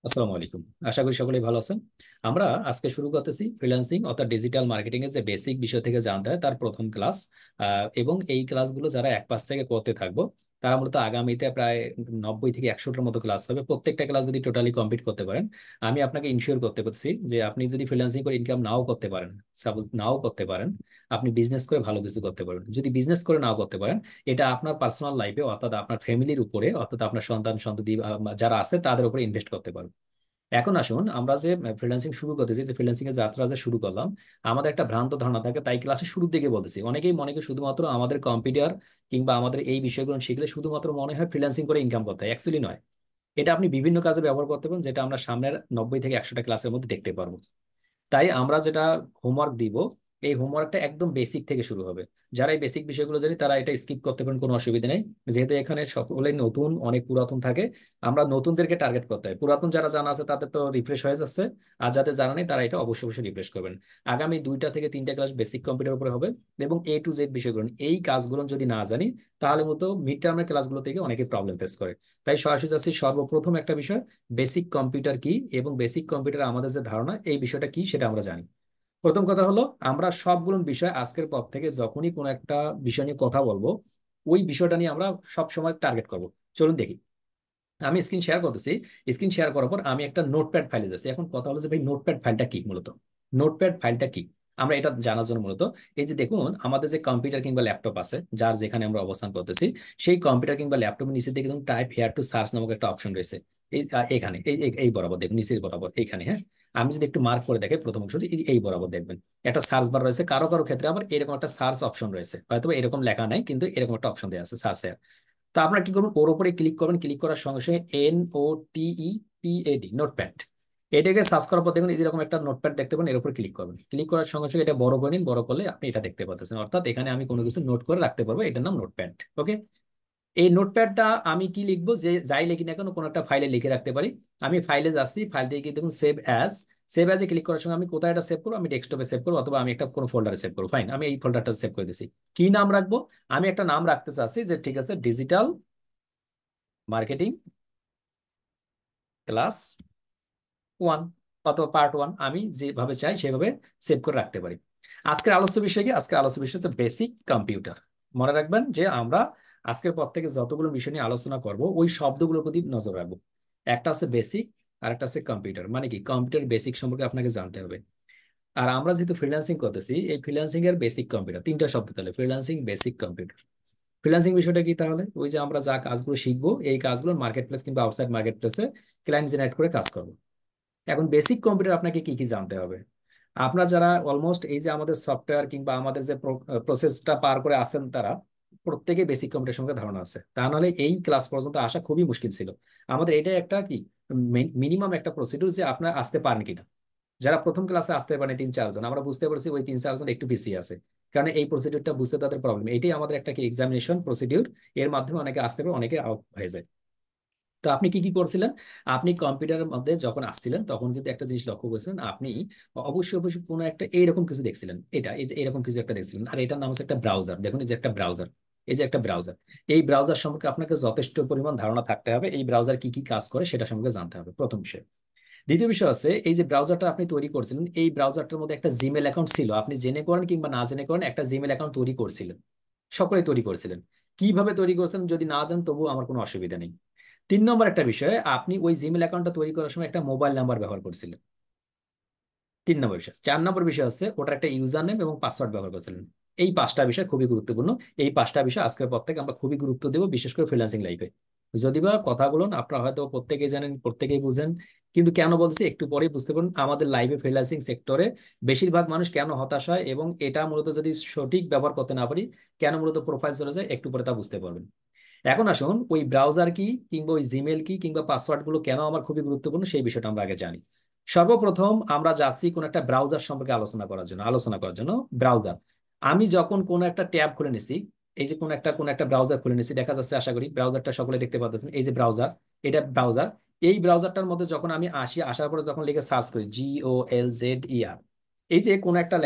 আসসালামু আলাইকুম। আশা করি সকলেই ভালো আছেন। আমরা আজকে শুরু করতেছি ফ্রিল্যান্সিং অর্থাৎ ডিজিটাল মার্কেটিং এর যে বেসিক বিষয় থেকে জানতে হয় তার প্রথম ক্লাস। এবং এই ক্লাসগুলো যারা এক পাশ থেকে করতে থাকবো তারা মূলত আগামীতে প্রায় 90 থেকে 100টার মতো ক্লাস হবে। প্রত্যেকটা ক্লাস যদি টোটালি কমপ্লিট করতে পারেন, আমি আপনাকে ইনশিওর করতে পারছি যে আপনি যদি ফ্রিল্যান্সিং করে ইনকাম নাও করতে পারেন, সাপোজ নাও করতে পারেন, আপনি বিজনেস করে ভালো কিছু করতে পারবেন। যদি বিজনেস করে নাও করতে পারেন, এটা আপনার পার্সোনাল লাইফে অর্থাৎ আপনার ফ্যামিলির উপরে অর্থাৎ আপনার সন্তান সন্ততি যারা আছে তাদের উপরে ইনভেস্ট করতে পারবেন। এখন আসুন, আমরা যে ফ্রিল্যান্সিং শুরু করতেছি, যে ফ্রিল্যান্সিং এর যাত্রা যে শুরু করলাম, আমাদের একটা ভ্রান্ত ধারণা থাকে, তাই ক্লাসের শুরুর দিকে বলতেছি। অনেকেই মনে করে শুধুমাত্র আমাদের কম্পিউটার কিংবা আমাদের এই বিষয়গুলো শিখলে শুধুমাত্র মনে হয় ফ্রিল্যান্সিং করে ইনকাম করতে হয়। অ্যাকচুয়ালি নয়। এটা আপনি বিভিন্ন কাজে ব্যবহার করতে পারেন, যেটা আমরা সামনের 90 থেকে 100টা ক্লাসের মধ্যে দেখতে পারবো। তাই আমরা যেটা হোমওয়ার্ক দিব, এই হোমওয়ার্কটা একদম বেসিক থেকে শুরু হবে। যারা এই বেসিক বিষয়গুলো জানি তারা এটা স্কিপ করতে পারেন, কোনো অসুবিধা নেই। যেহেতু এখানে সকলেই নতুন, অনেক পুরাতন থাকে, আমরা নতুনদেরকে টার্গেট করতে হয়। পুরাতন যারা জানা আছে তাদের তো রিফ্রেশ হয়ে যাচ্ছে, আর যাদের জানা নেই তারা এটা অবশ্যই অবশ্যই রিফ্রেশ করবেন। আগামী 2টা থেকে 3টা ক্লাস বেসিক কম্পিউটার উপরে হবে, এবং A to Z বিষয়গুলো, এই কাজগুলো যদি না জানি তাহলে মতো মিড টার্মের ক্লাসগুলো থেকে অনেকে প্রবলেম ফেস করে। তাই সরাসরি যাচ্ছি সর্বপ্রথম একটা বিষয়, বেসিক কম্পিউটার কি এবং বেসিক কম্পিউটার আমাদের যে ধারণা এই বিষয়টা কি সেটা আমরা জানি। প্রথম কথা হলো, আমরা সবগুলো বিষয় আজকের পর থেকে যখনই কোনো একটা বিষয় নিয়ে কথা বলবো, ওই বিষয়টা নিয়ে আমরা সব সময় টার্গেট করব। চলুন দেখি। আমি স্ক্রিন শেয়ার করতেছি। স্ক্রিন শেয়ার করার পর আমি একটা নোটপ্যাড ফাইলে যাচ্ছি। এখন কথা হলো যে ভাই, নোটপ্যাড ফাইলটা কি মূলত? নোটপ্যাড ফাইলটা কি আমরা এটা জানার জন্য মূলত, এই যে দেখুন, আমাদের যে কম্পিউটার কিংবা ল্যাপটপ আছে, যার যেখানে আমরা অবস্থান করতেছি, সেই কম্পিউটার কিংবা ল্যাপটপের নিচে দেখে দেখুন টাইপ হেয়ার টু সার্চ নামক একটা অপশন রয়েছে। এই এখানে এই এই এই বরাবর দেখুন, নিচের বরাবর এইখানে, হ্যাঁ। আমি যদি একটু মার্ক করে দেখি, প্রথম অংশ এই বরাবর দেখবেন একটা সার্চ বার রয়েছে। কারো কারো ক্ষেত্রে আবার এরকম একটা সার্চ অপশন রয়েছে, হয়তো এরকম লেখা নাই কিন্তু এরকম একটা অপশন দেওয়া আছে, সার্চ। তো আপনারা কি করবেন, ওর উপরে ক্লিক করবেন। ক্লিক করার সঙ্গে সঙ্গে NOTEPAD, নোটপ্যাড, এটাকে সার্চ করার পর দেখুন এরকম একটা নোটপ্যাড দেখতে পাবেন। এর উপর ক্লিক করবেন। ক্লিক করার সঙ্গে সঙ্গে এটা বড় করে নিন। বড় করলে আপনি এটা দেখতে পাচ্ছেন, অর্থাৎ এখানে আমি কোনো কিছু নোট করে রাখতে পারবো। এটার নাম নোটপ্যাড। ওকে। এই নোটপ্যাডটা আমি কি লিখবো, যে যাই লিখি না কেন কোনো একটা ফাইলে লিখে রাখতে পারি। আমি ফাইলে যাচ্ছি, ফাইল থেকে গিয়ে দেখুন সেভ অ্যাজ। সেভ অ্যাজে ক্লিক করার সঙ্গে আমি কোথায় এটা সেভ করবো, আমি ডেস্কটপে সেভ করবো অথবা আমি একটা কোনো ফোল্ডারে সেভ করবো। ফাইন, আমি এই ফোল্ডারটা সেভ করে দিছি। কি নাম রাখবো? আমি একটা নাম রাখতে চাচ্ছি, যে ঠিক আছে, ডিজিটাল মার্কেটিং ক্লাস 1 অথবা পার্ট 1, আমি যেভাবে চাই সেভাবে সেভ করে রাখতে পারি। আজকের আলোচ্য বিষয় কি? আজকের আলোচ্য বিষয় হচ্ছে বেসিক কম্পিউটার। মনে রাখবেন যে আমরা আজকের পর থেকে যতগুলো বিষয় নিয়ে আলোচনা করব, ওই শব্দগুলোর প্রতি নজর রাখবো। একটা আছে বেসিক, আর একটা আছে কম্পিউটার। মানে কি, কম্পিউটার বেসিক সম্পর্কে আপনাকে জানতে হবে। আর আমরা যেহেতু ফ্রিল্যান্সিং করতেছি, এই ফ্রিল্যান্সিং এর বেসিক কম্পিউটার, 3টা শব্দ তাহলে ফ্রিল্যান্সিং, বেসিক, কম্পিউটার। ফ্রিল্যান্সিং বিষয়টা কি তাহলে? ওই যে আমরা যা কাজগুলো শিখবো, এই কাজগুলো মার্কেট প্লেস কিংবা আউটসাইড মার্কেট প্লেসে ক্লায়েন্ট জেনারেট করে কাজ করবো। এখন বেসিক কম্পিউটার আপনাকে কি কি জানতে হবে? আপনারা যারা অলমোস্ট এই যে আমাদের সফটওয়্যার কিংবা আমাদের যে প্রসেসটা পার করে আসেন, তারা প্রত্যেকে বেসিক কম্পিউটার সম্পর্কে ধারণা আছে। তা নাহলে এই ক্লাস পর্যন্ত আসা খুবই মুশকিল ছিল। আমাদের এটা একটা কি, মিনিমাম একটা প্রসিডিউর, যে আপনারা আসতে পারেন কিনা। যারা প্রথম ক্লাসে আসতে পারেন 3-4 জন, আমরা বুঝতে পারছি ওই 3-4 জন একটু পিছিয়ে আছে, কারণ এই প্রসিডিউরটা বুঝতে তাদের প্রবলেম। এটাই আমাদের একটা কি, এক্সামিনেশন প্রসিডিউর। এর মাধ্যমে অনেকে আসতে পারে, অনেকে আউট হয়ে যায়। তো আপনি কি কি করছিলেন? আপনি কম্পিউটারের মধ্যে যখন আসছিলেন তখন কিন্তু একটা জিনিস লক্ষ্য করেছিলেন। আপনি অবশ্যই অবশ্যই কোনো একটা এইরকম কিছু দেখছিলেন। এটা এই যে এরকম কিছু একটা দেখছিলেন, আর এটার নাম হচ্ছে একটা ব্রাউজার। দেখুন এই যে একটা ব্রাউজার, এই যে একটা ব্রাউজার। এই ব্রাউজার সম্পর্কে আপনাকে যথেষ্ট পরিমাণ ধারণা থাকতে হবে। এই ব্রাউজার কি কি কাজ করে সেটা সম্পর্কে জানতে হবে, প্রথম বিষয়। দ্বিতীয় বিষয় আছে, এই যে ব্রাউজারটা আপনি তৈরি করছিলেন, এই ব্রাউজারটার মধ্যে একটা জিমেল অ্যাকাউন্ট ছিল। আপনি জেনে করেন কিংবা না জেনে করেন, একটা জিমেল অ্যাকাউন্ট তৈরি করছিলেন। সকলেই তৈরি করেছিলেন। কিভাবে তৈরি করেছেন যদি না জানেন, তবু আমার কোনো অসুবিধা নেই। 3 নম্বর একটা বিষয়, আপনি ওই জিমেল অ্যাকাউন্টটা তৈরি করার সময় একটা মোবাইল নাম্বার ব্যবহার করছিলেন। 3 নম্বর বিষয়। 4 নম্বর বিষয় হচ্ছে ওটার একটা ইউজার নেম এবং পাসওয়ার্ড ব্যবহার করছিলেন। এই 5টা বিষয় খুবই গুরুত্বপূর্ণ। এই 5টা বিষয় আজকের পর থেকে আমরা খুবই গুরুত্ব দেবো, বিশেষ করে ফ্রিল্যান্সিং লাইফে। যদিবা কথাগুলো আপনারা হয়তো প্রত্যেকেই জানেন, প্রত্যেকেই বুঝেন, কিন্তু কেন বলছি একটু পরেই বুঝতে পারবেন। আমাদের লাইফে ফ্রিল্যান্সিং সেক্টরে বেশিরভাগ মানুষ কেন হতাশ হয়, এবং এটা মূলত যদি সঠিক ব্যবহার করতে না পারি কেন মূলত প্রোফাইল চলে যায়, একটু পরে তা বুঝতে পারবেন। এখন আসুন, ওই ব্রাউজার কি কিংবা ওই জিমেল কি কিংবা পাসওয়ার্ড গুলো কেন আমার খুবই গুরুত্বপূর্ণ, সেই বিষয়টা আমরা আগে জানি। সর্বপ্রথম আমরা যাচ্ছি কোন একটা ব্রাউজার সম্পর্কে আলোচনা করার জন্য। ব্রাউজার, আমি যখন কোন একটা ট্যাব খুলে নিছি, এই যে কোন একটা ব্রাউজার খুলে নিছি, দেখা যাচ্ছে, আশা করি ব্রাউজারটা সকলে দেখতে পাচ্ছেন, এই যে ব্রাউজার, এটা ব্রাউজার। এই ব্রাউজারটার মধ্যে যখন আমি আসি, আসার পরে যখন লিখে সার্চ করি, GOLZER, এই যে কোন একটা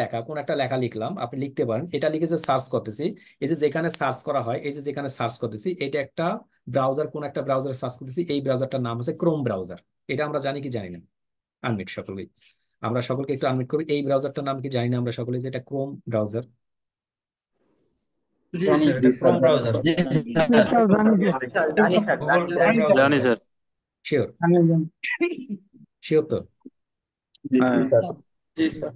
লেখা লিখলাম, আপনি লিখতে পারেন, এটা লিখে যে সার্চ করতেছি, এই যে যেখানে সার্চ করা হয়, এই যে যেখানে সার্চ করতেছি, এটা একটা ব্রাউজার কোন একটা ব্রাউজারে সার্চ করতেছি, এই ব্রাউজারটার নাম হচ্ছে ক্রোম ব্রাউজার। এটা আমরা জানি কি জানি না? আনমিট সকলেই, আমরা সকলকে একটু আনমিট করি। এই ব্রাউজারটার নাম কি জানি না আমরা সকলে, যে এটা ক্রোম ব্রাউজার? জি স্যার, এটা ক্রোম ব্রাউজার। জি স্যার, জানি স্যার। গুগল ক্রোম ব্রাউজার জানি স্যার। স্যার। শিওর? আমি জানি। শিওর তো? হ্যাঁ। জি স্যার।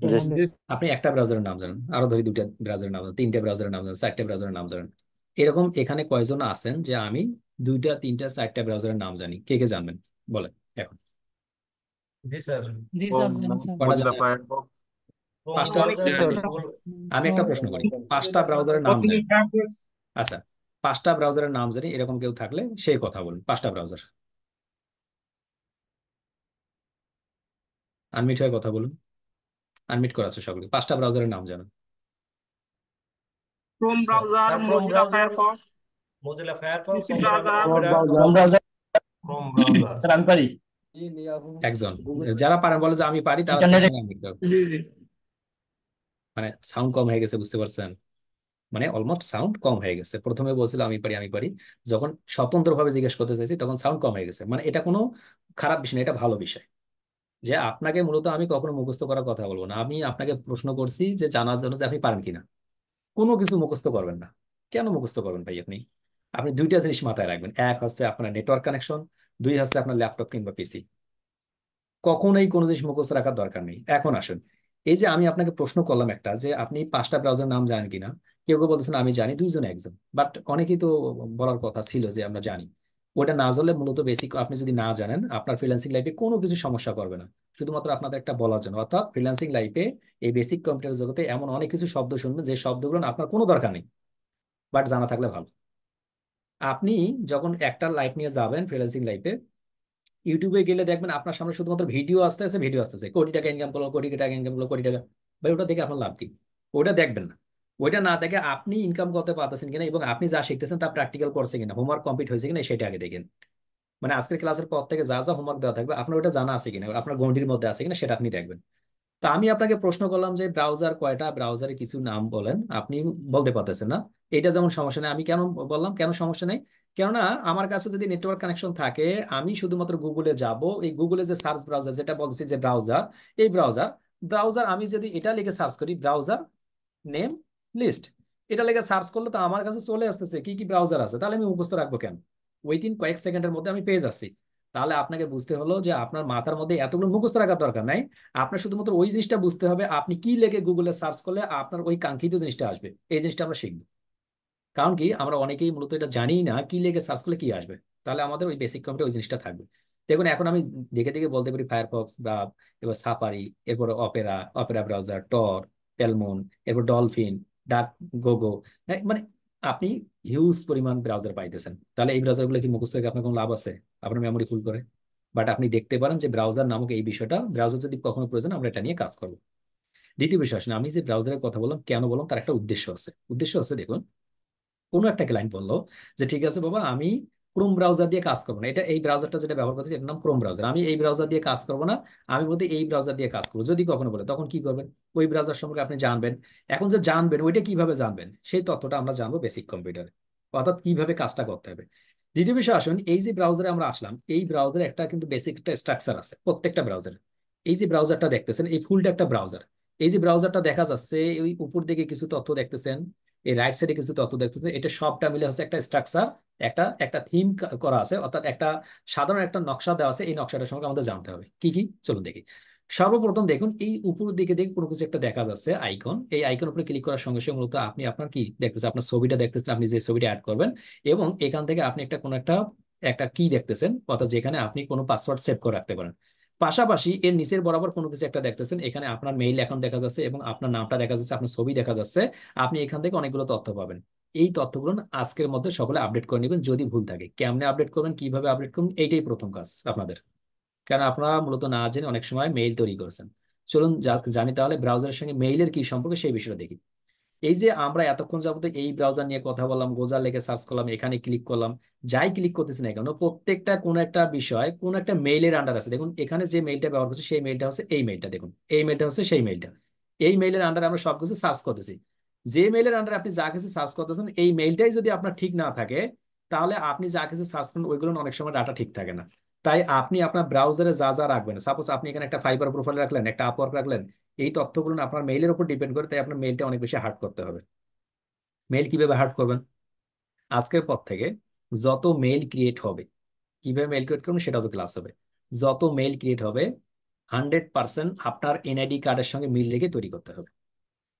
আপনি একটা ব্রাউজারের নাম জানেন, আরো ধরি দুইটা ব্রাউজারের নাম জানেন, তিনটা ব্রাউজারের নাম জানেন, চারটা ব্রাউজারের নাম জানেন, এরকম এখানে কয়জন আছেন যে আমি দুইটা তিনটা চারটা ব্রাউজারের নাম জানি? কে কে জানবেন বলেন এখন? জি স্যার। জি স্যার, জানি স্যার। কটা মজিলা জানেন? ফায়ারফক্স। ক্রোম পাঁচটা? Browser, Google. আমি একটা প্রশ্ন করি, পাঁচটা ব্রাউজারের নাম জানেন? আচ্ছা, পাঁচটা ব্রাউজারের নাম জানি এরকম কেউ থাকলে সেই কথা বলুন। পাঁচটা ব্রাউজার আনমিট হয়ে কথা বলুন। আনমিট করা আছে সকলে, পাঁচটা ব্রাউজারের নাম জানেন? Chrome browser, sir chrome Mozilla browser, Firefox, Mozilla Firefox, PC Opera browser. Opera, chrome browser. Chrome browser. Sir আমি পারি। একজন, যারা পারেন বলে যে আমি পারি, তারা ইন্টারনেটে। প্রথমে unmute করো। জি জি। মানে সাউন্ড কম হয়ে গেছে, বুঝতে পারছেন? মানে অলমোস্ট সাউন্ড কম হয়ে গেছে। প্রথমে বলছিল আমি পারি আমি পারি, যখন স্বতন্ত্রভাবে জিজ্ঞেস করতে চাইছি তখন সাউন্ড কম হয়ে গেছে। মানে এটা কোনো খারাপ বিষয় না, এটা ভালো বিষয়। যে আপনাকে মূলত আমি কখনো মুখস্থ করার কথা বলবো না, আমি আপনাকে প্রশ্ন করছি যে জানার জন্য যে আপনি পারেন কিনা। কোনো কিছু মুখস্থ করবেন না। কেন মুখস্থ করবেন ভাই আপনি? আপনি দুইটা জিনিস মাথায় রাখবেন, এক হচ্ছে আপনার নেটওয়ার্ক কানেকশন, দুই হচ্ছে আপনার ল্যাপটপ কিংবা পিসি। কখনোই কোনো জিনিস মুখস্থ রাখার দরকার নেই। এখন আসুন, এই যে আমি আপনাকে প্রশ্ন করলাম একটা, যে আপনি পাঁচটা ব্রাউজার নাম জানেন কিনা, কেউ কেউ বলতেছেন আমি জানি, দুইজন একজন, বাট অনেকেই তো বলার কথা ছিল যে আমরা জানি। ওটা না জানলে মূলত বেসিক, আপনি যদি না জানেন আপনার ফ্রিল্যান্সিং লাইফে কোনো কিছু সমস্যা করবে না। শুধুমাত্র আপনাদের একটা বলার জন্য, অর্থাৎ ফ্রিল্যান্সিং লাইফে এই বেসিক কম্পিউটার জগতে এমন অনেক কিছু শব্দ শুনবেন যে শব্দগুলো আপনার কোনো দরকার নেই, বাট জানা থাকলে ভালো। আপনি যখন একটা লাইফ নিয়ে যাবেন ফ্রিল্যান্সিং লাইফে, ইউটিউবে গেলে দেখবেন আপনার সামনে শুধুমাত্র ভিডিও আসতেছে, ভিডিও আসতেছে, কোটি টাকা ইনকাম করলো, কোটি টাকা ইনকাম করলো, কোটি টাকা। ভাই ওটা দেখে আপনার লাভ কি? ওটা দেখবেন না। ওইটা না দেখে আপনি ইনকাম করতে পারতেছেন কিনা এবং আপনি যা শিখতেছেন তা প্র্যাকটিক্যাল করছে কিনা, হোমওয়ার্ক কমপ্লিট হয়েছে কিনা, সেটা আগে দেখেন। মানে আজকের ক্লাসের পর থেকে যা যা হোমওয়ার্ক দেওয়া থাকবে আপনার ওটা জানা আছে কিনা, আপনার গণ্ডির মধ্যে আছে কিনা, সেটা আপনি দেখবেন। তা আমি আপনাকে প্রশ্ন করলাম যে ব্রাউজার কয়টা, ব্রাউজারে কিছু নাম বলেন, আপনি বলতে পারতেছেন না। এটা যেমন সমস্যা নেই, আমি কেন বললাম কেন সমস্যা নেই? কেননা আমার কাছে যদি নেটওয়ার্ক কানেকশন থাকে, আমি শুধুমাত্র গুগলে যাব, এই গুগলে যে সার্চ ব্রাউজার যেটা বলছি যে ব্রাউজার, এই ব্রাউজার ব্রাউজার আমি যদি এটা লিখে সার্চ করি, ব্রাউজার নেম লিস্ট, এটা লিখে সার্চ করলে তো আমার কাছে চলে আসতেছে কি কি ব্রাউজার আছে। তাহলে আমি মুখস্থ রাখবো কেন? উইদিন কয়েক সেকেন্ডের মধ্যে আমি পেয়ে যাচ্ছি। তাহলে আপনাকে বুঝতে হলো যে আপনার মাথার মধ্যে এতগুলো মুখস্থ রাখার দরকার নাই। আপনার শুধুমাত্র ওই জিনিসটা বুঝতে হবে, আপনি কি লিখে গুগলে সার্চ করলে আপনার ওই কাঙ্ক্ষিত জিনিসটা আসবে, এই জিনিসটা আমরা শিখবো। কারণ কি আমরা অনেকেই মূলত এটা জানি না কি লিখে সার্চ করলে কি আসবে। তাহলে আমাদের ওই বেসিক কম্পিউটার ওই জিনিসটা থাকবে। দেখুন এখন আমি দেখে দেখে বলতে পারি ফায়ারফক্স বা এবার সাফারি, এরপর অপেরা, অপেরা ব্রাউজার, টর, টেলমন, এরপর ডলফিন, ডাক গোগো। মানে আপনি হিউজ পরিমাণ ব্রাউজার পাইতেছেন। তাহলে এই ব্রাউজারগুলো কি মুখস্থ রেখে আপনার কোনো লাভ আছে? আপনার মেমোরি ফুল করে। বাট আপনি দেখতে পারেন যে ব্রাউজার নামক এই বিষয়টা, ব্রাউজার যদি কখনো প্রয়োজন আমরা এটা নিয়ে কাজ করবো। দ্বিতীয় বিষয় আসলে, আমি যে ব্রাউজারের কথা বললাম কেন বললাম, তার একটা উদ্দেশ্য আছে। উদ্দেশ্য আছে, দেখুন, কোনো একটা ক্লায়েন্ট বললো যে ঠিক আছে বাবা, আমি ক্রোম ব্রাউজার দিয়ে কাজ করবো না, এটা এই ব্রাউজারটা যেটা ব্যবহার করতেছি এটার নাম ক্রোম ব্রাউজার, আমি এই ব্রাউজার দিয়ে কাজ করবো না, আমি বলতে এই ব্রাউজার দিয়ে কাজ করবো। যদি কখনো বলে তখন কি করবেন? ওই ব্রাউজার সম্পর্কে আপনি জানবেন। এখন যে জানবেন ওইটা কিভাবে জানবেন, সেই তথ্যটা আমরা জানবো বেসিক কম্পিউটারে, অর্থাৎ কিভাবে কাজটা করতে হবে। দ্বিতীয় বিষয় আসুন, এই যে ব্রাউজারে আমরা আসলাম, এই ব্রাউজারে একটা কিন্তু বেসিক একটা স্ট্রাকচার আছে প্রত্যেকটা ব্রাউজারে। এই যে ব্রাউজারটা দেখতেছেন এই ফুলটা একটা ব্রাউজার। এই যে ব্রাউজারটা দেখা যাচ্ছে, ওই উপর দিকে কিছু তথ্য দেখতেছেন, এই রাইট সাইডে কিছু তথ্য দেখতেছেন, এটা সবটা মিলে হচ্ছে একটা স্ট্রাকচার, একটা একটা থিম করা আছে, অর্থাৎ একটা সাধারণ একটা নকশা দেওয়া আছে। এই নকশাটার সঙ্গে আমাদের জানতে হবে কি কি, চলুন দেখি। সর্বপ্রথম দেখুন, এই উপর দিকে দেখে কোনো কিছু একটা দেখা যাচ্ছে আইকন, এই আইকন উপরে ক্লিক করার সঙ্গে সঙ্গে মূলত আপনি আপনার কি দেখতেছেন, আপনার ছবিটা দেখতেছেন, আপনি যে ছবিটা অ্যাড করবেন, এবং এখান থেকে আপনি একটা কোনো একটা একটা কি দেখতেছেন, অর্থাৎ যেখানে আপনি কোনো পাসওয়ার্ড সেভ করে রাখতে পারেন। পাশাপাশি এর নিচের বরাবর কোনো কিছু একটা দেখতেছেন, এখানে আপনার মেইল অ্যাকাউন্ট দেখা যাচ্ছে এবং আপনার নামটা দেখা যাচ্ছে, আপনার ছবি দেখা যাচ্ছে। আপনি এখান থেকে অনেকগুলো তথ্য পাবেন। এই তথ্যগুলো না আজকের মধ্যে সকলে আপডেট করে নেবেন, যদি ভুল থাকে। কেমনে আপডেট করবেন, কিভাবে আপডেট করবেন, এইটাই প্রথম কাজ আপনাদের। কারণ আপনারা মূলত না জেনে অনেক সময় মেইল তৈরি করছেন। চলুন জানি তাহলে ব্রাউজারের সঙ্গে মেইলের কি সম্পর্ক সেই বিষয়টা দেখি। এই যে আমরা এতক্ষণ যাবত এই ব্রাউজার নিয়ে কথা বললাম, গোজার লেগে সার্চ করলাম, এখানে ক্লিক করলাম, যাই ক্লিক করতেছি না কেন, প্রত্যেকটা কোন একটা বিষয় কোন একটা মেইলের আন্ডার আছে। দেখুন এখানে যে মেইলটা ব্যবহার করছি সেই মেইলটা হচ্ছে এই মেইলটা, দেখুন এই মেইলটা হচ্ছে সেই মেইলটা। এই মেইলের আন্ডারে আমরা সবকিছু সার্চ করতেছি। যে মেইলের আন্ডারে আপনি যা কিছু সার্চ করতেছেন, এই মেইলটাই যদি আপনার ঠিক না থাকে, তাহলে আপনি যা কিছু সার্চ করেন ওইগুলো না অনেক সময় ডাটা ঠিক থাকে না। তাই আপনি আপনার ব্রাউজারে যা যা রাখবেন, সাপোজ আপনি এখানে একটা ফাইবার প্রোফাইল রাখলেন, একটা আপওয়ার্ক রাখলেন, এই তথ্যগুলো না আপনার মেইলের উপর ডিপেন্ড করে, তাই আপনার মেইলটা অনেক বেশি হার্ড করতে হবে। মেইল কিভাবে হার্ড করবেন? আজকের পর থেকে যত মেইল ক্রিয়েট হবে, কিভাবে মেইল ক্রিয়েট করবেন সেটাও তো ক্লাস হবে। যত মেইল ক্রিয়েট হবে 100% আপনার এনআইডি কার্ডের সঙ্গে মিল রেখে তৈরি করতে হবে।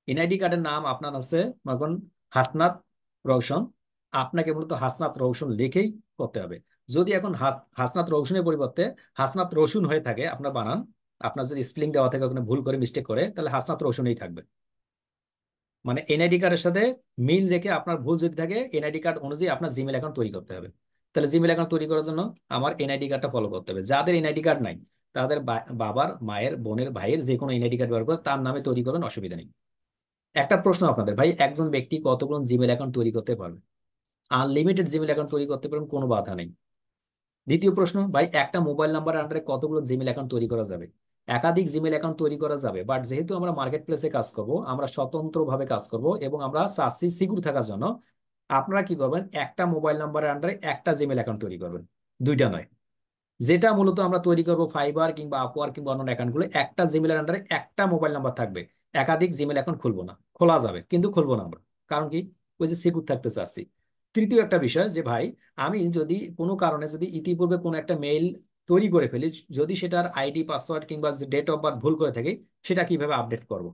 এনআইডি কার্ডের নাম আপনার আছে এখন হাসনাত রৌশন, আপনাকে মূলত হাসনাত রৌশন লিখেই করতে হবে। যদি এখন হাসনাত রৌশনের পরিবর্তে হাসনাত রসুন হয়ে থাকে আপনার বানান, আপনার যদি স্পেলিং দেওয়া থাকে ওখানে ভুল করে মিস্টেক করে, তাহলে হাসনাত রৌশনই থাকবে। মানে এনআইডি কার্ডের সাথে মিল রেখে আপনার ভুল যদি থাকে এনআইডি কার্ড অনুযায়ী আপনার জিমেল অ্যাকাউন্ট তৈরি করতে হবে। তাহলে জিমেল অ্যাকাউন্ট তৈরি করার জন্য আমার এনআইডি কার্ডটা ফলো করতে হবে। যাদের এনআইডি কার্ড নাই তাদের বাবার, মায়ের, বোনের, ভাইয়ের যে কোনো এনআইডি কার্ড ব্যবহার করে তার নামে তৈরি করবেন, অসুবিধা নেই। একটা প্রশ্ন আপনাদের, ভাই একজন ব্যক্তি কতগুলো জিমেল অ্যাকাউন্ট তৈরি করতে পারবে? আনলিমিটেড জিমেল অ্যাকাউন্ট তৈরি করতে পারবেন, কোনো বাধা নেই। দ্বিতীয় প্রশ্ন, ভাই একটা মোবাইল নাম্বারের আন্ডারে কতগুলো জিমেল অ্যাকাউন্ট তৈরি করা যাবে? একাধিক জিমেল অ্যাকাউন্ট তৈরি করা যাবে, বাট যেহেতু আমরা মার্কেট প্লেসে কাজ করব, আমরা স্বতন্ত্রভাবে কাজ করব এবং আমরা চাচ্ছি সিকিউর থাকার জন্য, আপনারা কি করবেন, একটা মোবাইল নাম্বারের আন্ডারে একটা জিমেল অ্যাকাউন্ট তৈরি করবেন, দুইটা নয়। যেটা মূলত আমরা তৈরি করব ফাইবার কিংবা আপওয়ার্ক কিংবা অন্য অ্যাকাউন্টগুলো, একটা জিমেলের আন্ডারে একটা মোবাইল নাম্বার থাকবে। একাধিক জিমেল অ্যাকাউন্ট খুলবো না, খোলা যাবে কিন্তু খুলবো না আমরা। কারণ কি? ওই যে সিকিউর থাকতে চাচ্ছি। তৃতীয় একটা বিষয় যে ভাই, আমি যদি কোনো কারণে যদি ইতিপূর্বে কোনো একটা মেইল তৈরি করে ফেলি, যদি সেটার আইডি পাসওয়ার্ড কিংবা ডেট অফ বার্থ ভুল করে থাকি, সেটা কিভাবে আপডেট করব?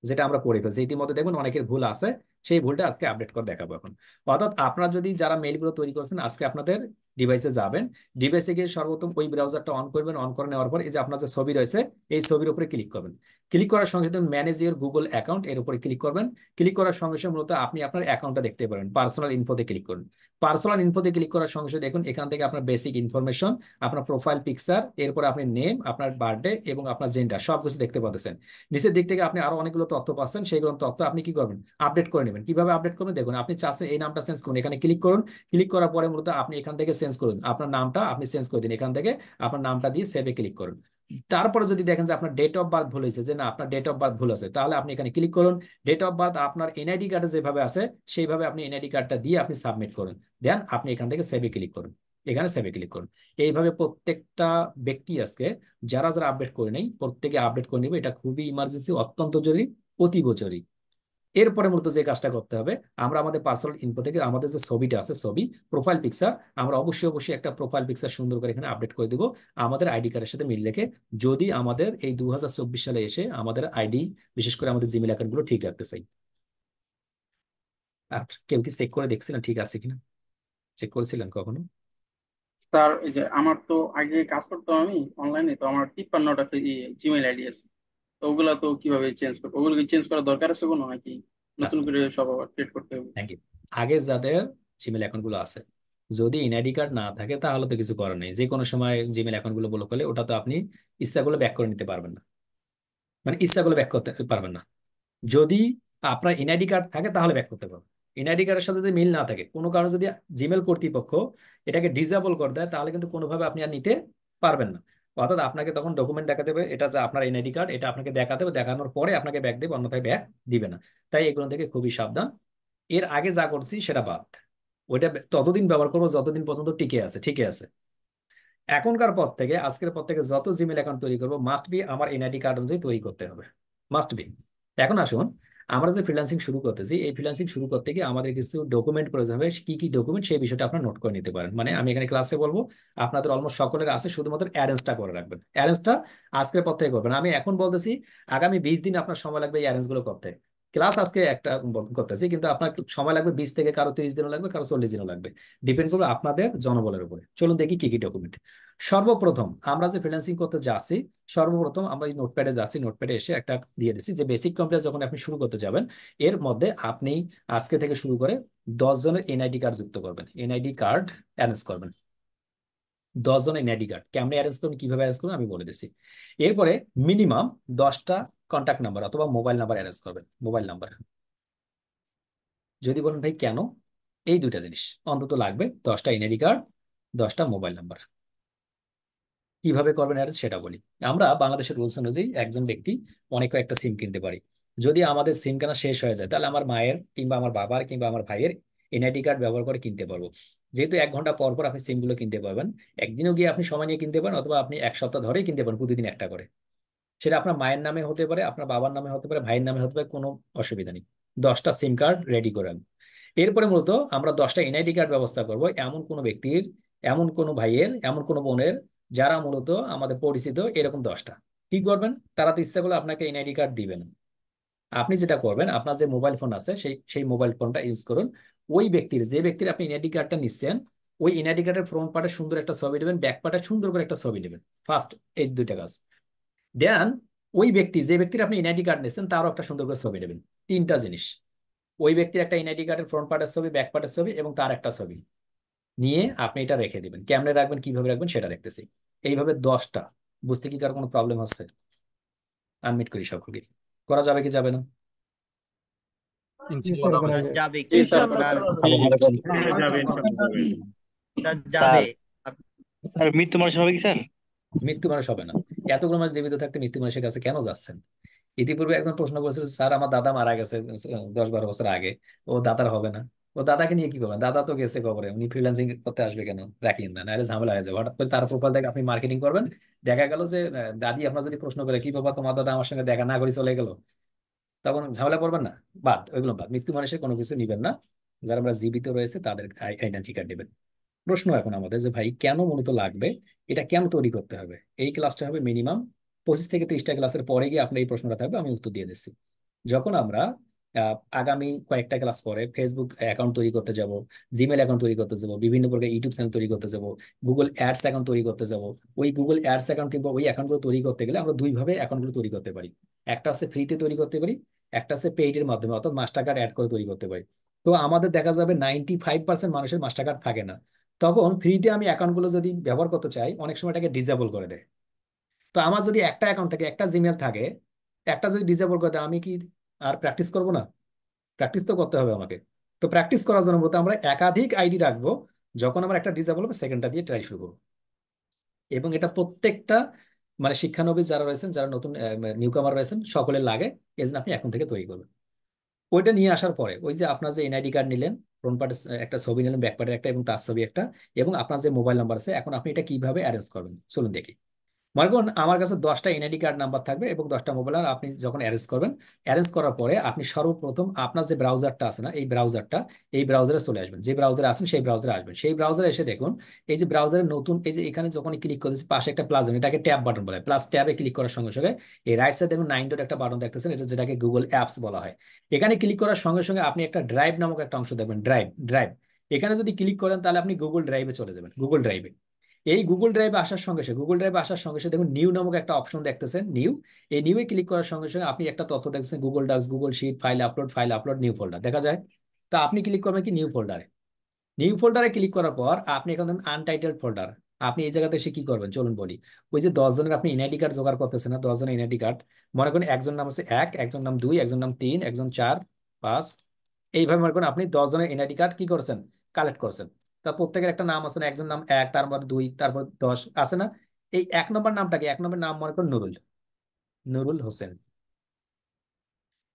যেটা আমরা করে ফেলছি ইতিমধ্যে, দেখবেন অনেকের ভুল আছে, সেই ভুলটা আজকে আপডেট করে দেখাবো এখন। অর্থাৎ আপনারা যদি যারা মেইলগুলো তৈরি করছেন আজকে আপনাদের ডিভাইসে যাবেন, ডিভাইসে গিয়ে সর্বপ্রথম ওই ব্রাউজারটা অন করবেন। অন করে নেওয়ার পর এই যে আপনার যে ছবি রয়েছে এই ছবির উপরে ক্লিক করবেন। ক্লিক করার সঙ্গে সঙ্গে ম্যানেজ ইওর গুগল অ্যাকাউন্ট এর উপরে ক্লিক করবেন। ক্লিক করার সঙ্গে সঙ্গে মূলত আপনি আপনার অ্যাকাউন্টটা দেখতে পারেন। পার্সোনাল ইনফোতে ক্লিক করুন। পার্সোনাল ইনফোতে ক্লিক করার সঙ্গে সঙ্গে দেখুন এখান থেকে আপনার বেসিক ইনফরমেশন, আপনার প্রোফাইল পিকচার, এরপরে আপনি নেম, আপনার বার্থডে এবং আপনার জেন্ডার সবকিছু দেখতে পাচ্ছেন। নিচের দিক থেকে আপনি আরো অনেকগুলো তথ্য পাচ্ছেন, সেইগুলো তথ্য আপনি কি করবেন, আপডেট করে নেবেন। কিভাবে আপডেট করবেন দেখুন, আপনি চাচ্ছেন এই নামটা চেঞ্জ করুন, এখানে ক্লিক করুন। ক্লিক করার পরে মূলত আপনি এখান থেকে চেঞ্জ করুন, আপনার নামটা আপনি চেঞ্জ করে দিন, এখান থেকে আপনার নামটা দিয়ে সেভে ক্লিক করুন। তারপরে যদি দেখেন যে আপনার ডেট অফ বার্থ ভুল হয়েছে, যে না আপনার ডেট অফ বার্থ ভুল আছে, তাহলে আপনি এখানে ক্লিক করুন। ডেট অফ বার্থ আপনার এনআইডি কার্ডে যেভাবে আছে সেইভাবে আপনি এনআইডি কার্ডটা দিয়ে আপনি সাবমিট করুন। দেন আপনি এখান থেকে সেভে ক্লিক করুন, এখানে সেভে ক্লিক করুন। এইভাবে প্রত্যেকটা ব্যক্তি আজকে যারা যারা আপডেট করে নেই প্রত্যেকে আপডেট করে নেবে। এটা খুবই ইমার্জেন্সি, অত্যন্ত জরুরি, অতীব জরুরি। এরপরে মূলত যে কাজটা করতে হবে, আমরা আমাদের পার্সোনাল ইনফো থেকে আমাদের যে ছবিটা আছে, ছবি প্রোফাইল পিকচার, আমরা অবশ্যই অবশ্যই একটা প্রোফাইল পিকচার সুন্দর করে এখানে আপডেট করে দিব আমাদের আইডি কার্ডের সাথে মিল রেখে। যদি আমাদের এই 2024 সালে এসে আমাদের আইডি, বিশেষ করে আমাদের জিমেল অ্যাকাউন্ট গুলো ঠিক রাখতে চাই। আর কেউ কি চেক করে দেখছিলেন ঠিক আছে কিনা? চেক করেছিলেন কখনো? স্যার এই যে আমার তো আগে কাজ করতাম আমি অনলাইনে, তো আমার 53টা জিমেইল আইডি আছে। তো ওগুলা তো কিভাবে চেঞ্জ করবো? ওগুলো কি চেঞ্জ করার দরকার আছে কোনো, নাকি নতুন করে সব আবার ক্রিয়েট করতে হবে? Thank you. আগে যাদের জিমেল অ্যাকাউন্ট গুলো আছে, যদি এনআইডি কার্ড না থাকে তাহলে তো কিছু করার নেই, যে কোনো সময় জিমেল অ্যাকাউন্ট গুলো ব্লক করলে ওটা তো আপনি ইচ্ছা করলে ব্যাক করে নিতে পারবেন না, মানে ইচ্ছা করলে ব্যাক করতে পারবেন না। যদি আপনার এনআইডি কার্ড থাকে তাহলে ব্যাক করতে পারবেন। এনআইডি কার্ডের সাথে যদি মিল না থাকে, কোনো কারণে যদি জিমেল কর্তৃপক্ষ এটাকে ডিসেবল করে দেয়, তাহলে কিন্তু কোনোভাবে আপনি আর নিতে পারবেন না। অর্থাৎ আপনাকে তখন ডকুমেন্ট দেখাতে হবে, এটা যে আপনার এনআইডি কার্ড, এটা আপনাকে দেখাতে হবে, দেখানোর পরে আপনাকে ব্যাক দেবে, অন্যথায় ব্যাক দিবে না। তাই এগুলো থেকে খুবই সাবধান। এর আগে যা করছি সেটা বাদ, ওইটা ততদিন ব্যবহার করবো যতদিন পর্যন্ত টিকে আছে, ঠিকই আছে। এখনকার পর থেকে, আজকের পর থেকে যত জিমেল অ্যাকাউন্ট তৈরি করবো মাস্ট বি আমার এনআইডি কার্ড অনুযায়ী তৈরি করতে হবে, মাস্ট বি। এখন আসুন, আমরা যে ফ্রিল্যান্সিং শুরু করতেছি, এই ফ্রিল্যান্সিং শুরু করতে গিয়ে আমাদের কিছু ডকুমেন্ট প্রয়োজন হবে। কি কি ডকুমেন্ট সেই বিষয়টা আপনারা নোট করে নিতে পারেন। মানে আমি এখানে ক্লাসে বলবো, আপনাদের অলমোস্ট সকলের আছে, শুধুমাত্র অ্যারেঞ্জটা করে রাখবেন। অ্যারেঞ্জটা আজকের পর থেকে করবেন। আমি এখন বলতেছি আগামী 20 দিন আপনার সময় লাগবে এই অ্যারেঞ্জ গুলো করতে। ক্লাস আজকে একটা করতেছি, কিন্তু আপনার সময় লাগবে 20 থেকে কারো 30 দিনও লাগবে, কারো 40 দিনও লাগবে। ডিপেন্ড করবে আপনাদের জনবলের উপরে। চলুন দেখি কি কি ডকুমেন্ট। সর্বপ্রথম আমরা যে ফ্রিল্যান্সিং করতে যাচ্ছি, সর্বপ্রথম আমরা এই নোটপ্যাডে যাচ্ছি। নোটপ্যাডে এসে একটা দিয়ে দিচ্ছি যে বেসিক কম্পিউটার যখন আপনি শুরু করতে যাবেন, এর মধ্যে আপনি আজকে থেকে শুরু করে 10 জনের এনআইডি কার্ড যুক্ত করবেন, এনআইডি কার্ড অ্যারেঞ্জ করবেন। 10 জনের এনআইডি কার্ড কেমনে অ্যারেঞ্জ করবেন, কিভাবে অ্যারেঞ্জ করবেন আমি বলে দিচ্ছি। এরপরে মিনিমাম 10টা কন্ট্যাক্ট নাম্বার অথবা মোবাইল নাম্বার অ্যারেঞ্জ করবেন। মোবাইল নাম্বার, যদি বলেন ভাই কেন, এই দুইটা জিনিস অন্তত লাগবে, 10টা এনআইডি কার্ড, 10টা মোবাইল নাম্বার। কিভাবে করবেন আর সেটা বলি। আমরা বাংলাদেশের রুলস অনুযায়ী একজন ব্যক্তি অনেক একটা সিম কিনতে পারি। যদি আমাদের সিম কেনা শেষ হয়ে যায়, তাহলে আমার মায়ের কিংবা আমার বাবার কিংবা আমার ভাইয়ের এনআইডি কার্ড ব্যবহার করে কিনতে পারবো। যেহেতু 1 ঘন্টা পর পর আপনি সিম গুলো কিনতে পারবেন, একদিনও গিয়ে আপনি সময় নিয়ে কিনতে পারেন, অথবা আপনি 1 সপ্তাহ ধরেই কিনতে পারেন প্রতিদিন একটা করে। সেটা আপনার মায়ের নামে হতে পারে, আপনার বাবার নামে হতে পারে, ভাইয়ের নামে হতে পারে, কোনো অসুবিধা নেই। 10টা সিম কার্ড রেডি করেন। এরপরে মূলত আমরা 10টা এনআইডি কার্ড ব্যবস্থা করব এমন কোনো ব্যক্তির, এমন কোনো ভাইয়ের, এমন কোনো বোনের, যারা মূলত আমাদের পরিচিত, এরকম 10টা। কি করবেন, তারা তো ইচ্ছা করলে আপনাকে এনআইডি কার্ড দিবে না। আপনি যেটা করবেন, আপনার যে মোবাইল ফোন আছে সেই সেই মোবাইল ফোনটা ইউজ করুন। ওই ব্যক্তির, যে ব্যক্তির আপনি এনআইডি কার্ডটা নিচ্ছেন, ওই এনআইডি কার্ডের ফ্রন্ট পার্টে সুন্দর একটা ছবি নেবেন, ব্যাক পার্টে সুন্দর করে একটা ছবি নেবেন। ফার্স্ট এই 2টা কাজ দেন। ওই ব্যক্তি, যে ব্যক্তির আপনি এনআইডি কার্ড নিচ্ছেন, তারও একটা সুন্দর করে ছবি নেবেন। 3টা জিনিস, ওই ব্যক্তির একটা এনআইডি কার্ডের ফ্রন্ট পার্টের ছবি, ব্যাক পার্টের ছবি এবং তার একটা ছবি নিয়ে আপনি এটা রেখে দিবেন। কেমনে রাখবেন, কিভাবে রাখবেন সেটা দেখতেছি। এইভাবে 10টা। বুঝতে কি কার কোনো প্রবলেম হচ্ছে? আনমিট করি সকলকে। করা যাবে কি যাবে না? ইনশাআল্লাহ করা যাবে। যাবে জি কিন্তু স্যার, আপনার জি যাবে ইনশাআল্লাহ যাবে। যাবে। স্যার মৃত্যু মানুষ হবে কি স্যার? মৃত্যু মানুষ হবে না। এতগুলো মাস জীবিত থাকতে মৃত্যু মানুষের কাছে কেন যাচ্ছেন? ইতিপূর্বে একজন প্রশ্ন করেছিল, স্যার আমার দাদা মারা গেছে 10-12 বছর আগে, ও দাদার হবে না। ও দাদাকে নিয়ে কি করবেন? দাদা তো গেছে কবরে, উনি ফ্রিল্যান্সিং করতে আসবে কেন? রাখিয়েন না, নাহলে ঝামেলা হয়ে যাবে। হঠাৎ করে তার প্রোফাইল দেখে আপনি মার্কেটিং করবেন, দেখা গেল যে দাদি আপনার যদি প্রশ্ন করে, কি বাবা তোমার দাদা আমার সঙ্গে দেখা না করে চলে গেল, তখন ঝামেলা পড়বেন না? বাদ, ওইগুলো বাদ। মৃত্যু মানুষের কোনো কিছু নিবেন না। যারা আমরা জীবিত রয়েছে তাদের আইডেন্টি কার্ড নেবেন। প্রশ্ন এখন আমাদের যে ভাই কেন মূলত লাগবে, এটা কেন তৈরি করতে হবে? এই ক্লাসটা হবে মিনিমাম 25 থেকে 30টা ক্লাসের পরে গিয়ে আপনার এই প্রশ্নটা থাকবে, আমি উত্তর দিয়ে দিচ্ছি। যখন আমরা আগামী কয়েকটা ক্লাস পরে ফেসবুক অ্যাকাউন্ট তৈরি করতে যাব, জিমেল অ্যাকাউন্ট তৈরি করতে যাব, বিভিন্ন প্রকার ইউটিউব চ্যানেল তৈরি করতে যাব, গুগল অ্যাডস অ্যাকাউন্ট তৈরি করতে যাব, ওই গুগল অ্যাডস অ্যাকাউন্ট কিংবা ওই অ্যাকাউন্টগুলো তৈরি করতে গেলে আমরা দুইভাবে অ্যাকাউন্টগুলো তৈরি করতে পারি। একটা আছে ফ্রিতে তৈরি করতে পারি, একটা আছে পেইডের মাধ্যমে, অর্থাৎ মাস্টার কার্ড অ্যাড করে তৈরি করতে পারি। তো আমাদের দেখা যাবে 95% মানুষের মাস্টার কার্ড থাকে না। তখন ফ্রিতে আমি অ্যাকাউন্টগুলো যদি ব্যবহার করতে চাই, অনেক সময় এটাকে ডিসেবল করে দেয়। তো আমার যদি একটা অ্যাকাউন্ট থাকে, একটা জিমেল থাকে, একটা যদি ডিসেবল করে দেয়, আমি কি আর প্র্যাকটিস করবো না? প্র্যাকটিস তো করতে হবে আমাকে। তো প্র্যাকটিস করার জন্য বলতে আমরা একাধিক আইডি রাখবো। যখন আমার একটা ডিসেবল হবে, সেকেন্ডটা দিয়ে ট্রাই শুরু করবো। এবং এটা প্রত্যেকটা মানে শিক্ষানবিশ যারা রয়েছেন, যারা নতুন নিউ কামার রয়েছেন, সকলের লাগে। এই জন্য আপনি এখন থেকে তৈরি করবেন। ওইটা নিয়ে আসার পরে, ওই যে আপনার যে এনআইডি কার্ড নিলেন, ফ্রন্ট পার্টে একটা ছবি নিলেন, ব্যাক পার্টে একটা এবং তার ছবি একটা, এবং আপনার যে মোবাইল নাম্বার আছে, এখন আপনি এটা কিভাবে অ্যারেঞ্জ করবেন চলুন দেখি। মনে করুন আমার কাছে 10টা এনআইডি কার্ড নাম্বার থাকবে এবং 10টা মোবাইল নাম্বার। আপনি যখন অ্যারেঞ্জ করবেন, অ্যারেঞ্জ করার পরে আপনি সর্বপ্রথম আপনার যে ব্রাউজারটা আছে না, এই ব্রাউজারে চলে আসবেন। যে ব্রাউজারে আসেন সেই ব্রাউজারে আসবেন। সেই ব্রাউজারে এসে দেখুন, এই যে ব্রাউজারের নতুন, এই যে এখানে যখন ক্লিক করেছি পাশে একটা প্লাস, এটাকে ট্যাব বাটন বলা হয়। প্লাস ট্যাবে ক্লিক করার সঙ্গে সঙ্গে এই রাইট সাইডে দেখুন 9 ডট একটা বাটন দেখতেছেন, এটা যেটাকে গুগল অ্যাপস বলা হয়। এখানে ক্লিক করার সঙ্গে সঙ্গে আপনি একটা ড্রাইভ নামক একটা অংশ দেখবেন, ড্রাইভ ড্রাইভ। এখানে যদি ক্লিক করেন তাহলে আপনি গুগল ড্রাইভে চলে যাবেন, গুগল ড্রাইভে। এই গুগল ড্রাইভে আসার সঙ্গে সঙ্গে দেখুন নিউ নামক একটা অপশন দেখতেছেন, নিউ। এই নিউ এ ক্লিক করার সঙ্গে সঙ্গে আপনি একটা তথ্য দেখতেছেন, Google Docs, Google Sheet, file upload, new folder দেখা যায়। তো আপনি ক্লিক করবেন কি নিউ ফোল্ডারে। নিউ ফোল্ডারে ক্লিক করার পর আপনি এখন আনটাইটেলড ফোল্ডার। আপনি এই জায়গাতে এসে কি করবেন চলুন বলি। ওই যে 10 জনের আপনি এনআইডি কার্ড জোগাড় করতেছেন না, 10 জনের এনআইডি কার্ড, মনে করেন একজন নাম আছে 1, একজন নাম 2, একজন নাম 3, একজন 4, 5, এইভাবে মনে করেন আপনি 10 জনের এনআইডি কার্ড কি করছেন, কালেক্ট করছেন। তা প্রত্যেকের একটা নাম আছে না, একজন নাম 1, তারপর 2, তারপর 10 আছে না। এই 1 নম্বর নামটাকে, 1 নম্বর নাম মনে করেন নুরুল, নুরুল হোসেন।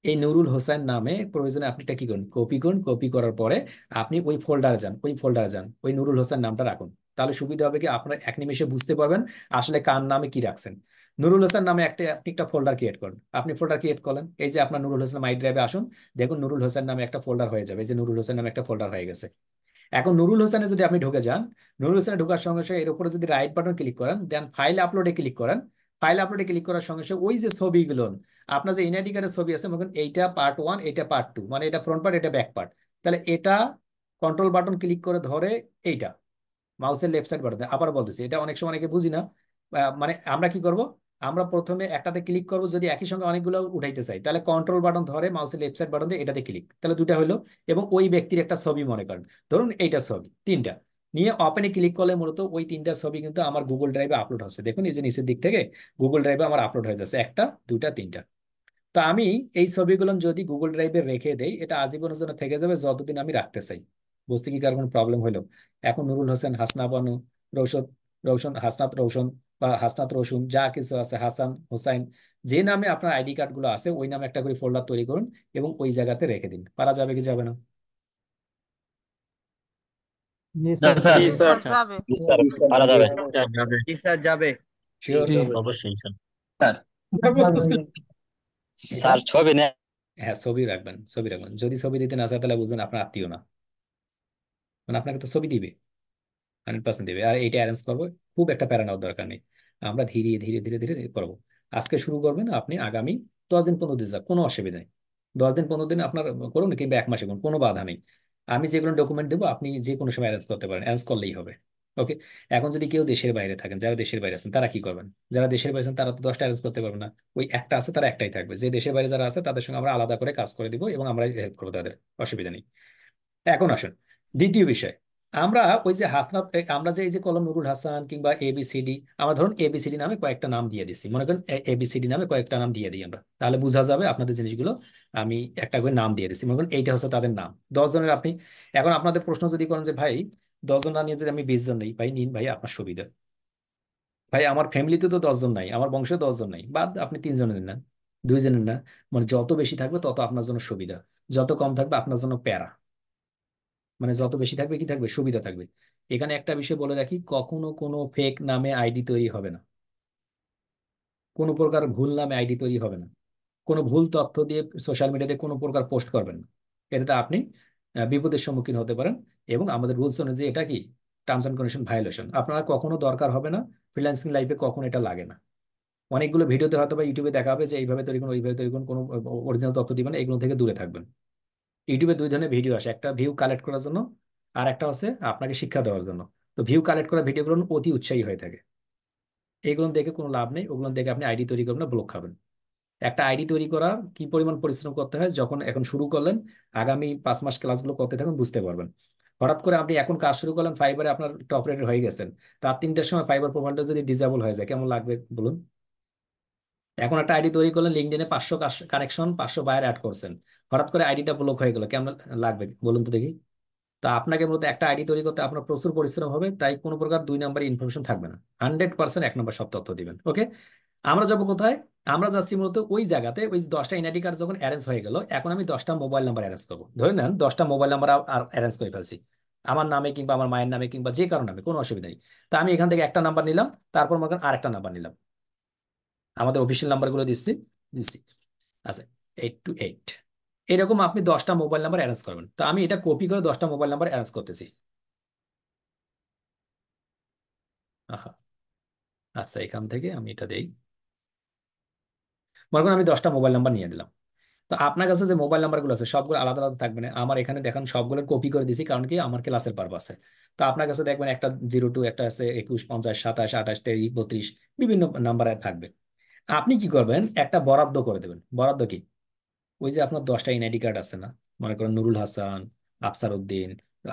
এই নুরুল হোসেন নামে প্রয়োজনে আপনি এটা কি করুন, কপি করুন। কপি করার পরে আপনি ওই ফোল্ডারে যান, ওই নুরুল হোসেন নামটা রাখুন। তাহলে সুবিধা হবে কি, আপনার এক নিমেষে বুঝতে পারবেন আসলে কার নামে কি রাখছেন। নুরুল হোসেন নামে আপনি একটা ফোল্ডার ক্রিয়েট করুন। আপনি ফোল্ডার ক্রিয়েট করলেন, এই যে আপনার নুরুল হোসেন মাই ড্রাইভে আসুন, দেখুন নুরুল হোসেন নামে একটা ফোল্ডার হয়ে যাবে। এই যে নুরুল হোসেন নামে একটা ফোল্ডার হয়ে গেছে। এখন নুরুল হোসেনে যদি আপনি ঢুকে যান, নুরুল হোসেনে ঢোকার সঙ্গে সঙ্গে এর উপরে যদি রাইট বাটন ক্লিক করেন, দেন ফাইল আপলোডে ক্লিক করেন। ফাইল আপলোডে ক্লিক করার সঙ্গে সঙ্গে ওই যে ছবিগুলো, আপনার যে এনআইডি কার্ডের ছবি আছে, মনে এইটা পার্ট 1, এটা পার্ট 2, মানে এটা ফ্রন্ট পার্ট, এটা ব্যাক পার্ট। তাহলে এটা কন্ট্রোল বাটন ক্লিক করে ধরে এইটা মাউসের লেফট সাইড বাটন, আবার বলতেছি এটা অনেক সময় অনেকে বুঝি না। মানে আমরা কি করব, আমরা প্রথমে একটাতে ক্লিক করব, যদি একই সঙ্গে অনেকগুলো উঠাইতে চাই তাহলে কন্ট্রোল বাটন ধরে মাউসের লেফট সাইড বাটন দিয়ে এটাতে ক্লিক, তাহলে দুটা হলো। এবং ওই ব্যক্তির একটা ছবি মনে করেন, ধরুন এইটা ছবি, 3টা নিয়ে ওপেনে ক্লিক করলে মূলত ওই 3টা ছবি কিন্তু আমার গুগল ড্রাইভে আপলোড হচ্ছে। দেখুন এই যে নিচের দিক থেকে গুগল ড্রাইভে আমার আপলোড হয়ে যাচ্ছে, 1টা 2টা 3টা। তো আমি এই ছবিগুলো যদি গুগল ড্রাইভে রেখে দেই, এটা আজীবনের জন্য থেকে যাবে যতদিন আমি রাখতে চাই। বুঝতে কি কার কোনো প্রবলেম হলো? এখন নুরুল হোসেন, হাসনা বানু, রৌশদ, রৌশন, হাসনাত রৌশন বা হাসনাত রৌশন, যা কিছু আছে, হাসান, হোসাইন, যে নামে আপনার আইডি কার্ড গুলো আছে, ওই নামে একটা করে ফোল্ডার তৈরি করুন এবং ওই জায়গাতে রেখে দিন। পারা যাবে কি যাবে না? স্যার জি স্যার। যাবে। জি স্যার পারা যাবে যাবে। জি স্যার যাবে। শিওর? অবশ্যই স্যার স্যার স্যার ছবি না হ্যাঁ, ছবি রাখবেন, ছবি রাখবেন। যদি ছবি দিতে না চায় তাহলে বুঝবেন আপনার আত্মীয় না, মানে আপনাকে তো ছবি দিবে, 100% দিবে। আর এটা অ্যারেঞ্জ করবো, খুব একটা প্যারা নেওয়ার দরকার নেই। আমরা ধীরে ধীরে ধীরে ধীরে করবো। আজকে শুরু করবেন আপনি, আগামী 10 দিন 15 দিন যাক, কোনো অসুবিধা নেই। 10 দিন 15 দিন আপনার করুন, কিংবা 1 মাসে করুন, কোনো বাধা নেই। আমি যেগুলো ডকুমেন্ট দেবো আপনি যে কোনো সময় অ্যারেঞ্জ করতে পারেন, অ্যারেঞ্জ করলেই হবে। ওকে। এখন যদি কেউ দেশের বাইরে থাকেন, যারা দেশের বাইরে আছেন তারা কি করবেন? যারা দেশের বাইরে আছেন তারা তো 10টা অ্যারেঞ্জ করতে পারবে না। ওই একটা আছে, তারা একটাই থাকবে। যে দেশের বাইরে যারা আছে তাদের সঙ্গে আমরা আলাদা করে কাজ করে দিব এবং আমরা হেল্প করবো তাদের, অসুবিধা নেই। এখন আসুন দ্বিতীয় বিষয়। আমরা ওই যে হাসনাত, আমরা যে এই যে কলম নুরুল হাসান কিংবা এবিসিডি, আমরা ধরুন এবিসিডি নামে কয়েকটা নাম দিয়ে দিচ্ছি, মনে করেন এবিসিডি নামে কয়েকটা নাম দিয়ে দিই আমরা, তাহলে বোঝা যাবে আপনাদের জিনিসগুলো। আমি একটা করে নাম দিয়ে দিচ্ছি, মনে করেন এইটা হচ্ছে তাদের নাম। 10 জনের আপনি, এখন আপনাদের প্রশ্ন যদি করেন যে ভাই 10 জন না নিয়ে যদি আমি 20 জন নেই, ভাই নিন ভাই, আপনার সুবিধা। ভাই আমার ফ্যামিলিতে তো 10 জন নাই, আমার বংশে 10 জন নাই, বাদ আপনি 3 জনের নেন, 2 জনের না। মানে যত বেশি থাকবে তত আপনার জন্য সুবিধা, যত কম থাকবে আপনার জন্য প্যারা। মানে যত বেশি থাকবে কি থাকবে, সুবিধা থাকবে। এখানে একটা বিষয় বলে রাখি, কখনো কোনো ফেক নামে আইডি তৈরি হবে না, কোনো প্রকার ভুল নামে আইডি তৈরি হবে না, কোনো ভুল তথ্য দিয়ে সোশ্যাল মিডিয়াতে কোনো প্রকার পোস্ট করবেন না। এটাতে আপনি বিপদের সম্মুখীন হতে পারেন। এবং আমাদের রুলস অনুযায়ী এটা কি, টার্মস অ্যান্ড কন্ডিশন ভায়োলেশন। আপনারা কখনো দরকার হবে না, ফ্রিল্যান্সিং লাইফে কখনো এটা লাগে না। অনেকগুলো ভিডিওতে হয়তো বা ইউটিউবে দেখা হবে যে এইভাবে তৈরি করুন, ওইভাবে তৈরি করুন, কোনো অরিজিনাল তথ্য দিবেন না, এগুলো থেকে দূরে থাকবেন। ইউটিউবে 2 ধরনের ভিডিও আসে, একটা ভিউ কালেক্ট করার জন্য, আর একটা হচ্ছে আপনাকে শিক্ষা দেওয়ার জন্য। তো ভিউ কালেক্ট করা ভিডিওগুলো অতি উৎসাহী হয়ে থাকে, এগুলো দেখে কোনো লাভ নেই। ওগুলো দেখে আপনি আইডি তৈরি করবেন না, ব্লক খাবেন। একটা আইডি তৈরি করা কি পরিমাণ পরিশ্রম করতে হয়, যখন এখন শুরু করলেন, আগামী 5 মাস ক্লাসগুলো করতে থাকুন, বুঝতে পারবেন। হঠাৎ করে আপনি এখন কাজ শুরু করলেন, ফাইবারে আপনার টপ রেটেড হয়ে গেছেন, রাত 3টার সময় ফাইবার প্রোফাইলটা যদি ডিসেবল হয়ে যায় কেমন লাগবে বলুন? এখন একটা আইডি তৈরি করলেন, লিঙ্কডইনে 500 কানেকশন, 500 বায়ার অ্যাড করছেন, হঠাৎ করে আইডিটা ব্লক হয়ে গেল, কেমন লাগবে বলুন তো দেখি? তা আপনাকে মূলত একটা আইডি তৈরি করতে আপনার প্রচুর পরিশ্রম হবে, তাই কোনো প্রকার 2 নম্বরের ইনফরমেশন থাকবে না, 100% 1 নম্বর সব তথ্য দিবেন। ওকে। আমরা যাবো কোথায়? আমরা যাচ্ছি মূলত ওই জায়গাতে, ওই 10টা এনআইডি কার্ড যখন অ্যারেঞ্জ হয়ে গেল, এখন আমি 10টা মোবাইল নাম্বার অ্যারেঞ্জ করবো। ধরে নেন 10টা মোবাইল নাম্বার আর অ্যারেঞ্জ করে ফেলছি, আমার নামে কিংবা আমার মায়ের নামে কিংবা যে কারো নামে, কোনো অসুবিধা নেই। তা আমি এখান থেকে একটা নাম্বার নিলাম, তারপর মনে করেন আরেকটা নাম্বার নিলাম, আমাদের অফিসিয়াল নাম্বারগুলো দিচ্ছি, দিচ্ছি। আচ্ছা, 828, এরকম আপনি 10টা মোবাইল নাম্বার অ্যারেঞ্জ করবেন। তো আমি এটা কপি করে 10টা মোবাইল নাম্বার অ্যারেঞ্জ করতেছি। আহা, আচ্ছা, এখান থেকে আমি এটা দেই। মনে করেন আমি 10টা মোবাইল নাম্বার নিয়ে দিলাম। তো আপনার কাছে যে মোবাইল নাম্বারগুলো আছে সবগুলো আলাদা আলাদা থাকবে না, আমার এখানে দেখেন সবগুলো কপি করে দিছি, কারণ কি আমার ক্লাসের পারপাসে। তো আপনার কাছে দেখবেন একটা 02, একটা আছে 21, 50, 27, 28, 23, 32, বিভিন্ন নাম্বার থাকবে। আপনি কি করবেন, একটা বরাদ্দ করে দেবেন। বরাদ্দ কি, ওই যে আপনার 10টা এনআইডি কার্ড আছে না, মনে করেন নুরুল হাসান, আফসার উদ্দিন,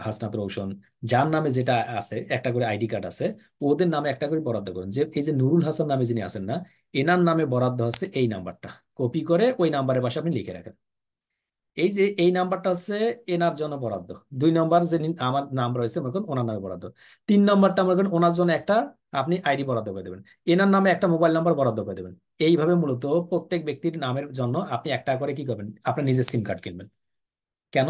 হাসনাত রৌশন, যার নামে যেটা আছে একটা করে আইডি কার্ড আছে, ওদের নামে একটা করে বরাদ্দ করেন। যে এই যে নুরুল হাসান নামে যিনি আছেন না, এনার নামে বরাদ্দ হচ্ছে এই নাম্বারটা, কপি করে ওই নাম্বারের পাশে আপনি লিখে রাখেন। এই যে এই নাম্বারটা হচ্ছে এনার জন্য বরাদ্দ। 2 নম্বর যে আমার নাম রয়েছে মনে করেন ওনার নামে বরাদ্দ। 3 নম্বরটা মনে করেন ওনার জন্য একটা আপনি আইডি বরাদ্দ করে দেবেন, এনার নামে একটা মোবাইল নাম্বার বরাদ্দ করে দেবেন। এইভাবে মূলত প্রত্যেক ব্যক্তির নামের জন্য আপনি একটা করে কি করবেন, আপনার নিজের সিম কার্ড কিনবেন। কেন?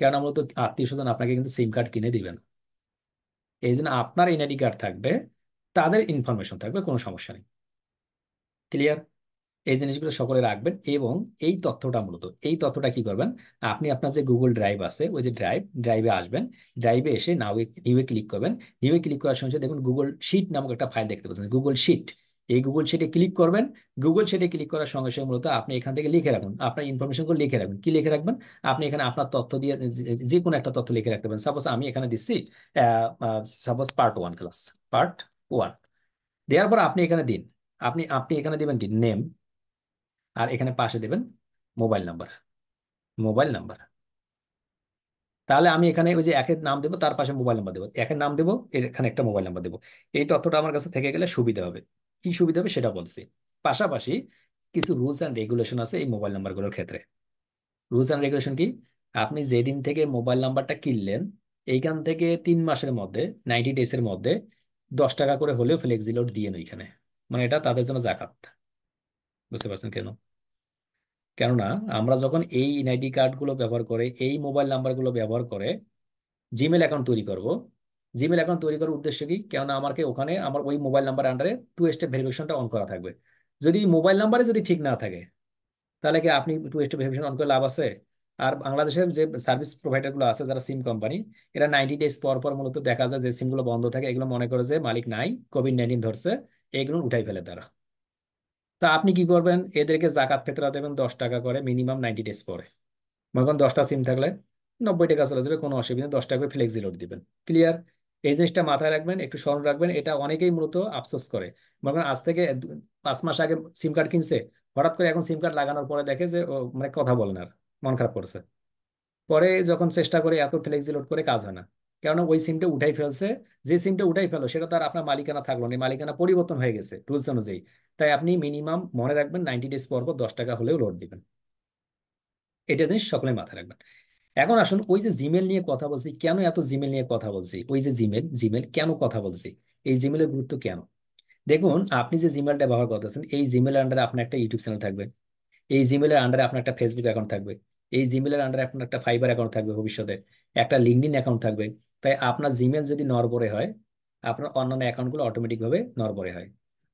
কেন মূলত আত্মীয় স্বজন আপনাকে কিন্তু সিম কার্ড কিনে দিবেন, এই জন্য আপনার এনআইডি কার্ড থাকবে, তাদের ইনফরমেশন থাকবে, কোনো সমস্যা নেই। ক্লিয়ার? এই জিনিসগুলো সকলে রাখবেন। এবং এই তথ্যটা কি করবেন, আপনি আপনার যে গুগল ড্রাইভ আছে, ওই যে ড্রাইভে আসবেন, ড্রাইভে এসে নিউয়ে ক্লিক করবেন। নিউয়ে ক্লিক করার সঙ্গে সঙ্গে দেখুন গুগল শিট নামক একটা ফাইল দেখতে পাচ্ছেন, গুগল শিট। এই গুগল শিটে ক্লিক করবেন। গুগল শিটে ক্লিক করার সঙ্গে সঙ্গে মূলত আপনি এখান থেকে লিখে রাখুন, আপনার ইনফরমেশন গুলো লিখে রাখবেন। কি লিখে রাখবেন? আপনি এখানে আপনার তথ্য দিয়ে যে কোনো একটা তথ্য লিখে রাখতে পারেন। সাপোজ আমি এখানে দিচ্ছি, সাপোজ পার্ট 1 ক্লাস, পার্ট 1 দেওয়ার পর আপনি এখানে দিন, আপনি আপনি এখানে দিবেন কি নেম, আর এখানে পাশে দেবেন মোবাইল নাম্বার, মোবাইল নাম্বার। তাহলে আমি এখানে ওই যে একের নাম দেবো, তার পাশে মোবাইল নাম্বার দেবো, একের নাম দেবো, এখানে একটা মোবাইল নাম্বার দেবো। এই তথ্যটা আমার কাছে থেকে গেলে সুবিধা হবে। কি সুবিধা হবে সেটা বলছি। পাশাপাশি কিছু রুলস অ্যান্ড রেগুলেশন আছে এই মোবাইল নাম্বারগুলোর ক্ষেত্রে। রুলস অ্যান্ড রেগুলেশন কি, আপনি যেদিন থেকে মোবাইল নাম্বারটা কিনলেন, এইখান থেকে 3 মাসের মধ্যে, 90 ডেজের মধ্যে 10 টাকা করে হলেও ফ্লেক্সি লোড দিয়ে ওইখানে, মানে এটা তাদের জন্য জাকাত। বুঝতে পারছেন কেন? কেননা আমরা যখন এই এনআইডি কার্ড গুলো ব্যবহার করে, এই মোবাইল নাম্বার গুলো ব্যবহার করে জিমেল অ্যাকাউন্ট তৈরি করব। জিমেল অ্যাকাউন্ট তৈরি করার উদ্দেশ্য কি? কেননা আমাকে ওখানে আমার ওই মোবাইল নাম্বার আন্ডারে টু স্টেপ ভেরিফিকেশনটা অন করা থাকবে। যদি মোবাইল নাম্বারে যদি ঠিক না থাকে, তাহলে কি আপনি টু স্টেপ ভেরিফিকেশন অন করে লাভ আছে? আর বাংলাদেশের যে সার্ভিস প্রোভাইডার গুলো আছে, যারা সিম কোম্পানি, এরা 90 ডেজ পর পর মূলত দেখা যায় যে সিম গুলো বন্ধ থাকে, এগুলো মনে করে যে মালিক নাই, কোভিড-19 ধরছে, এগুলো উঠাই ফেলে তারা। তা আপনি কি করবেন? এদেরকে জাকাত ফেতরা দেবেন 10 টাকা করে মিনিমাম 90 ডেজ পরে। মনে করেন 10টা সিম থাকলে 90 টাকা চলে দেবে, কোনো অসুবিধা নেই, 10 টাকা করে ফ্লেক্সি লোড দিবেন। ক্লিয়ার? এই জিনিসটা মাথায় রাখবেন, একটু স্মরণ রাখবেন। এটা অনেকেই মূলত আফসোস করে। মনে করেন আজ থেকে 5 মাস আগে সিম কার্ড কিনছে, হঠাৎ করে এখন সিম কার্ড লাগানোর পরে দেখে যে মানে কথা বলেন আর, মন খারাপ করছে। পরে যখন চেষ্টা করে এত ফ্লেক্সি লোড করে কাজ হয় না, কেননা ওই সিমটা উঠাই ফেলছে। যে সিমটা উঠাই ফেলো সেটা তো আর আপনার মালিকানা থাকলো না, মালিকানা পরিবর্তন হয়ে গেছে রুলস অনুযায়ী। তাই আপনি মিনিমাম মনে রাখবেন 90 ডেজ পর পর 10 টাকা হলেও লোড দিবেন। এটা জিনিস সকলে মাথায় রাখবেন। এখন আসুন, ওই যে জিমেল নিয়ে কথা বলছি, কেন এত জিমেল নিয়ে কথা বলছি? ওই যে জিমেল, জিমেল কেন কথা বলছি, এই জিমেলের গুরুত্ব কেন? দেখুন, আপনি যে জিমেলটা ব্যবহার করতেছেন, এই জিমেলের আন্ডারে আপনার একটা ইউটিউব চ্যানেল থাকবে, এই জিমেলের আন্ডারে আপনার একটা ফেসবুক অ্যাকাউন্ট থাকবে, এই জিমেলের আন্ডারে আপনার একটা ফাইবার অ্যাকাউন্ট থাকবে, ভবিষ্যতে একটা লিঙ্কডইন অ্যাকাউন্ট থাকবে। তাই আপনার জিমেল যদি নড়বড়ে হয়, আপনার অন্যান্য অ্যাকাউন্টগুলো অটোমেটিক ভাবে নড়বড়ে হয়।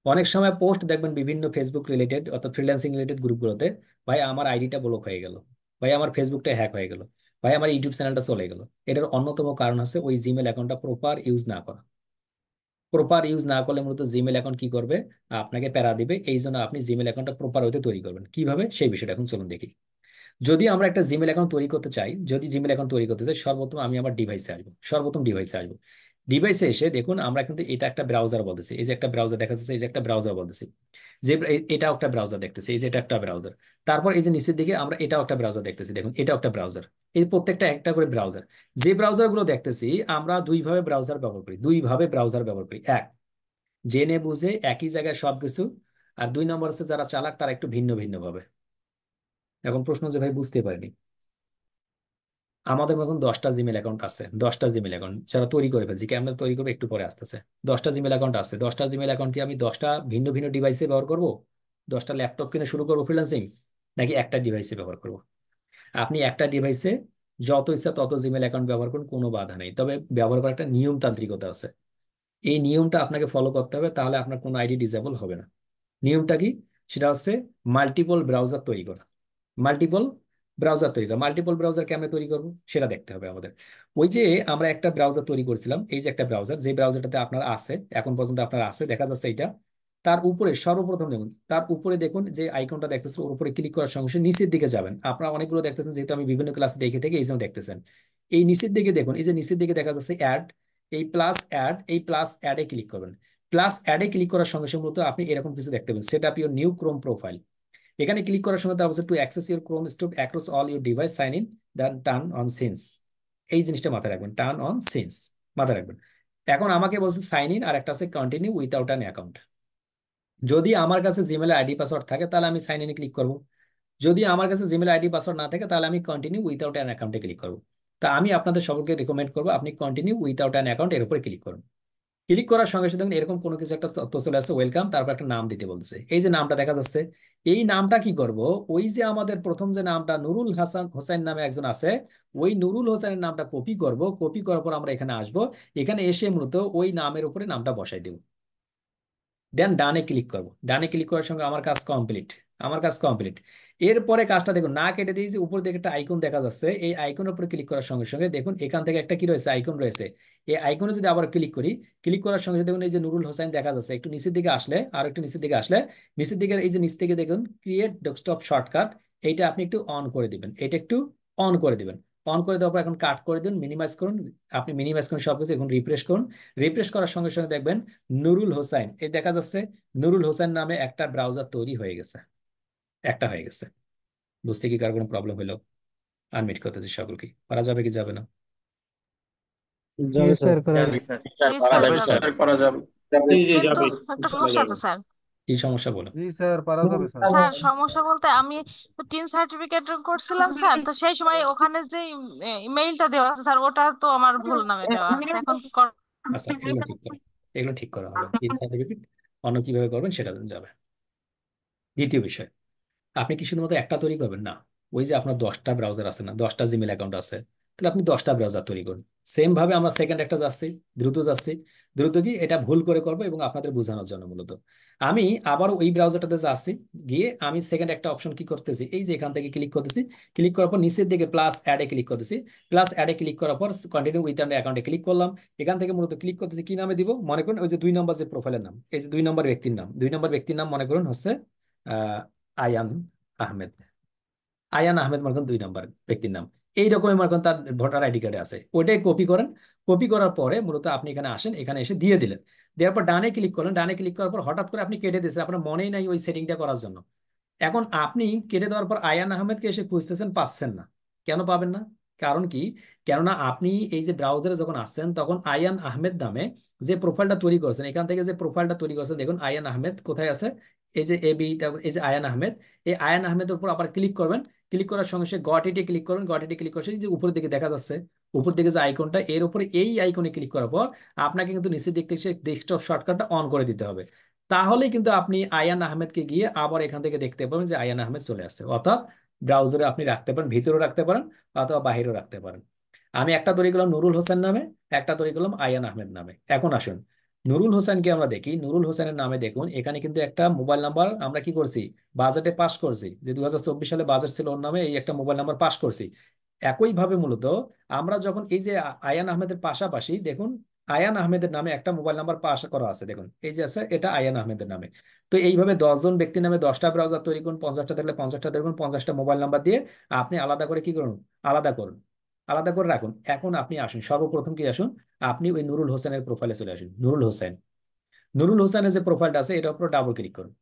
অনেক সময় পোস্ট দেখবেন বিভিন্ন ফেসবুক রিলেটেড অর্থাৎ ফ্রিল্যান্সিং রিলেটেড গ্রুপগুলোতে, ভাই আমার আইডিটা ব্লক হয়ে গেল, ভাই আমার ফেসবুকটা হ্যাক হয়ে গেল, ভাই আমার ইউটিউব চ্যানেলটা চলে গেল। এটার অন্যতম কারণ হচ্ছে ওই জিমেল অ্যাকাউন্টটা প্রপার ইউজ না করা। প্রপার ইউজ না করলে মূলত জিমেল অ্যাকাউন্ট কি করবে? আপনাকে প্যারা দিবে। এই জন্য আপনি জিমেল অ্যাকাউন্টটা প্রপার হতে তৈরি করবেন কিভাবে, সেই বিষয়টা এখন চলুন দেখি। যদি আমরা একটা জিমেল অ্যাকাউন্ট তৈরি করতে চাই, যদি জিমেল অ্যাকাউন্ট তৈরি করতে চাই, সর্বপ্রথম আমি আমার ডিভাইসে আসবো, সর্বপ্রথম ডিভাইসে আসবো। ডিভাইসে এসে দেখুন, আমরা কিন্তু এটা একটা ব্রাউজার বলতেছি, এই যে একটা ব্রাউজার দেখা যাচ্ছে, এই যে একটা ব্রাউজার বলতেছি, যে এটাও একটা ব্রাউজার দেখতেছি, এই যে এটা একটা ব্রাউজার। তারপর এই যে নিচের দিকে আমরা এটাও একটা ব্রাউজার দেখতেছি, দেখুন এটাও একটা ব্রাউজার। এই প্রত্যেকটা একটা করে ব্রাউজার। যে ব্রাউজার গুলো দেখতেছি, আমরা দুইভাবে ব্রাউজার ব্যবহার করি, দুইভাবে ব্রাউজার ব্যবহার করি। এক, জেনে বুঝে একই জায়গায় সবকিছু। আর 2 নম্বর হচ্ছে যারা চালাক, তারা একটু ভিন্ন ভিন্ন ভাবে। এখন প্রশ্ন যে ভাই বুঝতে পারিনি, আমাদের মতন 10টা জিমেল অ্যাকাউন্ট আছে, 10টা জিমেল অ্যাকাউন্ট যারা তৈরি করে ফেলছি, কেমন তৈরি করবে একটু পরে আসতেছে। 10টা জিমেল অ্যাকাউন্ট আছে, 10টা জিমেল অ্যাকাউন্ট কি আমি 10টা ভিন্ন ভিন্ন ডিভাইসে ব্যবহার করব? 10টা ল্যাপটপ কিনে শুরু করবো ফ্রিল্যান্সিং, নাকি একটা ডিভাইসে ব্যবহার করব? আপনি একটা ডিভাইসে যত ইচ্ছা তত জিমেল অ্যাকাউন্ট ব্যবহার করুন, কোনো বাধা নেই, তবে ব্যবহার করার একটা নিয়মতান্ত্রিকতা আছে। এই নিয়মটা আপনাকে ফলো করতে হবে, তাহলে আপনার কোনো আইডি ডিসেবল হবে না। নিয়মটা কি? সেটা হচ্ছে মাল্টিপল ব্রাউজার তৈরি করা। মাল্টিপল ব্রাউজার তৈরি করা, মাল্টিপল ব্রাউজার কেমনে তৈরি করবো সেটা দেখতে হবে আমাদের। ওই যে আমরা একটা ব্রাউজার তৈরি করেছিলাম, এই যে একটা ব্রাউজার, যে ব্রাউজারটাতে আপনার আছে, এখন পর্যন্ত আপনার আছে দেখা যাচ্ছে এটা। তার উপরে সর্বপ্রথম দেখুন, তার উপরে দেখুন যে আইকনটা দেখতেছেন, ওর উপরে ক্লিক করার সঙ্গে সঙ্গে নিচের দিকে যাবেন। আপনারা অনেকগুলো দেখতেছেন, যেহেতু আমি বিভিন্ন ক্লাস দেখে থেকে এই জন্য দেখতেছেন। এই নিচের দিকে দেখুন, এই যে নিচের দিকে দেখা যাচ্ছে অ্যাড, এই প্লাস অ্যাড, এই প্লাস অ্যাডে ক্লিক করবেন। প্লাস অ্যাডে ক্লিক করার সঙ্গে সঙ্গে মূলত আপনি এরকম কিছু দেখতে পাবেন, set up your new Chrome profile. এখানে ক্লিক করার সময় তার to access your Chrome store across all your devices, sign in, then turn on sync. এই জিনিসটা মাথায় রাখবেন, টার্ন অন সিন্স মাথায় রাখবেন। এখন আমাকে বলছে সাইন ইন, আর একটা আছে কন্টিনিউ উইথাউট অ্যান অ্যাকাউন্ট। যদি আমার কাছে জিমেলের আইডি পাসওয়ার্ড থাকে, তাহলে আমি সাইন ইনে ক্লিক করব। যদি আমার কাছে জিমেল আইডি পাসওয়ার্ড না থাকে, তাহলে আমি কন্টিনিউ উইথাউট অ্যান অ্যাকাউন্টে ক্লিক করব। তা আমি আপনাদের সকলকে রিকমেন্ড করবো আপনি কন্টিনিউ উইথাউট অ্যান অ্যাকাউন্ট এর উপরে ক্লিক করুন। ক্লিক করার সঙ্গে সঙ্গে দেখুন এরকম কোনো কিছু একটা তথ্য চলে আসছে, ওয়েলকাম, তারপর একটা নাম দিতে বলতেছে। এই যে নামটা দেখা যাচ্ছে, এই নামটা কি করব? ওই যে আমাদের প্রথম যে নামটা নুরুল হাসান হোসেন নামে একজন আছে, ওই নুরুল হোসেনের নামটা কপি করব। কপি করার পর আমরা এখানে আসব, এখানে এসে মূলত ওই নামের উপরে নামটা বসাই দেব। দেন ডানে ক্লিক করব। ডানে ক্লিক করার সঙ্গে আমার কাজ কমপ্লিট, আমার কাজ কমপ্লিট। এরপরে কাজটা দেখুন, না কেটে দিয়ে যে উপর দিকে একটা আইকন দেখা যাচ্ছে, এই আইকনের উপরে ক্লিক করার সঙ্গে সঙ্গে দেখুন এখান থেকে একটা কি রয়েছে, আইকন রয়েছে। এই আইকনে যদি আবার ক্লিক করি, ক্লিক করার সঙ্গে সঙ্গে দেখুন এই যে নুরুল হোসেন দেখা যাচ্ছে। একটু নিচের দিকে আসলে, আর একটু নিচের দিকে আসলে, নিচের দিকে এই যে নিচ থেকে দেখুন ক্রিয়েট ডেস্কটপ শর্টকাট, এইটা আপনি একটু অন করে দিবেন, এটা একটু অন করে দিবেন। অন করে দেওয়ার পর এখন কাট করে দিন, মিনিমাইজ করুন। আপনি মিনিমাইজ করুন সবকিছু, এখন রিফ্রেশ করুন। রিফ্রেশ করার সঙ্গে সঙ্গে দেখবেন নুরুল হোসেন এই দেখা যাচ্ছে। নুরুল হোসেন নামে একটা ব্রাউজার তৈরি হয়ে গেছে, একটা হয়ে গেছে। বুঝতে কি কার কোনো প্রবলেম হলো? আনমিট করতেছি সকলকে, পারা যাবে কি যাবে না? জি যাবে স্যার। স্যার, করা যাবে যাবে। স্যার জি করা স্যার যাবে করা স্যার। যাবে, করা যাবে। জি জি কিন্তু যাবে, একটা ইনশাল্লাহ সমস্যা যাবে। আছে স্যার। কি সমস্যা বলো? জি স্যার, পারা যাবে স্যার। স্যার সমস্যা বলতে আমি তো টিন সার্টিফিকেট করছিলাম স্যার, তো সেই সময় ওখানে যে ইমেইলটা দেওয়া আছে স্যার, ওটা তো আমার ভুল নামে দেওয়া আছে। এখন কি আচ্ছা, এগুলো ঠিক করো, এগুলো ঠিক করা হবে। তিন সার্টিফিকেট অন্য কিভাবে করবেন সেটা যাবে। দ্বিতীয় বিষয়, আপনি কি শুধুমাত্র একটা তৈরি করবেন? না, ওই যে আপনার 10টা ব্রাউজার আছে না, 10টা জিমেল অ্যাকাউন্ট আছে, তাহলে আপনি 10টা ব্রাউজার তৈরি করুন। সেম ভাবে আমরা সেকেন্ড একটা যাচ্ছি, দ্রুত যাচ্ছি। দ্রুত কি এটা ভুল করে করবো এবং আপনাদের বোঝানোর জন্য মূলত আমি আবার ওই ব্রাউজারটাতে যাচ্ছি, গিয়ে আমি সেকেন্ড একটা অপশন কি করতেছি, এই যে এখান থেকে ক্লিক করতেছি। ক্লিক করার পর নিচের দিকে প্লাস অ্যাডে ক্লিক করতেছি। প্লাস অ্যাডে ক্লিক করার পর কন্টিনিউ উইথ অ্যাকাউন্টে ক্লিক করলাম। এখান থেকে মূলত ক্লিক করতেছি কি নামে দিব, মনে করুন ওই যে 2 নম্বর যে প্রোফাইলের নাম, এই যে 2 নম্বর ব্যক্তির নাম, 2 নম্বর ব্যক্তির নাম মনে করুন হচ্ছে আহ আয়ান আহমেদ। আয়ান আহমেদ মনে করেন 2 নম্বর ব্যক্তির নাম। এইরকমই মনে করেন তার ভোটার আইডি কার্ডে আছে, ওইটাই কপি করেন। কপি করার পরে মূলত আপনি এখানে আসেন, এখানে এসে দিয়ে দিলেন। দেওয়ার পর ডানে ক্লিক করলেন। ডানে ক্লিক করার পর হঠাৎ করে আপনি কেটে দিয়েছেন, আপনার মনেই নাই ওই সেটিংটা করার জন্য। এখন আপনি কেটে দেওয়ার পর আয়ান আহমেদকে এসে খুঁজতেছেন, পাচ্ছেন না। কেন পাবেন না? কারণ কি? কেননা আপনি এই যে ব্রাউজারে যখন আসছেন তখন আয়ান আহমেদ নামে যে প্রোফাইলটা তৈরি করছেন, এখান থেকে যে প্রোফাইলটা তৈরি করছেন দেখুন আয়ান আহমেদ কোথায় আছে, এই যে এবি, এই যে আয়ান আহমেদ। এই আয়ান আহমেদের উপর আবার ক্লিক করবেন। ক্লিক করার সঙ্গে সঙ্গে গট ইটে ক্লিক করবেন। গট ইটে ক্লিক করে যে উপরের দিকে দেখা যাচ্ছে, উপর দিকে যে আইকনটা, এর উপরে এই আইকনে ক্লিক করার পর আপনাকে কিন্তু নিচের দিক থেকে ডেস্কটপ শর্টকাটটা অন করে দিতে হবে। তাহলে কিন্তু আপনি আয়ান আহমেদকে গিয়ে আবার এখান থেকে দেখতে পাবেন যে আয়ান আহমেদ চলে আসছে। অর্থাৎ ব্রাউজারে আপনি রাখতে পারেন, ভিতরেও রাখতে পারেন অথবা বাহিরেও রাখতে পারেন। আমি একটা তৈরি করলাম নুরুল হোসেন নামে, একটা তৈরি করলাম আয়ান আহমেদ নামে। এখন আসুন নুরুল হোসেনকে আমরা দেখি। নুরুল হোসেনের নামে দেখুন এখানে কিন্তু একটা মোবাইল নাম্বার আমরা কি করছি, বাজেটে পাস করছি, যে 2024 সালে বাজেট ছিল ওর নামে, এই একটা মোবাইল নাম্বার পাস করছি। একইভাবে মূলত আমরা যখন এই যে আয়ান আহমেদের পাশাপাশি দেখুন আয়ান আহমেদের নামে একটা মোবাইল নাম্বার পাস করা আছে, দেখুন এই যে আছে, এটা আয়ান আহমেদের নামে। তো এইভাবে 10 জন ব্যক্তির নামে 10টা ব্রাউজার তৈরি করুন, 50টা থাকলে 50টা তৈরি করুন, 50টা মোবাইল নাম্বার দিয়ে আপনি আলাদা করে কি করুন, আলাদা করুন, আলাদা করে রাখুন। এখন আপনি আসুন, সর্বপ্রথম কি আসুন, আপনি ওই নুরুল হোসেনের প্রোফাইলে চলে আসুন। নুরুল হোসেন, নুরুল হোসেনের যে প্রোফাইলটা আছে এটার উপর ডাবল ক্লিক করুন।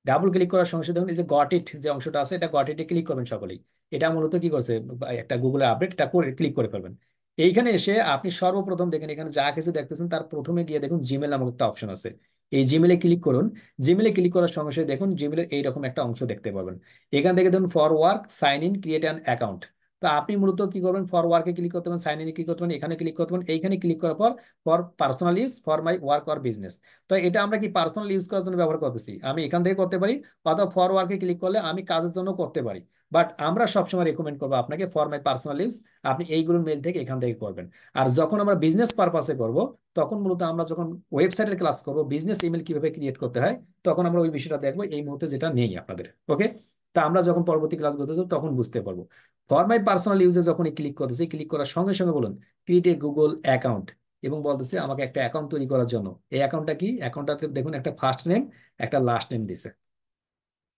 ডাবল ক্লিক করার সঙ্গে সঙ্গে দেখুন এই যে গট ইট যে অংশটা আছে, এটা গট ইটে ক্লিক করবেন সকলেই। এটা মূলত কি করছে, একটা গুগলের আপডেট, এটা করে ক্লিক করে ফেলবেন। এইখানে এসে আপনি সর্বপ্রথম দেখেন এখানে যা কিছু দেখতেছেন তার প্রথমে গিয়ে দেখুন জিমেল নামক একটা অপশন আছে। এই জিমেলে ক্লিক করুন। জিমেলে ক্লিক করার সঙ্গে সঙ্গে দেখুন জিমেলের এইরকম একটা অংশ দেখতে পাবেন। এখান থেকে দেখুন for work, sign in, create an account. তো আপনি মূলত কি করবেন, ফর ওয়ার্কে ক্লিক করতে পারেন, সাইন ইনে ক্লিক করতে পারেন, এখানে ক্লিক করতে পারেন। এইখানে ক্লিক করার পর for personal use, for my work or business. তো এটা আমরা কি পার্সোনাল ইউজ করার জন্য ব্যবহার করতেছি, আমি এখান থেকে করতে পারি। অথবা ফর ওয়ার্কে ক্লিক করলে আমি কাজের জন্য করতে পারি। বাট আমরা সবসময় রেকমেন্ড করবো আপনাকে ফর মাই পার্সোনাল ইউজ, আপনি এইগুলো মেল থেকে এখান থেকে করবেন। আর যখন আমরা বিজনেস পারপাসে করব, তখন মূলত আমরা যখন ওয়েবসাইটের ক্লাস করব বিজনেস ইমেল কিভাবে ক্রিয়েট করতে হয়, তখন আমরা ওই বিষয়টা দেখবো। এই মুহূর্তে যেটা নেই আপনাদের, ওকে। তা আমরা যখন পরবর্তী ক্লাস করতে যাবো তখন বুঝতে পারবো। ফর মাই পার্সোনাল ইউজে যখন ক্লিক করতেছি, ক্লিক করার সঙ্গে সঙ্গে বলুন ক্রিয়েট এ গুগল অ্যাকাউন্ট, এবং বলতেছে আমাকে একটা অ্যাকাউন্ট তৈরি করার জন্য। এই অ্যাকাউন্টটা কি, অ্যাকাউন্টটাতে দেখুন একটা ফার্স্ট নেম, একটা লাস্ট নেম দিছে।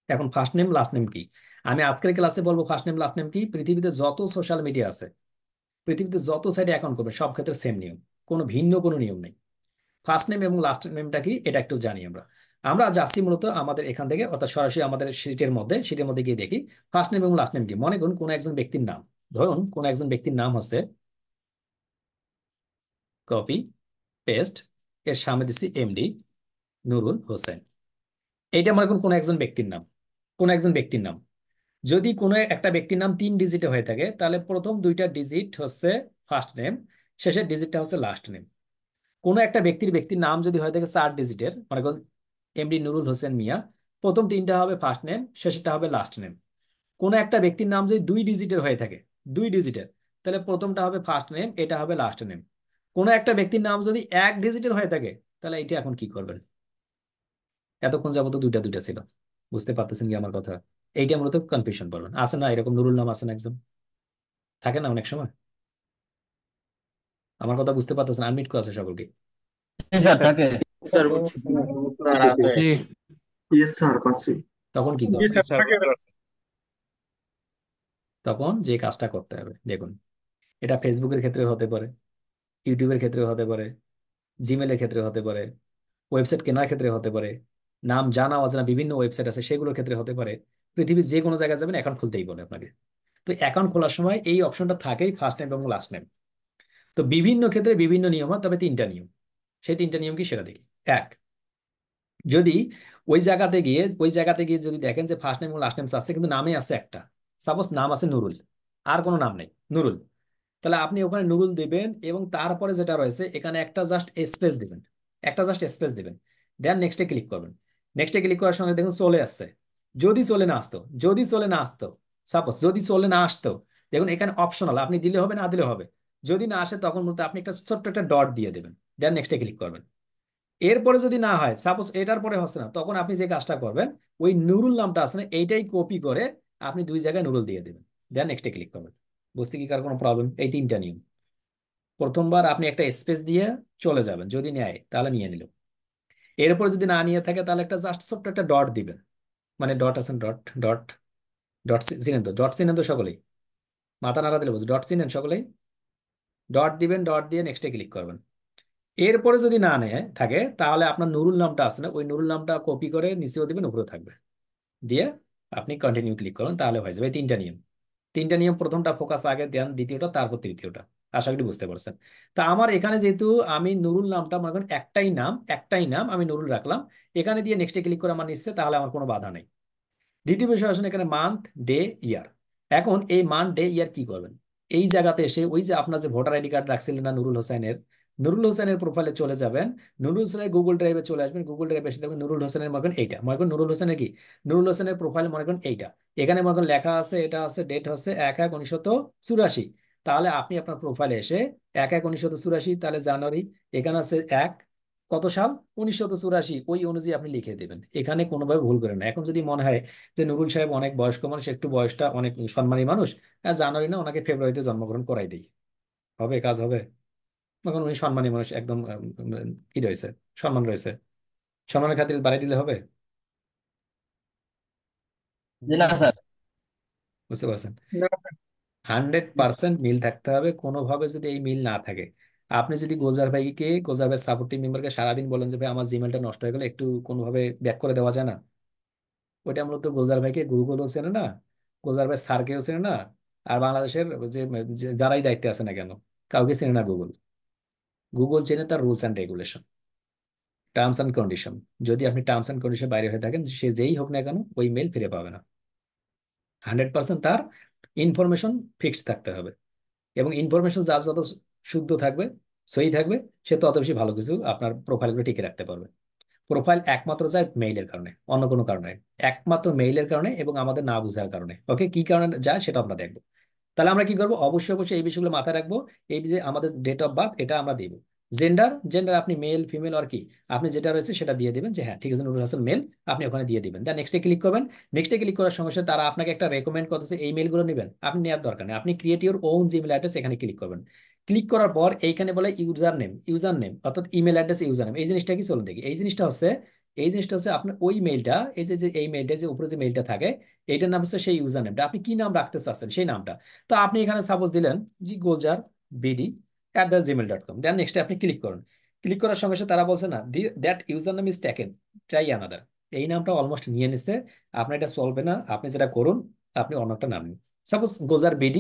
এখন ফার্স্ট নেম লাস্ট নেম কি, আমি আজকের ক্লাসে বলবো ফার্স্ট নেম লাস্ট নেম কি। পৃথিবীতে যত সোশ্যাল মিডিয়া আছে, পৃথিবীতে যত সাইটে অ্যাকাউন্ট করবে সব ক্ষেত্রে সেম নিয়ম, কোনো ভিন্ন কোনো নিয়ম নেই। ফার্স্ট নেম এবং লাস্ট নেমটা কি এটা একটু জানি আমরা। আমরা যাচ্ছি মূলত আমাদের এখান থেকে, অর্থাৎ সরাসরি আমাদের সিটের মধ্যে গিয়ে দেখি ফার্স্ট নেম এবং লাস্ট নেম কি। মনে করুন কোনো একজন ব্যক্তির নাম, ধরুন কোনো একজন ব্যক্তির নাম হচ্ছে, কপি পেস্ট, এর সামনে দিচ্ছি এমডি নুরুল হোসেন। এইটা মনে করুন কোনো একজন ব্যক্তির নাম, কোনো একজন ব্যক্তির নাম। যদি কোনো একটা ব্যক্তির নাম 3 ডিজিটে হয়ে থাকে, তাহলে প্রথম 2টা ডিজিট হচ্ছে ফার্স্ট নেম, শেষের ডিজিটটা হচ্ছে লাস্ট নেম। কোনো একটা ব্যক্তির নাম যদি হয়ে থাকে 4 ডিজিটের, মনে করুন এমডি নুরুল হোসেন মিয়া, প্রথম 3টা হবে ফার্স্ট নেম, শেষেরটা হবে লাস্ট নেম। কোনো একটা ব্যক্তির নাম যদি 2 ডিজিটের হয়ে থাকে, 2 ডিজিটের, তাহলে প্রথমটা হবে ফার্স্ট নেম, এটা হবে লাস্ট নেম। কোনো একটা ব্যক্তির নাম যদি 1 ডিজিটের হয়ে থাকে, তাহলে এটা এখন কি করবেন? এতক্ষণ যাবত দুইটা দুইটা ছিল, বুঝতে পারতেছেন কি আমার কথা? এইটা মূলত কনফিউশন করবেন। আছে না এরকম নুরুল নাম আছে না একজন, থাকে না অনেক সময়? আমার কথা বুঝতে পারতেছেন? আনমিউট করা আছে সকলকে। স্যার থাকে। স্যার বুঝছি। স্যার আছে। জি ইয়েস স্যার পাচ্ছি। তখন কি জি করবেন? স্যার থাকে। তখন যে কাজটা করতে হবে দেখুন, এটা ফেসবুকের ক্ষেত্রে হতে পারে, ইউটিউবের ক্ষেত্রে হতে পারে, জিমেলের ক্ষেত্রে হতে পারে, ওয়েবসাইট কেনার ক্ষেত্রে হতে পারে, নাম জানা অজানা বিভিন্ন ওয়েবসাইট আছে সেগুলোর ক্ষেত্রে হতে পারে। পৃথিবীর যে কোনো জায়গায় যাবেন অ্যাকাউন্ট খুলতেই বলে আপনাকে। তো অ্যাকাউন্ট খোলার সময় এই অপশনটা থাকেই, ফার্স্ট নেম এবং লাস্ট নেম। তো বিভিন্ন ক্ষেত্রে বিভিন্ন নিয়ম হয়, তবে 3টা নিয়ম। সেই 3টা নিয়ম কি সেটা দেখি। এক, যদি ওই জায়গাতে গিয়ে যদি দেখেন যে ফার্স্ট নেম এবং লাস্ট নেম আছে কিন্তু নামে আছে একটা, সাপোজ নাম আছে নুরুল, আর কোনো নাম নেই, নুরুল, তাহলে আপনি ওখানে নুরুল দিবেন এবং তারপরে যেটা রয়েছে এখানে একটা জাস্ট স্পেস দিবেন, একটা জাস্ট স্পেস দিবেন। দেন নেক্সটে ক্লিক করবেন। নেক্সটে ক্লিক করার সঙ্গে দেখুন চলে আসছে। যদি চলে না আসতো সাপোজ যদি চলে না আসতো, দেখুন এখানে অপশনাল, আপনি দিলে হবে না দিলে হবে। যদি না আসে তখন মূলত আপনি একটা ছোট্ট একটা ডট দিয়ে দেবেন, দেন নেক্সটে ক্লিক করবেন। এরপরে যদি না হয়, সাপোজ এটার পরে হচ্ছে না, তখন আপনি যে কাজটা করবেন, ওই নুরুল নামটা আছে না, এইটাই কপি করে আপনি দুই জায়গায় নুরুল দিয়ে দেবেন, দেন নেক্সটে ক্লিক করবেন। বুঝতে কি কার কোনো প্রবলেম? এই তিনটা নিয়ম। প্রথমবার আপনি একটা স্পেস দিয়ে চলে যাবেন, যদি নেয় তাহলে নিয়ে নিল। এরপর যদি না নিয়ে থাকে তাহলে একটা জাস্ট ছোট্ট একটা ডট দিবেন, মানে ডট আছেন, ডট ডট ডট চিনেন তো? ডট চিনেন তো সকলেই? মাথা নাড়া দিলে বুঝ, ডট চিনেন সকলেই? ডট দিবেন, ডট দিয়ে নেক্সটে ক্লিক করবেন। এরপরে যদি না নেয় থাকে তাহলে আপনার নুরুল নামটা আছে না, ওই নুরুল নামটা কপি করে নিচেও দিবেন, উপরেও থাকবে, দিয়ে আপনি কন্টিনিউ ক্লিক করুন, তাহলে হয়ে যাবে। এই তিনটা নিয়ম। তিনটা নিয়ম, প্রথমটা ফোকাস আগে দেন, দ্বিতীয়টা, তারপর তৃতীয়টা। আশা করি বুঝতে পারছেন। তা আমার এখানে যেহেতু আমি নুরুল নামটা মনে করেন একটাই নাম আমি নুরুল রাখলাম, এখানে দিয়ে নেক্সটে ক্লিক করে আমার নিচ্ছে, তাহলে আমার কোনো বাধা নেই। দ্বিতীয় বিষয় আসলে এখানে মান্থ, ডে, ইয়ার। এখন এই মান্থ, ডে, ইয়ার কি করবেন? এই জায়গাতে এসে ওই যে আপনার যে ভোটার আইডি কার্ড রাখছিলেন না নুরুল হোসেনের প্রোফাইলে চলে যাবেন। নুরুল হোসেনের গুগল ড্রাইভে চলে আসবেন, গুগল ড্রাইভে এসে দেখবেন নুরুল হোসেনের মনে করেন এইটা, মনে করেন নুরুল হোসেনের কি, নুরুল হোসেনের প্রোফাইল মনে করেন এইটা। এখানে মনে করেন লেখা আছে, এটা আছে ডেট হচ্ছে 1/1/1984। তাহলে আপনি আপনার প্রোফাইলে এসে 1/1/1984, তাহলে জানুয়ারি, এখানে আছে কত সাল, 1984, ওই অনুযায়ী আপনি লিখে দেবেন। এখানে কোনোভাবে ভুল করেন না। এখন যদি মনে হয় যে নুরুল সাহেব অনেক বয়স্ক মানুষ, একটু বয়সটা অনেক সম্মানী মানুষ, জানুয়ারি না, ওনাকে ফেব্রুয়ারিতে জন্মগ্রহণ করাই দিই, হবে, কাজ হবে। এখন উনি সম্মানী মানুষ একদম, কি রয়েছে, সম্মান রয়েছে, সম্মানের খাতির বাড়াই দিলে হবে। জি না স্যার। বুঝতে পারছেন? না, 100% মিল থাকতে হবে। কোনোভাবে যদি এই মিল না থাকে, আপনি যদি গোলজার ভাই সাপোর্টিভ মেম্বারকে সারাদিন বলেন যে ভাই আমার জিমেলটা নষ্ট হয়ে গেলে একটু কোনোভাবে ব্যাক করে দেওয়া যায় না, ওইটা মূলত গোলজার ভাইকে গুগলও চেনে না, গোলজার ভাই স্যারকেও চেনে না, আর বাংলাদেশের যে যারাই দায়িত্বে আছে না কেন, কাউকে চেনে না গুগল। গুগল চেনে তার rules and regulation, terms and condition. যদি আপনি টার্মস অ্যান্ড কন্ডিশন বাইরে হয়ে থাকেন, সে যেই হোক না কেন ওই মেল ফিরে পাবে না। 100% তার ইনফরমেশন ফিক্সড থাকতে হবে, এবং ইনফরমেশন যার যত শুদ্ধ থাকবে, সহি থাকবে, সে তত বেশি ভালো কিছু আপনার প্রোফাইলগুলো টিকে রাখতে পারবে। প্রোফাইল একমাত্র যায় মেইলের কারণে, অন্য কোনো কারণে নয়। একমাত্র মেইলের কারণে এবং আমাদের না বুঝার কারণে। ওকে, কি কারণে যায় সেটা আমরা দেখবো। তাহলে আমরা কি করবো, অবশ্যই অবশ্যই এই বিষয়গুলো মাথায় রাখবো। এই যে আমাদের ডেট অফ বার্থ, এটা আমরা দিব। জেন্ডার, জেন্ডার আপনি মেল, ফিমেল আর কি আপনি যেটা রয়েছে সেটা দিয়ে দিবেন, যে হ্যাঁ ঠিক আছে নুরুল হাসান মেল, আপনি ওখানে দিয়ে দিবেন। দেন নেক্সটে ক্লিক করবেন। নেক্সটে ক্লিক করার সঙ্গে সঙ্গে তারা আপনাকে একটা রেকমেন্ড করতেছে, এই মেলগুলো নেবেন, আপনি নেওয়ার দরকার নেই, আপনি create your own Gmail address, এখানে ক্লিক করবেন। ক্লিক করার পর এইখানে বলে ইউজার নেম অর্থাৎ ইমেল অ্যাড্রেস, ইউজার নেম। এই জিনিসটা কি, চলুন দেখি। এই জিনিসটা হচ্ছে আপনার ওই মেইলটা, এই যে এই মেইলটা, যে উপরে যে মেইলটা থাকে, এইটার নাম হচ্ছে সেই ইউজার নেমটা। আপনি কি নাম রাখতে চাচ্ছেন সেই নামটা। তো আপনি এখানে সাপোজ দিলেন জি গোলজার BD@gmail.com, দেন নেক্সটে আপনি ক্লিক করুন। ক্লিক করার সঙ্গে সঙ্গে তারা বলছে না, that user name is taken, try another. এই নামটা অলমোস্ট নিয়ে নিচ্ছে, আপনার এটা চলবে না। আপনি যেটা করুন, আপনি অন্য একটা নাম নিন। সাপোজ GojarBD,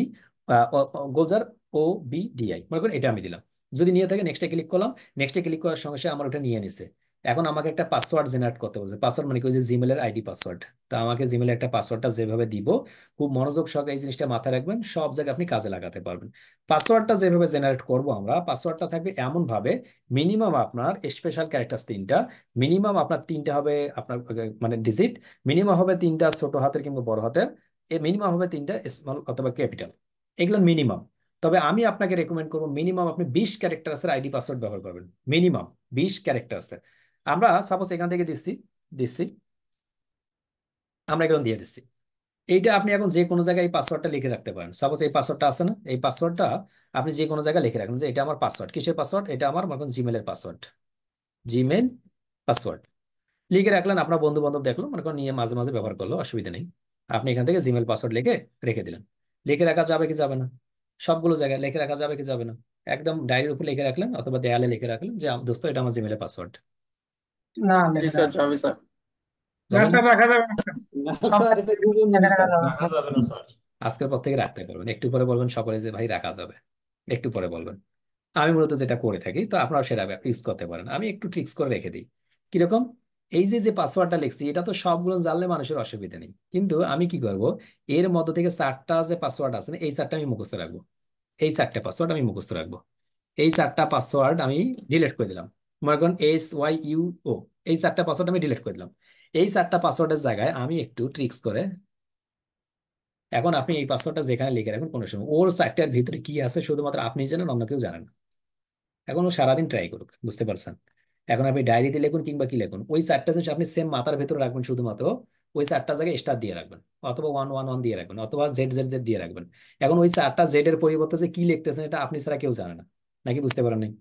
মনে করেন এটা আমি দিলাম। যদি নিয়ে থাকে নেক্সটে ক্লিক করলাম। নেক্সটে ক্লিক করার সঙ্গে সঙ্গে আমার ওটা নিয়ে নিছে। এখন আমাকে একটা পাসওয়ার্ড জেনারেট করতে বলছে। পাসওয়ার্ড মানে কি, ওই যে জিমেলের আইডি পাসওয়ার্ড। তা আমাকে জিমেলের একটা পাসওয়ার্ডটা যেভাবে দিব, খুব মনোযোগ সহকারে এই জিনিসটা মাথায় রাখবেন, সব জায়গায় আপনি কাজে লাগাতে পারবেন। পাসওয়ার্ডটা যেভাবে জেনারেট করব আমরা, পাসওয়ার্ডটা থাকবে এমন ভাবে, মিনিমাম আপনার স্পেশাল ক্যারেক্টার তিনটা, মিনিমাম আপনার তিনটা হবে আপনার মানে ডিজিট, মিনিমাম হবে তিনটা ছোট হাতের কিংবা বড় হাতের, মিনিমাম হবে তিনটা স্মল অথবা ক্যাপিটাল, এগুলো মিনিমাম। তবে আমি আপনাকে রেকমেন্ড করবো মিনিমাম আপনি 20 ক্যারেক্টার্সের আইডি পাসওয়ার্ড ব্যবহার করবেন, মিনিমাম 20 ক্যারেক্টার্সের। আমরা সাপোজ এখান থেকে দিচ্ছি দিচ্ছি আমরা এখন দিয়ে দিচ্ছি। এইটা আপনি এখন যে কোনো জায়গায় এই পাসওয়ার্ডটা লিখে রাখতে পারেন। সাপোজ এই পাসওয়ার্ডটা আছে না, এই পাসওয়ার্ডটা আপনি যে কোনো জায়গায় লিখে রাখেন যে এটা আমার পাসওয়ার্ড। কিসের পাসওয়ার্ড? এটা আমার এখন জিমেলের পাসওয়ার্ড, জিমেল পাসওয়ার্ড লিখে রাখলেন। আপনার বন্ধু বান্ধব দেখলো, মনে করেন নিয়ে মাঝে মাঝে ব্যবহার করলো, অসুবিধা নেই। আপনি এখান থেকে জিমেল পাসওয়ার্ড লিখে রেখে দিলেন। লিখে রাখা যাবে কি যাবে না? সবগুলো জায়গায় লিখে রাখা যাবে কি যাবে না? একদম ডায়েরির উপর লিখে রাখলেন অথবা দেয়ালে লিখে রাখলেন যে দোস্ত এটা আমার জিমেলের পাসওয়ার্ড। না জি লেখা স্যার, যাবে যাবে স্যার। না যাবে না? স্যার, রাখা যাবে না স্যার। সব স্যার এটা গুগল লেখা স্যার। যাবে না। রাখা যাবে না স্যার। আজকের পর থেকে রাখতে পারবেন, একটু পরে বলবেন সকলে যে ভাই রাখা যাবে, একটু পরে বলবেন। আমি মূলত যেটা করে থাকি, তো আপনারা সেটা ইউজ করতে পারেন। আমি একটু ট্রিক্স করে রেখে দিই। কিরকম? এই যে যে পাসওয়ার্ডটা লিখছি, এটা তো সবগুলো জানলে মানুষের অসুবিধা নেই, কিন্তু আমি কি করব, এর মধ্য থেকে 4টা যে পাসওয়ার্ড আছে না, এই 4টা আমি মুখস্থ রাখবো। এই 4টে পাসওয়ার্ড আমি মুখস্থ রাখবো। এই 4টা পাসওয়ার্ড আমি ডিলিট করে দিলাম। মনে করেন SYUO, এই 4টা পাসওয়ার্ড আমি ডিলিট করে দিলাম। এই 4টা পাসওয়ার্ডের জায়গায় আমি একটু ট্রিক্স করে এখন আপনি এই পাসওয়ার্ডটা যেখানে লিখে রাখুন কোনো সময়, ওর চারটার ভিতরে কি আছে শুধুমাত্র আপনি জানেন, অন্য কেউ জানেন না। এখন ও সারাদিন ট্রাই করুক, বুঝতে পারছেন? এখন আপনি ডায়েরিতে লিখুন কিংবা কি লিখুন, ওই চারটা জিনিস আপনি সেম মাথার ভেতরে রাখবেন, শুধুমাত্র ওই চারটা জায়গায় স্টার দিয়ে রাখবেন, অথবা 111 দিয়ে রাখবেন, অথবা জেড জেড জেড দিয়ে রাখবেন। এখন ওই চারটা জেড এর পরিবর্তে যে কি লিখতেছেন এটা আপনি ছাড়া কেউ জানে না। নাকি বুঝতে পারেন নাই?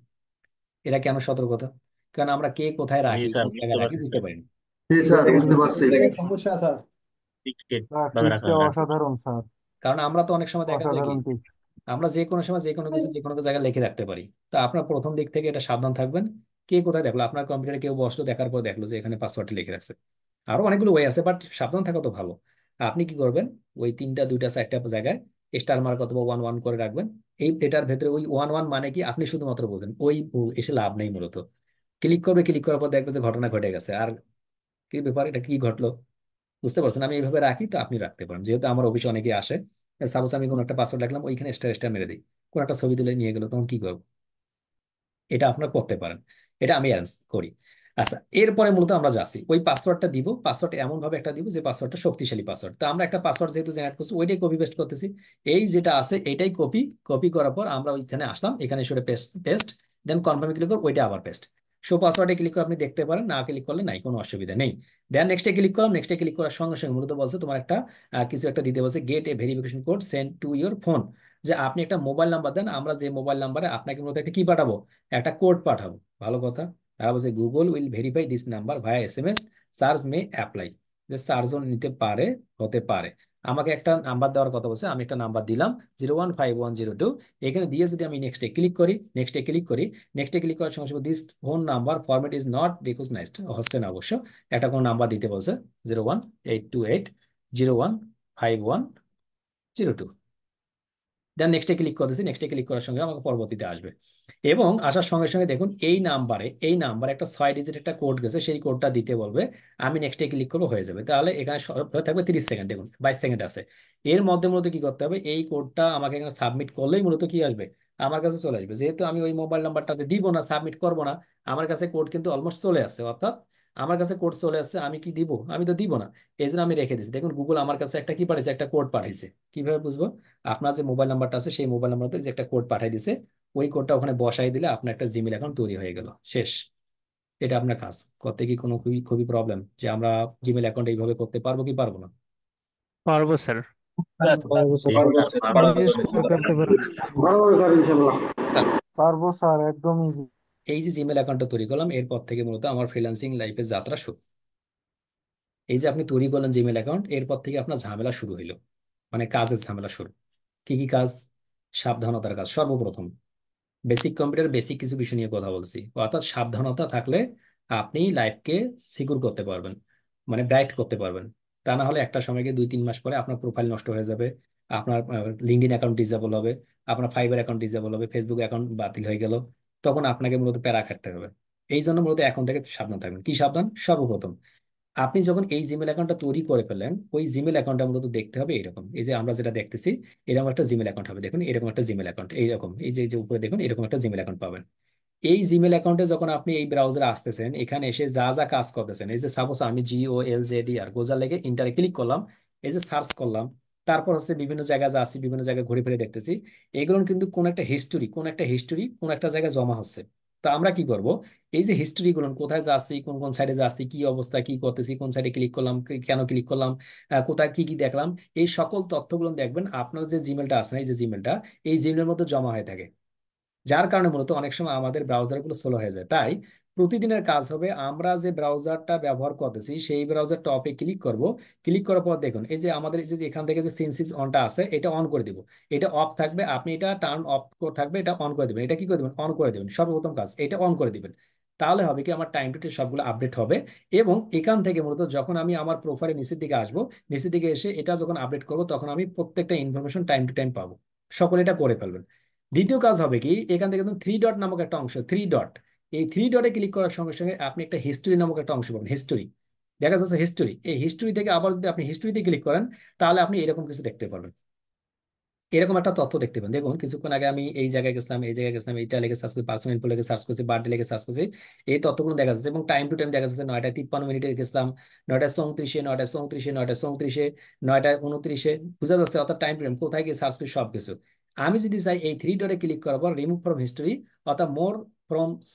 এটা কেন সতর্কতা? কারণ আমরা কে কোথায় জি রাখি, স্যার, কোন বুঝতে জায়গায় রাখি পারছি বুঝতে স্যার। পারি না। জি স্যার, বুঝতে পারছি। সমস্যা স্যার। সিক্রেট স্যার ভাবে রাখা টিপসটা রাখা উচিত। অসাধারণ স্যার, কারণ আমরা তো অনেক সময় দেখা যায় কি, অসাধারণ টিপস। আমরা যে কোনো সময় যে কোনো কিছু যে কোনো জায়গায় লিখে রাখতে পারি। তো আপনার প্রথম দিক থেকে এটা সাবধান থাকবেন। কে কোথায় দেখলো, আপনার কম্পিউটারে কেউ বসলো, দেখার পর দেখলো যে এখানে পাসওয়ার্ডটা লিখে রাখছে। আরো অনেকগুলো ওয়ে আছে, বাট সাবধান থাকা তো ভালো। আপনি কি করবেন, ওই তিনটা দুইটা চারটা জায়গায় স্টার মার্ক অথবা 111 করে রাখবেন। এটার ভেতরে ওই 111 মানে কি আপনি শুধুমাত্র বোঝেন, ওই এসে লাভ নেই মূলত। ক্লিক করবে, ক্লিক করার পর দেখবে যে ঘটনা ঘটে গেছে, আর কি ব্যাপার, এটা কি ঘটলো, বুঝতে পারছেন? আমি এইভাবে রাখি, তো আপনি রাখতে পারেন। যেহেতু আমার অফিসে অনেকে আসে, সাপোজ আমি কোনো একটা পাসওয়ার্ড রাখলাম, ওইখানে স্টার স্টার মেরে দিই, কোন একটা ছবি তুলে নিয়ে গেলো, তখন কি করবো? এটা আপনারা করতে পারেন, এটা আমি অ্যারেঞ্জ করি। আচ্ছা, এরপরে মূলত আমরা যাচ্ছি, ওই পাসওয়ার্ডটা দিব, পাসওয়ার্ড এমন ভাবে একটা দিব যে পাসওয়ার্ডটা শক্তিশালী পাসওয়ার্ড। তো আমরা একটা পাসওয়ার্ড যেহেতু জেনারেট করছি, ওইটাই কপি পেস্ট করতেছি। এই যেটা আছে এটাই কপি, কপি করার পর আমরা ওইখানে আসলাম, এখানে সরে পেস্ট পেস্ট, দেন কনফার্মে ক্লিক করব, ওইটা আবার পেস্ট। শো পাসওয়ার্ডে ক্লিক করে আপনি দেখতে পারেন, না ক্লিক করলে নাই, কোনো অসুবিধা নেই। দেন নেক্সটে ক্লিক করলাম, নেক্সটে ক্লিক করার সঙ্গে সঙ্গে মূলত বলছে তোমার একটা কিছু একটা দিতে বলছে, gate A verification code send to your phone. যে আপনি একটা মোবাইল নাম্বার দেন, আমরা যে মোবাইল নাম্বারে আপনাকে মূলত একটা কি পাঠাবো, একটা কোড পাঠাবো। ভালো কথা। তারা বলছে Google will verify this number via SMS, charge may apply. যে চার্জও নিতে পারে, হতে পারে। আমাকে একটা নাম্বার দেওয়ার কথা বলছে, আমি একটা নাম্বার দিলাম 015102। এখানে দিয়ে যদি আমি নেক্সটে ক্লিক করি, নেক্সটে ক্লিক করি, নেক্সটে ক্লিক করার সঙ্গে সঙ্গে this phone number format is not recognised, হচ্ছে না অবশ্য। একটা কোনো নাম্বার দিতে বলছে, 01828015102। দেন নেক্সটে ক্লিক করতেছি, নেক্সটে ক্লিক করার সঙ্গে আমাকে পরবর্তীতে আসবে। এবং আসার সঙ্গে সঙ্গে দেখুন এই নাম্বারে একটা 6 ডিজিট একটা কোড গেছে, সেই কোডটা দিতে বলবে। আমি নেক্সটে ক্লিক করবো, হয়ে যাবে। তাহলে এখানে হয়ে থাকবে 30 সেকেন্ড, দেখুন 22 সেকেন্ড আছে। এর মধ্যে মূলত কি করতে হবে, এই কোডটা আমাকে এখানে সাবমিট করলেই মূলত কি আসবে, আমার কাছে চলে আসবে। যেহেতু আমি ওই মোবাইল নাম্বারটাতে দিব না, সাবমিট করবো না, আমার কাছে কোড কিন্তু অলমোস্ট চলে আসছে। অর্থাৎ আমার কাছে কোড চলে আসছে, আমি কি দিব, আমি তো দিব না। এই জন্য আমি রেখে দিচ্ছি। দেখুন গুগল আমার কাছে একটা কি পাঠিয়েছে, একটা কোড পাঠিয়েছে। কিভাবে বুঝবো? আপনার যে মোবাইল নাম্বারটা আছে সেই মোবাইল নাম্বারতে যে একটা কোড পাঠিয়ে দিছে, ওই কোডটা ওখানে বসাই দিলে আপনার একটা জিমেল অ্যাকাউন্ট তৈরি হয়ে গেল, শেষ। এটা আপনার কাজ করতে কি কোনো খুবই খুবই প্রবলেম যে আমরা জিমেল অ্যাকাউন্ট এইভাবে করতে পারবো কি পারবো না? পারবো স্যার। জি পারবো স্যার, স্যার, পারবো। করতে পারবো। ভালো স্যার, ইনশাল্লাহ। পারবো স্যার, একদম ইজি। এই যে জিমেল অ্যাকাউন্টটা তৈরি করলাম, এরপর থেকে মূলত আমার ফ্রিল্যান্সিং লাইফের যাত্রা শুরু। এই যে আপনি তৈরি করলেন জিমেল অ্যাকাউন্ট, এরপর থেকে আপনার ঝামেলা শুরু হইলো, মানে কাজের ঝামেলা শুরু। কি কি কাজ? সাবধানতার কাজ সর্বপ্রথম। বেসিক কম্পিউটার বেসিক কিছু বিষয় নিয়ে কথা বলছি, অর্থাৎ সাবধানতা থাকলে আপনি লাইফকে সিকিউর করতে পারবেন, মানে ব্রাইট করতে পারবেন। তা না হলে একটা সময় গিয়ে 2-3 মাস পরে আপনার প্রোফাইল নষ্ট হয়ে যাবে, আপনার লিঙ্কডইন অ্যাকাউন্ট ডিসেবল হবে, আপনার ফাইবার অ্যাকাউন্ট ডিসেবল হবে, ফেসবুক অ্যাকাউন্ট বাতিল হয়ে গেল, তখন আপনাকে মূলত প্যারা খাটতে হবে। এই জন্য মূলত এখন থেকে সাবধান থাকবেন। কি সাবধান? সর্বপ্রথম আপনি যখন এই জিমেল অ্যাকাউন্টটা তৈরি করে ফেলেন, ওই জিমেল অ্যাকাউন্টটা মূলত দেখতে হবে এরকম, এই যে আমরা যেটা দেখতেছি, এরকম একটা জিমেল অ্যাকাউন্ট হবে। দেখুন এরকম একটা জিমেল অ্যাকাউন্ট, এইরকম, এই যে যে উপরে দেখুন এরকম একটা জিমেল অ্যাকাউন্ট পাবেন। এই জিমেল অ্যাকাউন্টে যখন আপনি এই ব্রাউজারে আসতেছেন, এখানে এসে যা যা কাজ করতেছেন, এই যে সাপোজ আমি GOLZDR গোজা লেগে ইন্টারে ক্লিক করলাম, এই যে সার্চ করলাম, তারপর হচ্ছে বিভিন্ন জায়গায় যা আছি, বিভিন্ন জায়গায় ঘুরে ফিরে দেখতেছি, এগুলো কিন্তু কোন একটা জায়গায় জমা হচ্ছে। তো আমরা কি করব, এই যে হিস্ট্রি গুলো কোথায় যাচ্ছি, কোন কোন সাইডে যাচ্ছি, কি অবস্থা, কি করতেছি, কোন সাইডে ক্লিক করলাম, কেন ক্লিক করলাম, কোথায় কি কি দেখলাম, এই সকল তথ্যগুলো দেখবেন আপনার যে জিমেলটা আছে না, এই যে জিমেলটা, এই জিমেলের মধ্যে জমা হয়ে থাকে। যার কারণে মূলত অনেক সময় আমাদের ব্রাউজারগুলো স্লো হয়ে যায়। তাই প্রতিদিনের কাজ হবে, আমরা যে ব্রাউজারটা ব্যবহার করতেছি সেই ব্রাউজার টপে ক্লিক করব। ক্লিক করার পর দেখুন এই যে আমাদের এই যে এখান থেকে যে সিনসিস অনটা আছে, এটা অন করে দিব। এটা অফ থাকবে, আপনি এটা টার্ন অফ থাকবে, এটা অন করে দিবেন। এটা কি করে দিবেন? অন করে দিবেন। সর্বপ্রথম কাজ এটা অন করে দিবেন। তাহলে হবে কি, আমার টাইম টু টাইম সবগুলো আপডেট হবে। এবং এখান থেকে মূলত যখন আমি আমার প্রোফাইলের নিচের দিকে আসবো, নিচের দিকে এসে এটা যখন আপডেট করবো, তখন আমি প্রত্যেকটা ইনফরমেশন টাইম টু টাইম পাবো। সকলে এটা করে ফেলবেন। দ্বিতীয় কাজ হবে কি, এখান থেকে দেখুন 3 ডট নামক একটা অংশ, 3 ডট। এই 3 ডটে ক্লিক করার সঙ্গে সঙ্গে আপনি একটা হিস্টোরি নামক একটা অংশ পাবেন, হিস্টোরি। দেখা যাচ্ছে হিস্টোরি, এই হিস্টোরি থেকে আবার যদি আপনি হিস্টোরিতে ক্লিক করেন, তাহলে আপনি এরকম কিছু দেখতে পারবেন। এরকম একটা তথ্য দেখতে পাবেন। দেখুন কিছুক্ষণ আগে আমি এই জায়গায় গেছিলাম, এই জায়গায় গেছিলাম, এইটা লেগে সার্চ করছি, পার্সোনাল ইনফো লেগে সার্চ করছি, বার্থডে লেগে সার্চ করছি, এই তথ্যগুলো দেখা যাচ্ছে এবং টাইম টু টাইম দেখা যাচ্ছে 9:53 গেছিলাম, 9:34, 9:34, 9:34, 9:29, বোঝা যাচ্ছে অর্থাৎ টাইম টু টাইম কোথায় গিয়ে সার্চ করি সবকিছু। আমি যদি চাই এই থ্রি ডটে ক্লিক করার পর রিমুভ ফ্রম হিস্টোরি অর্থাৎ মোর ফ্রম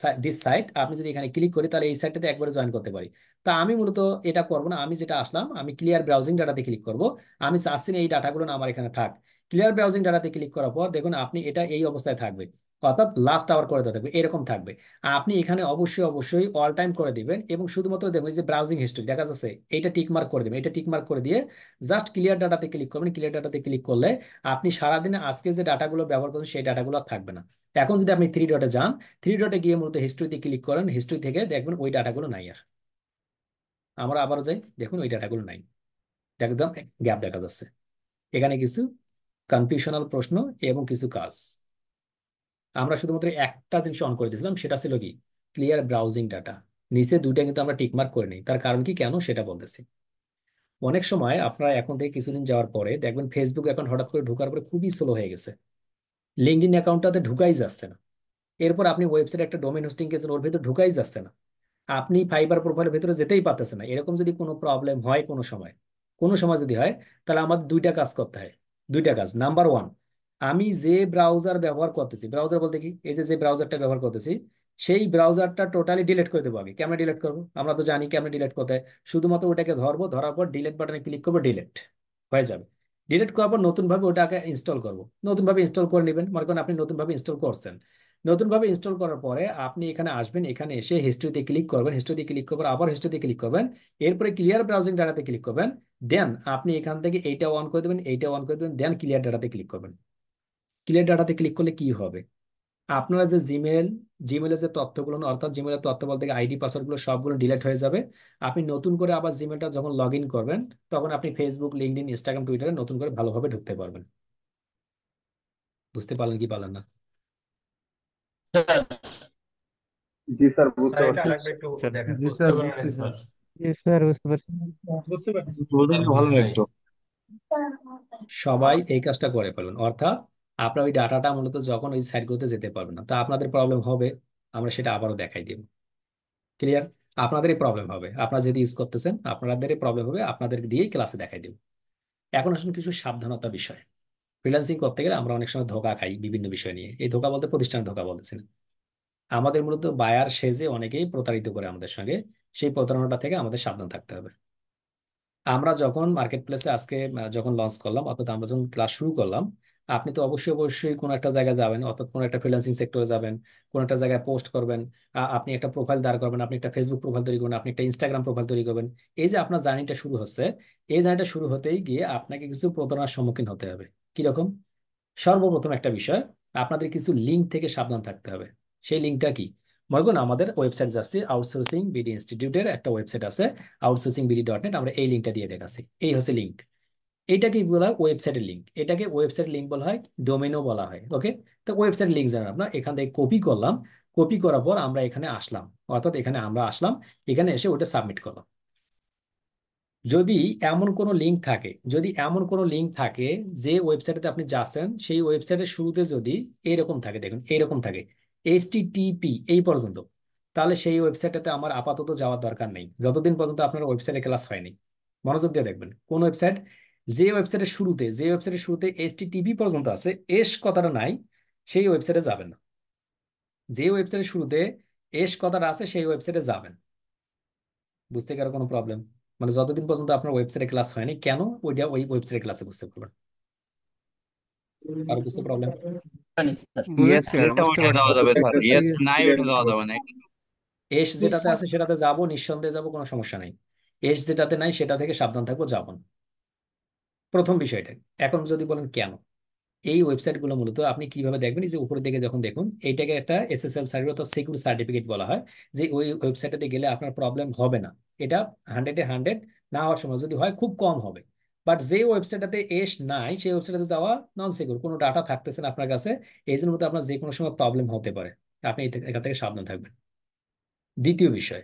দিস সাইট, আপনি যদি এখানে ক্লিক করি তাহলে এই সাইটটাতে একবারে জয়েন করতে পারি। তা আমি মূলত এটা করবো না, আমি যেটা আসলাম আমি ক্লিয়ার ব্রাউজিং ডাটাতে ক্লিক করব। আমি চাচ্ছি না এই ডাটাগুলো না আমার এখানে থাক। ক্লিয়ার ব্রাউজিং ডাটাতে ক্লিক করার পর দেখুন আপনি এটা এই অবস্থায় থাকবে, অর্থাৎ লাস্ট আওয়ার করে দেওয়া থাকবে, এরকম থাকবে। আপনি এখানে অবশ্যই অবশ্যই অল টাইম করে দিবেন এবং শুধুমাত্র দেখবেন যে ব্রাউজিং হিস্ট্রি দেখা যাচ্ছে এইটা টিক মার্ক করে দেবেন, এটা টিক মার্ক করে দিয়ে জাস্ট ক্লিয়ার ডাটাতে ক্লিক করবেন। ক্লিয়ার ডাটাতে ক্লিক করলে আপনি সারাদিনে আজকে যে ডাটাগুলো ব্যবহার করছেন সেই ডাটাগুলো আর থাকবে না। এখন যদি আপনি থ্রি ডটে যান, থ্রি ডটে গিয়ে মূলত হিস্ট্রিতে ক্লিক করেন, হিস্ট্রি থেকে দেখবেন ওই ডাটাগুলো নাই আর। আমরা আবারও যাই, দেখুন ওই ডাটাগুলো নাই, একদম গ্যাপ দেখা যাচ্ছে। এখানে কিছু কনফিউশনাল প্রশ্ন এবং কিছু কাজ। আমরা শুধুমাত্র একটা জিনিস অন করে দিয়েছিলাম, সেটা ছিল কি ক্লিয়ার ব্রাউজিং ডাটা। নিচে দুইটা কিন্তু আমরা টিকমার্ক করে নিই, তার কারণ কি কেন সেটা বলতেছি। অনেক সময় আপনারা এখন থেকে কিছুদিন যাওয়ার পরে দেখবেন ফেসবুক অ্যাকাউন্ট হঠাৎ করে ঢোকার পরে খুবই স্লো হয়ে গেছে, লিঙ্কডইন অ্যাকাউন্টটাতে ঢুকাই যাচ্ছে না। এরপর আপনি ওয়েবসাইট একটা ডোমেন হোস্টিং গেছেন, ওর ভিতরে ঢুকাই যাচ্ছে না। আপনি ফাইবার প্রোফাইলের ভিতরে যেতেই পারতেছেন না। এরকম যদি কোনো প্রবলেম হয় কোনো সময় যদি হয়, তাহলে আমাদের দুইটা কাজ করতে হয়। দুইটা কাজ, নাম্বার ওয়ান, আমি যে ব্রাউজার ব্যবহার করতেছি, ব্রাউজার বলতে কি এই যে যে ব্রাউজারটা ব্যবহার করতেছি সেই ব্রাউজারটা টোটালি ডিলিট করে দেবো। আগে কেমন ডিলিট করবো আমরা তো জানি, কেমন ডিলিট করতে হয়। শুধুমাত্র ওটাকে ধরবো, ধরার পর ডিলিট বাটনে ক্লিক করবো, ডিলিট হয়ে যাবে। ডিলিট করার পর নতুন ভাবে ওটাকে ইনস্টল করবো, নতুন ভাবে ইনস্টল করে নেবেন। মনে করেন আপনি নতুন ভাবে ইনস্টল করছেন, নতুন ভাবে ইনস্টল করার পরে আপনি এখানে আসবেন, এখানে এসে হিস্ট্রিতে ক্লিক করবেন, হিস্ট্রিতে ক্লিক করবেন, আবার হিস্ট্রিতে ক্লিক করবেন, এরপরে ক্লিয়ার ব্রাউজিং ডাটাতে ক্লিক করবেন। দেন আপনি এখান থেকে এইটা অন করে দেবেন, এইটা অন করে দেবেন, দেন ক্লিয়ার ডাটাতে ক্লিক করবেন। ক্লিয়ার ডাটাতে ক্লিক করলে কি হবে, আপনারা যে জিমেলের যে তথ্যগুলো, অর্থাৎ জিমেলের তথ্য বলতে আইডি পাসওয়ার্ড গুলো সবগুলো ডিলিট হয়ে যাবে। আপনি নতুন করে আবার জিমেলটা যখন লগ ইন করবেন তখন আপনি ফেসবুক, লিঙ্কডইন, ইনস্টাগ্রাম, টুইটারে নতুন করে ভালোভাবে ঢুকতে পারবেন। বুঝতে পারলেন কি পারলেন না? জি স্যার, বুঝতে স্যার এটা পারছি। আরেকবার একটু স্যার দেখেন, জি বুঝতে স্যার, পারেন বুঝছি স্যার? স্যার। জি স্যার, বুঝতে পারছি। বুঝতে পারছি। বলবেন ভালো হয় একটু। সবাই এই কাজটা করে ফেলুন, অর্থাৎ আপনার ওই ডাটাটা মূলত যখন ওই সাইটগুলোতে যেতে পারবেন না, তা আপনাদের প্রবলেম হবে, আমরা সেটা আবারও দেখাই দিব। ক্লিয়ার? আপনাদেরই প্রবলেম হবে, আপনারা যদি ইউজ করতেছেন আপনাদেরই প্রবলেম হবে, আপনাদের দিয়েই ক্লাসে দেখাই দিব। এখন আসুন কিছু সাবধানতা বিষয়। ফ্রিল্যান্সিং করতে গেলে আমরা অনেক সময় ধোঁকা খাই বিভিন্ন বিষয় নিয়ে। এই ধোঁকা বলতে প্রতিষ্ঠান ধোঁকা বলতেছি না, আমাদের মূলত বায়ার সেজে অনেকেই প্রতারিত করে আমাদের সঙ্গে। সেই প্রতারণাটা থেকে আমাদের সাবধান থাকতে হবে। আমরা যখন মার্কেট প্লেসে আজকে যখন লঞ্চ করলাম, অর্থাৎ আমরা যখন ক্লাস শুরু করলাম, আপনি তো অবশ্যই অবশ্যই কোনো একটা জায়গায় যাবেন, অর্থাৎ কোনো একটা ফ্রিল্যান্সিং সেক্টরে যাবেন, কোনো একটা জায়গায় পোস্ট করবেন, আপনি একটা প্রোফাইল দাঁড় করবেন, আপনি একটা ফেসবুক প্রোফাইল তৈরি করবেন, আপনি একটা ইনস্টাগ্রাম প্রোফাইল তৈরি করবেন। এই যে আপনার জার্নিটা শুরু হচ্ছে, এই জার্নিটা শুরু হতেই গিয়ে আপনাকে কিছু প্রতারণার সম্মুখীন হতে হবে। কিরকম? সর্বপ্রথম একটা বিষয়, আপনাদের কিছু লিঙ্ক থেকে সাবধান থাকতে হবে। সেই লিঙ্কটা কি? মনে করুন আমাদের ওয়েবসাইট যাচ্ছে, আউটসোর্সিং বিডি ইনস্টিটিউটের একটা ওয়েবসাইট আছে, outsourcingBD.net, আমরা এই লিঙ্কটা দিয়ে দেখাচ্ছি। এই হচ্ছে লিঙ্ক। এইটাকে বলা হয় ওয়েবসাইটের লিঙ্ক, এটাকে ওয়েবসাইট লিঙ্ক বলা হয়, ডোমেনও বলা হয়। ওকে, তো ওয়েবসাইট লিঙ্ক জানেন আপনার, এখান থেকে কপি করলাম, কপি করার পর আমরা এখানে আসলাম, অর্থাৎ এখানে আমরা আসলাম, এখানে এসে ওটা সাবমিট করলাম। যদি এমন কোনো লিঙ্ক থাকে যে ওয়েবসাইটে আপনি যাচ্ছেন সেই ওয়েবসাইটের শুরুতে যদি এরকম থাকে, দেখুন এরকম থাকে HTTP এই পর্যন্ত, তাহলে সেই ওয়েবসাইটটাতে আমার আপাতত যাওয়ার দরকার নেই যতদিন পর্যন্ত আপনার ওয়েবসাইটে ক্লাস হয়নি। মনোযোগ দিয়ে দেখবেন কোন ওয়েবসাইট, যে ওয়েবসাইটের শুরুতে HTTP পর্যন্ত আছে, এস কথাটা নাই, সেই ওয়েবসাইটে যাবেন না। যে ওয়েবসাইটের শুরুতে এস কথাটা আছে সেই ওয়েবসাইটে যাবেন। বুঝতে কারো কোনো প্রবলেম? মানে যতদিন পর্যন্ত আপনার ওয়েবসাইটে ক্লাস হয়নি, কেন ওইটা ওই ওয়েবসাইটে ক্লাসে বুঝতে পারবেন। আর বুঝতে প্রবলেম? ইয়েস বুঝেছি স্যার, এটা বুঝতে ওইটা পারছি। দেওয়া যাবে স্যার, ইয়েস জি নাই ওইটা দেওয়া যাবে না। এস যেটাতে আছে সেটাতে যাব, নিঃসন্দেহে যাব, কোনো সমস্যা নাই। এস যেটাতে নাই সেটা থেকে সাবধান থাকবো, যাব না। প্রথম বিষয়টা। এখন যদি বলেন কেন, এই ওয়েবসাইট গুলো মূলত আপনি কিভাবে দেখবেন, এই যে উপরের দিকে যখন দেখুন এইটাকে একটা SSL সার্টিফিকেট অথবা সিকিউর সার্টিফিকেট বলা হয়, যে ওই ওয়েবসাইটে গেলে আপনার প্রবলেম হবে না। এটা 100-এ 100 না হওয়ার সময়, যদি হয় খুব কম হবে। বাট যে ওয়েবসাইটটাতে এস নাই সেই ওয়েবসাইটে যাওয়া নন সিকিউর, কোনো ডাটা থাকতেছে না আপনার কাছে, এই জন্য মতো আপনার যে কোনো সময় প্রবলেম হতে পারে। আপনি এখান থেকে সাবধান থাকবেন। দ্বিতীয় বিষয়,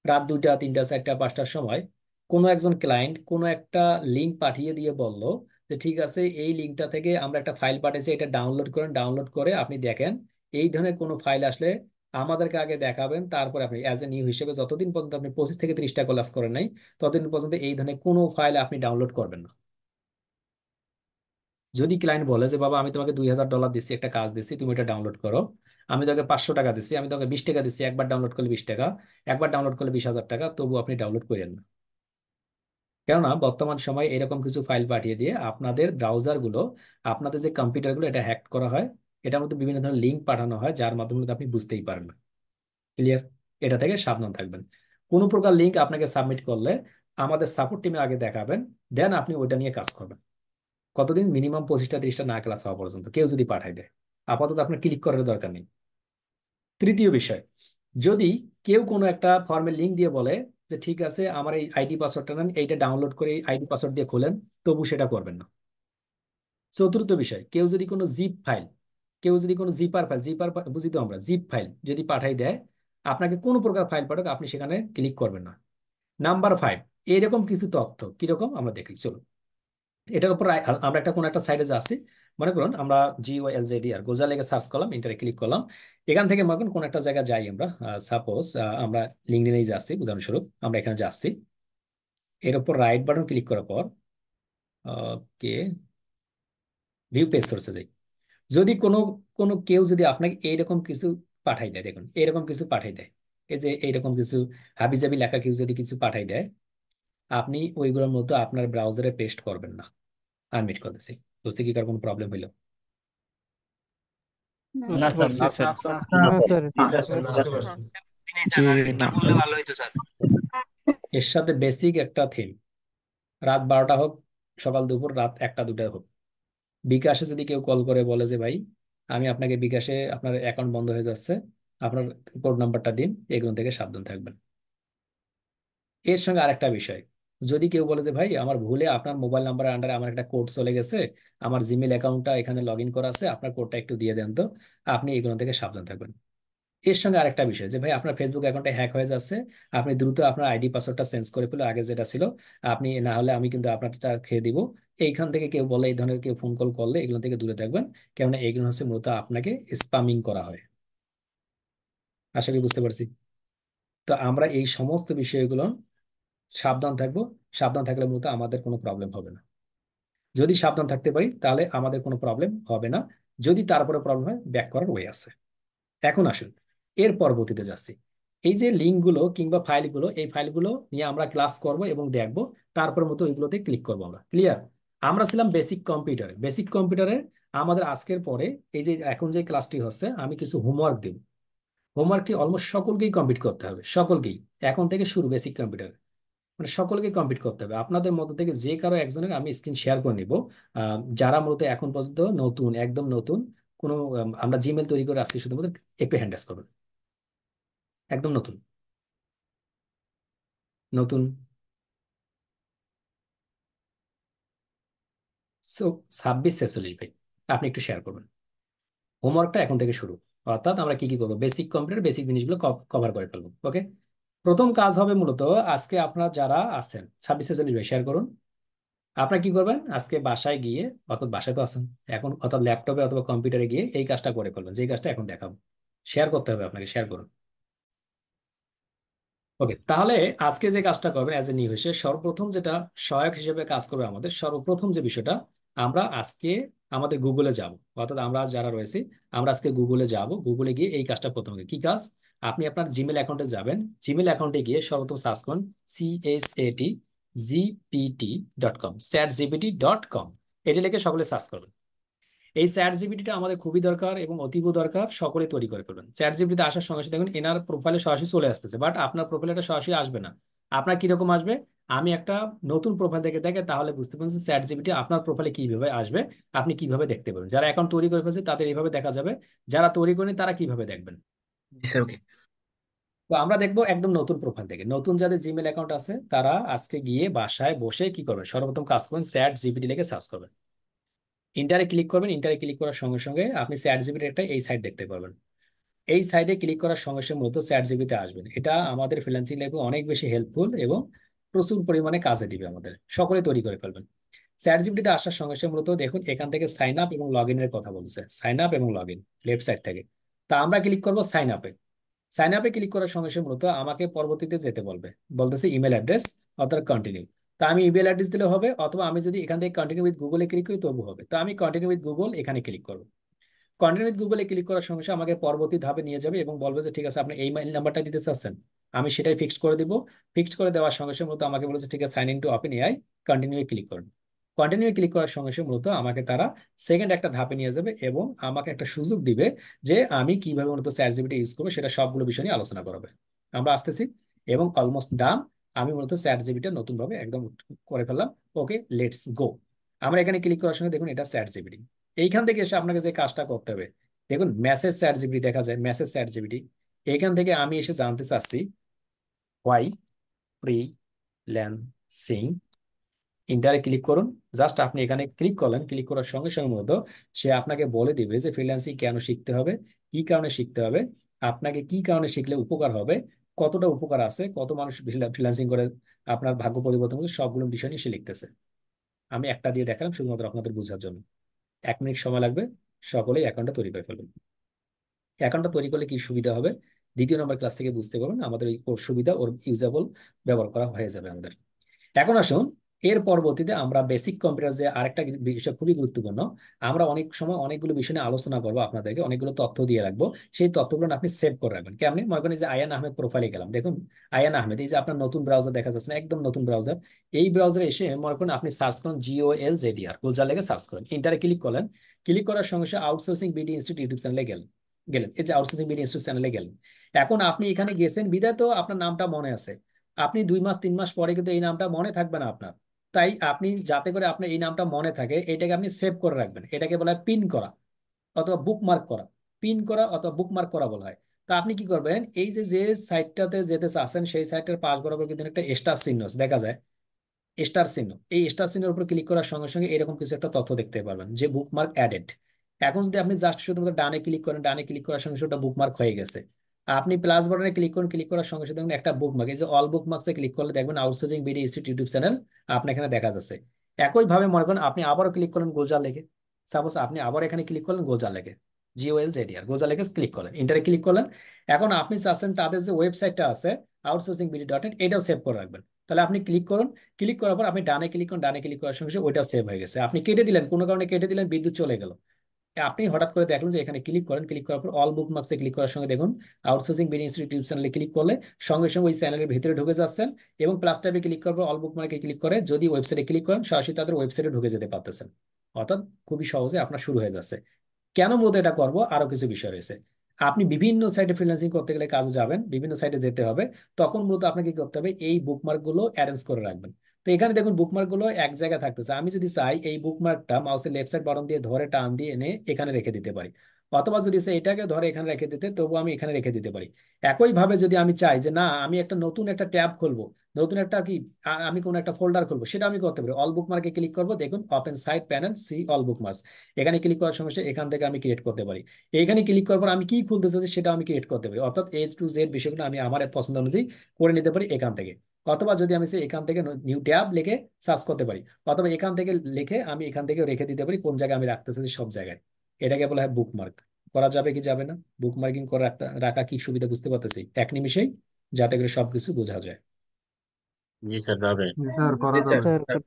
রাত 2টা 3টা 4টা 5টার সময় কোনো একজন ক্লায়েন্ট কোনো একটা লিঙ্ক পাঠিয়ে দিয়ে বলল যে ঠিক আছে এই লিঙ্কটা থেকে আমরা একটা ফাইল পাঠিয়েছি, এটা ডাউনলোড করেন, ডাউনলোড করে আপনি দেখেন এই ধরনের কোনো ফাইল আসলে আমাদেরকে আগে দেখাবেন, তারপরে আপনি অ্যাজ এ নিউ হিসেবে যতদিন পর্যন্ত আপনি 25 থেকে 30টা ক্লাস করেন নাই ততদিন পর্যন্ত এই ধরনের কোনো ফাইল আপনি ডাউনলোড করবেন না। যদি ক্লায়েন্ট বলে যে বাবা আমি তোমাকে $2000 দিচ্ছি, একটা কাজ দিচ্ছি, তুমি এটা ডাউনলোড করো, আমি তোকে 500 টাকা দিচ্ছি, আমি তোকে 20 টাকা দিচ্ছি, একবার ডাউনলোড করলে 20 টাকা, একবার ডাউনলোড করলে 20,000 টাকা, তবু আপনি ডাউনলোড করেন না। কেননা বর্তমান সময়ে এরকম কিছু ফাইল পাঠিয়ে দিয়ে আপনাদের ব্রাউজার গুলো, আপনাদের যে কম্পিউটার গুলো এটা হ্যাক করা হয়, এটার মধ্যে বিভিন্ন ধরনের লিঙ্ক পাঠানো হয় যার মাধ্যমে আপনি বুঝতেই পারেন না। ক্লিয়ার? এটা থেকে সাবধান থাকবেন। কোনো প্রকার লিঙ্ক আপনাকে সাবমিট করলে আমাদের সাপোর্ট টিমে আগে দেখাবেন, দেন আপনি ওইটা নিয়ে কাজ করবেন। কতদিন? মিনিমাম 25টা 30টা না ক্লাস হওয়া পর্যন্ত কেউ যদি পাঠায় দেয়, আপাতত আপনার ক্লিক করার দরকার নেই। তৃতীয় বিষয়, যদি কেউ কোনো একটা ফর্মের লিঙ্ক দিয়ে বলে যে ঠিক আছে আমার এই আইডি পাসওয়ার্ডটা নেন, এইটা ডাউনলোড করে এই আইডি পাসওয়ার্ড দিয়ে খোলেন, তবু সেটা করবেন না। চতুর্থ বিষয়, কেউ যদি কোনো জিপ ফাইল, কেউ যদি কোনো জিপার ফাইল, জিপার বুঝি তো আমরা, জিপ ফাইল যদি পাঠাই দেয়, আপনাকে কোনো প্রকার ফাইল পাঠাক আপনি সেখানে ক্লিক করবেন না। নাম্বার 5, এরকম কিছু তথ্য কিরকম আমরা দেখি, চলো এটার উপর আমরা একটা কোন একটা সাইডে যাচ্ছি, মনে করুন আমরা GOLZD আর গোজা লেগে সার্চ করলাম, ইন্টারে ক্লিক করলাম, এখান থেকে মনে করুন কোন একটা জায়গায় যাই আমরা, সাপোজ আমরা লিঙ্কডইনেই যাচ্ছি, উদাহরণস্বরূপ আমরা এখানে যাচ্ছি, এর উপর রাইট বাটন ক্লিক করার পর ওকে ভিউ পেজ সোর্সে যাই। যদি কোনো কোনো কেউ যদি আপনাকে এইরকম কিছু পাঠাই দেয়, দেখুন এইরকম কিছু পাঠাই দেয়, এই যে এইরকম কিছু হাবিজাবি লেখা কেউ যদি কিছু পাঠাই দেয়, আপনি ওইগুলোর মধ্যে আপনার ব্রাউজারে পেস্ট করবেন না। আনমিট করতেছি, বুঝতে কি কার কোনো প্রবলেম হইলো? না বুঝতে স্যার, পারছি না স্যার। স্যার, না না স্যার। স্যার, বুঝতে বুঝতে পারছি। জি না এর সাথে বেসিক একটা থিম, রাত 12টা হোক, সকাল দুপুর রাত 1টা 2টা হোক, বিকাশে যদি কেউ কল করে বলে যে ভাই আমি আপনাকে বিকাশে আপনার অ্যাকাউন্ট বন্ধ হয়ে যাচ্ছে, আপনার কোড নাম্বারটা দিন, এগুলো থেকে সাবধান থাকবেন। এর সঙ্গে আরেকটা বিষয়, যদি কেউ বলে যে ভাই আমার ভুলে আপনার মোবাইল নাম্বারের আন্ডারে আমার একটা কোড চলে গেছে, আমার জিমেল অ্যাকাউন্টটা এখানে লগ ইন করা আছে, আপনার কোডটা একটু দিয়ে দেন তো, আপনি এগুলো থেকে সাবধান থাকবেন। এর সঙ্গে আরেকটা বিষয় যে ভাই আপনার ফেসবুক অ্যাকাউন্টে হ্যাক হয়ে যাচ্ছে, আপনি দ্রুত আপনার আইডি পাসওয়ার্ডটা চেঞ্জ করে ফেলো, আগে যেটা ছিল, আপনি না হলে আমি কিন্তু আপনারটা খেয়ে দিব। এইখান থেকে কেউ বলে, এই ধরনের কেউ ফোন কল করলে এগুলো থেকে দূরে থাকবেন, কেননা এগুলো হচ্ছে মূলত আপনাকে স্পামিং করা হয়। আশা করি বুঝতে পারছি। তো আমরা এই সমস্ত বিষয়গুলো সাবধান থাকবো, সাবধান থাকলে মূলত আমাদের কোনো প্রবলেম হবে না। যদি সাবধান থাকতে পারি তাহলে আমাদের কোনো প্রবলেম হবে না। যদি তারপরে প্রবলেম হয়, ব্যাক করার ওয়ে আছে। এখন আসুন এর পরবর্তীতে যাচ্ছি, এই যে লিঙ্কগুলো কিংবা ফাইলগুলো, এই ফাইলগুলো নিয়ে আমরা ক্লাস করব এবং দেখব, তারপর মতো ওইগুলোতে ক্লিক করবো আমরা। ক্লিয়ার? আমরা ছিলাম বেসিক কম্পিউটারে। বেসিক কম্পিউটারে আমাদের আজকের পরে এই যে এখন যে ক্লাসটি হচ্ছে, আমি কিছু হোমওয়ার্ক দেব। হোমওয়ার্কটি অলমোস্ট সকলকেই কমপ্লিট করতে হবে, সকলকেই, এখন থেকে শুরু বেসিক কম্পিউটার, মানে সকলকে কমপ্লিট করতে হবে। আপনাদের মধ্যে থেকে যে কারো একজনের আমি স্ক্রিন শেয়ার করে নিব, যারা মূলত এখন পর্যন্ত নতুন, একদম নতুন, কোনো আমরা জিমেল তৈরি করে আসছি শুধুমাত্র এপি হ্যান্ডেস করবেন, একদম নতুন নতুন। সো 26 46 ভাই, আপনি একটু শেয়ার করবেন। হোমওয়ার্কটা এখন থেকে শুরু, অর্থাৎ আমরা কি কি করবো, বেসিক কম্পিউটার বেসিক জিনিসগুলো কভার করে ফেলবো। ওকে, প্রথম কাজ হবে মূলত আজকে আপনার যারা আছেন 26 46 ভাই শেয়ার করুন। আপনার কি করবেন, আজকে বাসায় গিয়ে, অর্থাৎ বাসায় তো আছেন এখন, অর্থাৎ ল্যাপটপে অথবা কম্পিউটারে গিয়ে এই কাজটা করে ফেলবেন, যে কাজটা এখন দেখাবো। শেয়ার করতে হবে আপনাকে, শেয়ার করুন। ওকে, তাহলে আজকে যে কাজটা করবেন অ্যাজ এ নিউ হিসেবে, সর্বপ্রথম যেটা সহায়ক হিসেবে কাজ করবে আমাদের, সর্বপ্রথম যে বিষয়টা, আমরা আজকে আমাদের গুগলে যাব, অর্থাৎ আমরা যারা রয়েছি আমরা আজকে গুগলে যাব। গুগলে গিয়ে এই কাজটা প্রথমে, কি কাজ, আপনি আপনার জিমেল অ্যাকাউন্টে যাবেন, জিমেল অ্যাকাউন্টে গিয়ে সর্বপ্রথম সার্চ করুন ChatGPT.com, ChatGPT.com, এটি লিখে সকলে সার্চ করবেন। এই চ্যাট জিপিটিটা আমাদের খুবই দরকার এবং অতীব দরকার, সকলে তৈরি করে ফেলবেন। চ্যাট জিপিটিতে আসার সঙ্গে সঙ্গে দেখুন এনার প্রোফাইলে সরাসরি চলে আসতেছে, বাট আপনার প্রোফাইলে এটা সরাসরি আসবে না। আপনার কিরকম আসবে, আমি একটা নতুন প্রোফাইল থেকে দেখে তাহলে বুঝতে পারছেন চ্যাট জিপিটি আপনার প্রোফাইলে কিভাবে আসবে, আপনি কিভাবে দেখতে পাবেন। যারা অ্যাকাউন্ট তৈরি করে ফেলছে তাদের এইভাবে দেখা যাবে, যারা তৈরি করেনি তারা কিভাবে দেখবেন। ওকে। তো আমরা দেখবো একদম নতুন প্রোফাইল থেকে। নতুন যাদের জিমেল অ্যাকাউন্ট আছে তারা আজকে গিয়ে বাসায় বসে কি করবেন, সর্বপ্রথম কাজ করবেন চ্যাট জিপিটি লিখে সার্চ করবেন, ইন্টারে ক্লিক করবেন। ইন্টারে ক্লিক করার সঙ্গে সঙ্গে আপনি চ্যাট জিপিটির একটা এই সাইট দেখতে পারবেন। এই সাইটে ক্লিক করার সঙ্গে সঙ্গে মূলত চ্যাট জিপিতে আসবেন। এটা আমাদের ফ্রিল্যান্সিং লাইফে অনেক বেশি হেল্পফুল এবং প্রচুর পরিমাণে কাজে দিবে, আমাদের সকলে তৈরি করে ফেলবেন। চ্যাট জিপিটিতে আসার সঙ্গে সঙ্গে মূলত দেখুন এখান থেকে সাইন আপ এবং লগ ইনের কথা বলছে, সাইন আপ এবং লগ ইন লেফট সাইড থেকে। তা আমরা ক্লিক করবো সাইন আপে। সাইন আপে ক্লিক করার সঙ্গে সঙ্গে মূলত আমাকে পরবর্তীতে যেতে বলবে, বলতেছে ইমেল অ্যাড্রেস অথবা কন্টিনিউ। তা আমি ইমেল অ্যাড্রেস দিলে হবে, অথবা আমি যদি এখান থেকে কন্টিনিউ উইথ গুগলে ক্লিক করি তবু হবে। তো আমি কন্টিনিউ উইথ গুগল এখানে ক্লিক করবো। কন্টিনিউ উইথ গুগলে ক্লিক করার সঙ্গে সঙ্গে আমাকে পরবর্তী ধাপে নিয়ে যাবে এবং বলবে যে ঠিক আছে আপনি এই মেইল নাম্বারটা দিতে চাচ্ছেন, আমি সেটাই ফিক্সড করে দিব। ফিক্সড করে দেওয়ার সঙ্গে সঙ্গে মূলত আমাকে বলেছে ঠিক আছে sign in to OpenAI, continue click করুন। কন্টিনিউ ক্লিক করার সঙ্গে সঙ্গে মূলত আমাকে তারা সেকেন্ড একটা ধাপে নিয়ে যাবে এবং আমাকে একটা সুযোগ দিবে যে আমি কিভাবে মূলত চ্যাট জিপিটি ইউজ করবো, সেটা সবগুলো বিষয় নিয়ে আলোচনা করবে। আমরা আসতেছি এবং অলমোস্ট ডান। আমি মূলত চ্যাট জিপিটি নতুন ভাবে একদম করে ফেললাম। ওকে, লেটস গো। আমরা এখানে ক্লিক করার সঙ্গে দেখুন এটা চ্যাট জিপিটি। এইখান থেকে এসে আপনাকে যে কাজটা করতে হবে, দেখুন মেসেজ চ্যাট জিপিটি দেখা যায়, মেসেজ চ্যাট জিপিটি। এইখান থেকে আমি এসে জানতে চাচ্ছি হোয়াই ফ্রিল্যান্সিং, ইন্টারে ক্লিক করুন। জাস্ট আপনি এখানে ক্লিক করলেন, ক্লিক করার সঙ্গে সঙ্গে মতো সে আপনাকে বলে দিবে যে ফ্রিল্যান্সিং কেন শিখতে হবে, কি কারণে শিখতে হবে, আপনাকে কি কারণে শিখলে উপকার হবে, কতটা উপকার আছে, কত মানুষ ফ্রিল্যান্সিং করে আপনার ভাগ্য পরিবর্তন করছে, সবগুলো বিষয় নিয়ে সে লিখতেছে। আমি একটা দিয়ে দেখালাম শুধুমাত্র আপনাদের বোঝার জন্য। 1 মিনিট সময় লাগবে, সকলেই অ্যাকাউন্টটা তৈরি করে ফেলবেন। অ্যাকাউন্টটা তৈরি করলে কি সুবিধা হবে দ্বিতীয় নম্বর ক্লাস থেকে বুঝতে পারবেন। আমাদের ওর সুবিধা, ওর ইউজেবল ব্যবহার করা হয়ে যাবে আমাদের। এখন আসুন এর পরবর্তীতে আমরা বেসিক কম্পিউটার যে আরেকটা বিষয় খুবই গুরুত্বপূর্ণ, আমরা অনেক সময় অনেকগুলো বিষয় নিয়ে আলোচনা করবো, আপনাদেরকে অনেকগুলো তথ্য দিয়ে রাখবো। সেই তথ্যগুলো আপনি সেভ করে রাখবেন। কেমনি মনে করেন যে আয়ান আহমেদ প্রোফাইলে গেলাম, দেখুন আয়ান আহমেদ, এই যে আপনার নতুন ব্রাউজার দেখা যাচ্ছে না, একদম নতুন ব্রাউজার। এই ব্রাউজারে এসে মনে করেন আপনি সার্চ করেন GOLZDR, গোলজার লেগে সার্চ করেন, ইন্টারে ক্লিক করলেন। ক্লিক করার সঙ্গে সঙ্গে আউটসোর্সিং বিডি ইনস্টিটিউট ইউটিউব চ্যানেলে গেলেন, এই যে আউটসোর্সিং বিডি ইনস্টিটিউট চ্যানেলে গেলেন। এখন আপনি এখানে গেছেন বিদায় তো আপনার নামটা মনে আছে। আপনি 2 মাস 3 মাস পরে কিন্তু এই নামটা মনে থাকবে না আপনার। তাই আপনি যাতে করে আপনার এই নামটা মনে থাকে এটাকে আপনি সেভ করে রাখবেন। এটাকে বলা হয় পিন করা অথবা বুকমার্ক করা। পিন করা অথবা বুকমার্ক করা বলা হয়। তা আপনি কি করবেন, এই যে যে সাইটটাতে যেতে চাচ্ছেন সেই সাইটের পাশ বরাবর কিন্তু একটা স্টার চিহ্ন আছে, দেখা যায় স্টার চিহ্ন। এই স্টার চিহ্নের উপর ক্লিক করার সঙ্গে সঙ্গে এরকম কিছু একটা তথ্য দেখতে পারবেন যে বুকমার্ক অ্যাডেড। এখন যদি আপনি জাস্ট শুধুমাত্র ডানে ক্লিক করেন, ডানে ক্লিক করার সঙ্গে সঙ্গে বুকমার্ক হয়ে গেছে। আপনি প্লাস বাটনে ক্লিক করুন, ক্লিক করার সঙ্গে সঙ্গে দেখুন একটা বুকমার্ক, এই যে অল বুকমার্কসে ক্লিক করলে দেখবেন outsourcing BD institute YouTube channel আপনার এখানে দেখা যাচ্ছে। একইভাবে মনে করেন আপনি আবারও ক্লিক করলেন গোলজার লেগে, সাপোজ আপনি আবার এখানে ক্লিক করলেন গোলজার লেগে, GOLZDR, গোলজার লেগে ক্লিক করলেন, ইন্টারে ক্লিক করলেন। এখন আপনি চাচ্ছেন তাদের যে ওয়েবসাইটটা আছে outsourcingBD.in, এটাও সেভ করে রাখবেন। তাহলে আপনি ক্লিক করুন, ক্লিক করার পর আপনি ডানে ক্লিক করুন, ডানে ক্লিক করার সঙ্গে সঙ্গে ওইটাও সেভ হয়ে গেছে। আপনি কেটে দিলেন, কোনো কারণে কেটে দিলেন, বিদ্যুৎ চলে গেল, আপনি হঠাৎ করে দেখলেন যে এখানে ক্লিক করেন, ক্লিক করার পর অল বুকমার্কসে ক্লিক করার সঙ্গে দেখুন আউটসোর্সিং বিডি ইনস্টিটিউট চ্যানেলে ক্লিক করলে সঙ্গে সঙ্গে ওই চ্যানেলের ভিতরে ঢুকে যাচ্ছেন এবং প্লাস ট্যাবে ক্লিক করার পর অল বুকমার্কে ক্লিক করে যদি ওয়েবসাইটে ক্লিক করেন সরাসরি তাদের ওয়েবসাইটে ঢুকে যেতে পারতেছেন। অর্থাৎ খুবই সহজে আপনার শুরু হয়ে যাচ্ছে। কেন মূলত এটা করবো, আরো কিছু বিষয় রয়েছে। আপনি বিভিন্ন সাইটে ফ্রিল্যান্সিং করতে গেলে কাজে যাবেন, বিভিন্ন সাইটে যেতে হবে, তখন মূলত আপনাকে কি করতে হবে, এই বুকমার্ক গুলো অ্যারেঞ্জ করে রাখবেন। তো এখানে দেখুন বুকমার্ক গুলো এক জায়গায় থাকতেছে। আমি যদি চাই এই বুকমার্কটা মাউসের লেফট সাইড বাটন দিয়ে ধরে টান দিয়ে এনে এখানে রেখে দিতে পারি, অথবা যদি সে এটাকে ধরে এখানে রেখে দিতে তবু আমি এখানে রেখে দিতে পারি। একই ভাবে যদি আমি চাই যে না আমি একটা নতুন একটা ট্যাব খুলবো, নতুন একটা কি আমি কোনো একটা ফোল্ডার খুলবো, সেটা আমি করতে পারি। অল বুকমার্কে ক্লিক করবো, দেখুন open side panel, see all bookmarks, এখানে ক্লিক করার সঙ্গে সঙ্গে এখান থেকে আমি ক্রিয়েট করতে পারি। এইখানে ক্লিক করার পর আমি কি খুলতে চাচ্ছি সেটা আমি ক্রিয়েট করতে পারি। অর্থাৎ A to Z বিষয়গুলো আমি আমার পছন্দ অনুযায়ী করে নিতে পারি এখান থেকে। অথবা যদি আমি এখান থেকে নিউ ট্যাব লিখে সার্চ করতে পারি, অথবা এখান থেকে লিখে আমি এখান থেকে রেখে দিতে পারি কোন জায়গায় আমি রাখতে চাচ্ছি সব জায়গায়। এটাকে বলা হয় বুকমার্ক। করা যাবে কি যাবে না, বুকমার্কিং করে রাখা কি সুবিধা বুঝতে পারতেছি এক নিমিষেই, যাতে করে সবকিছু বোঝা যায়। জি স্যার যাবে। স্যার করা জি স্যার, যাবে।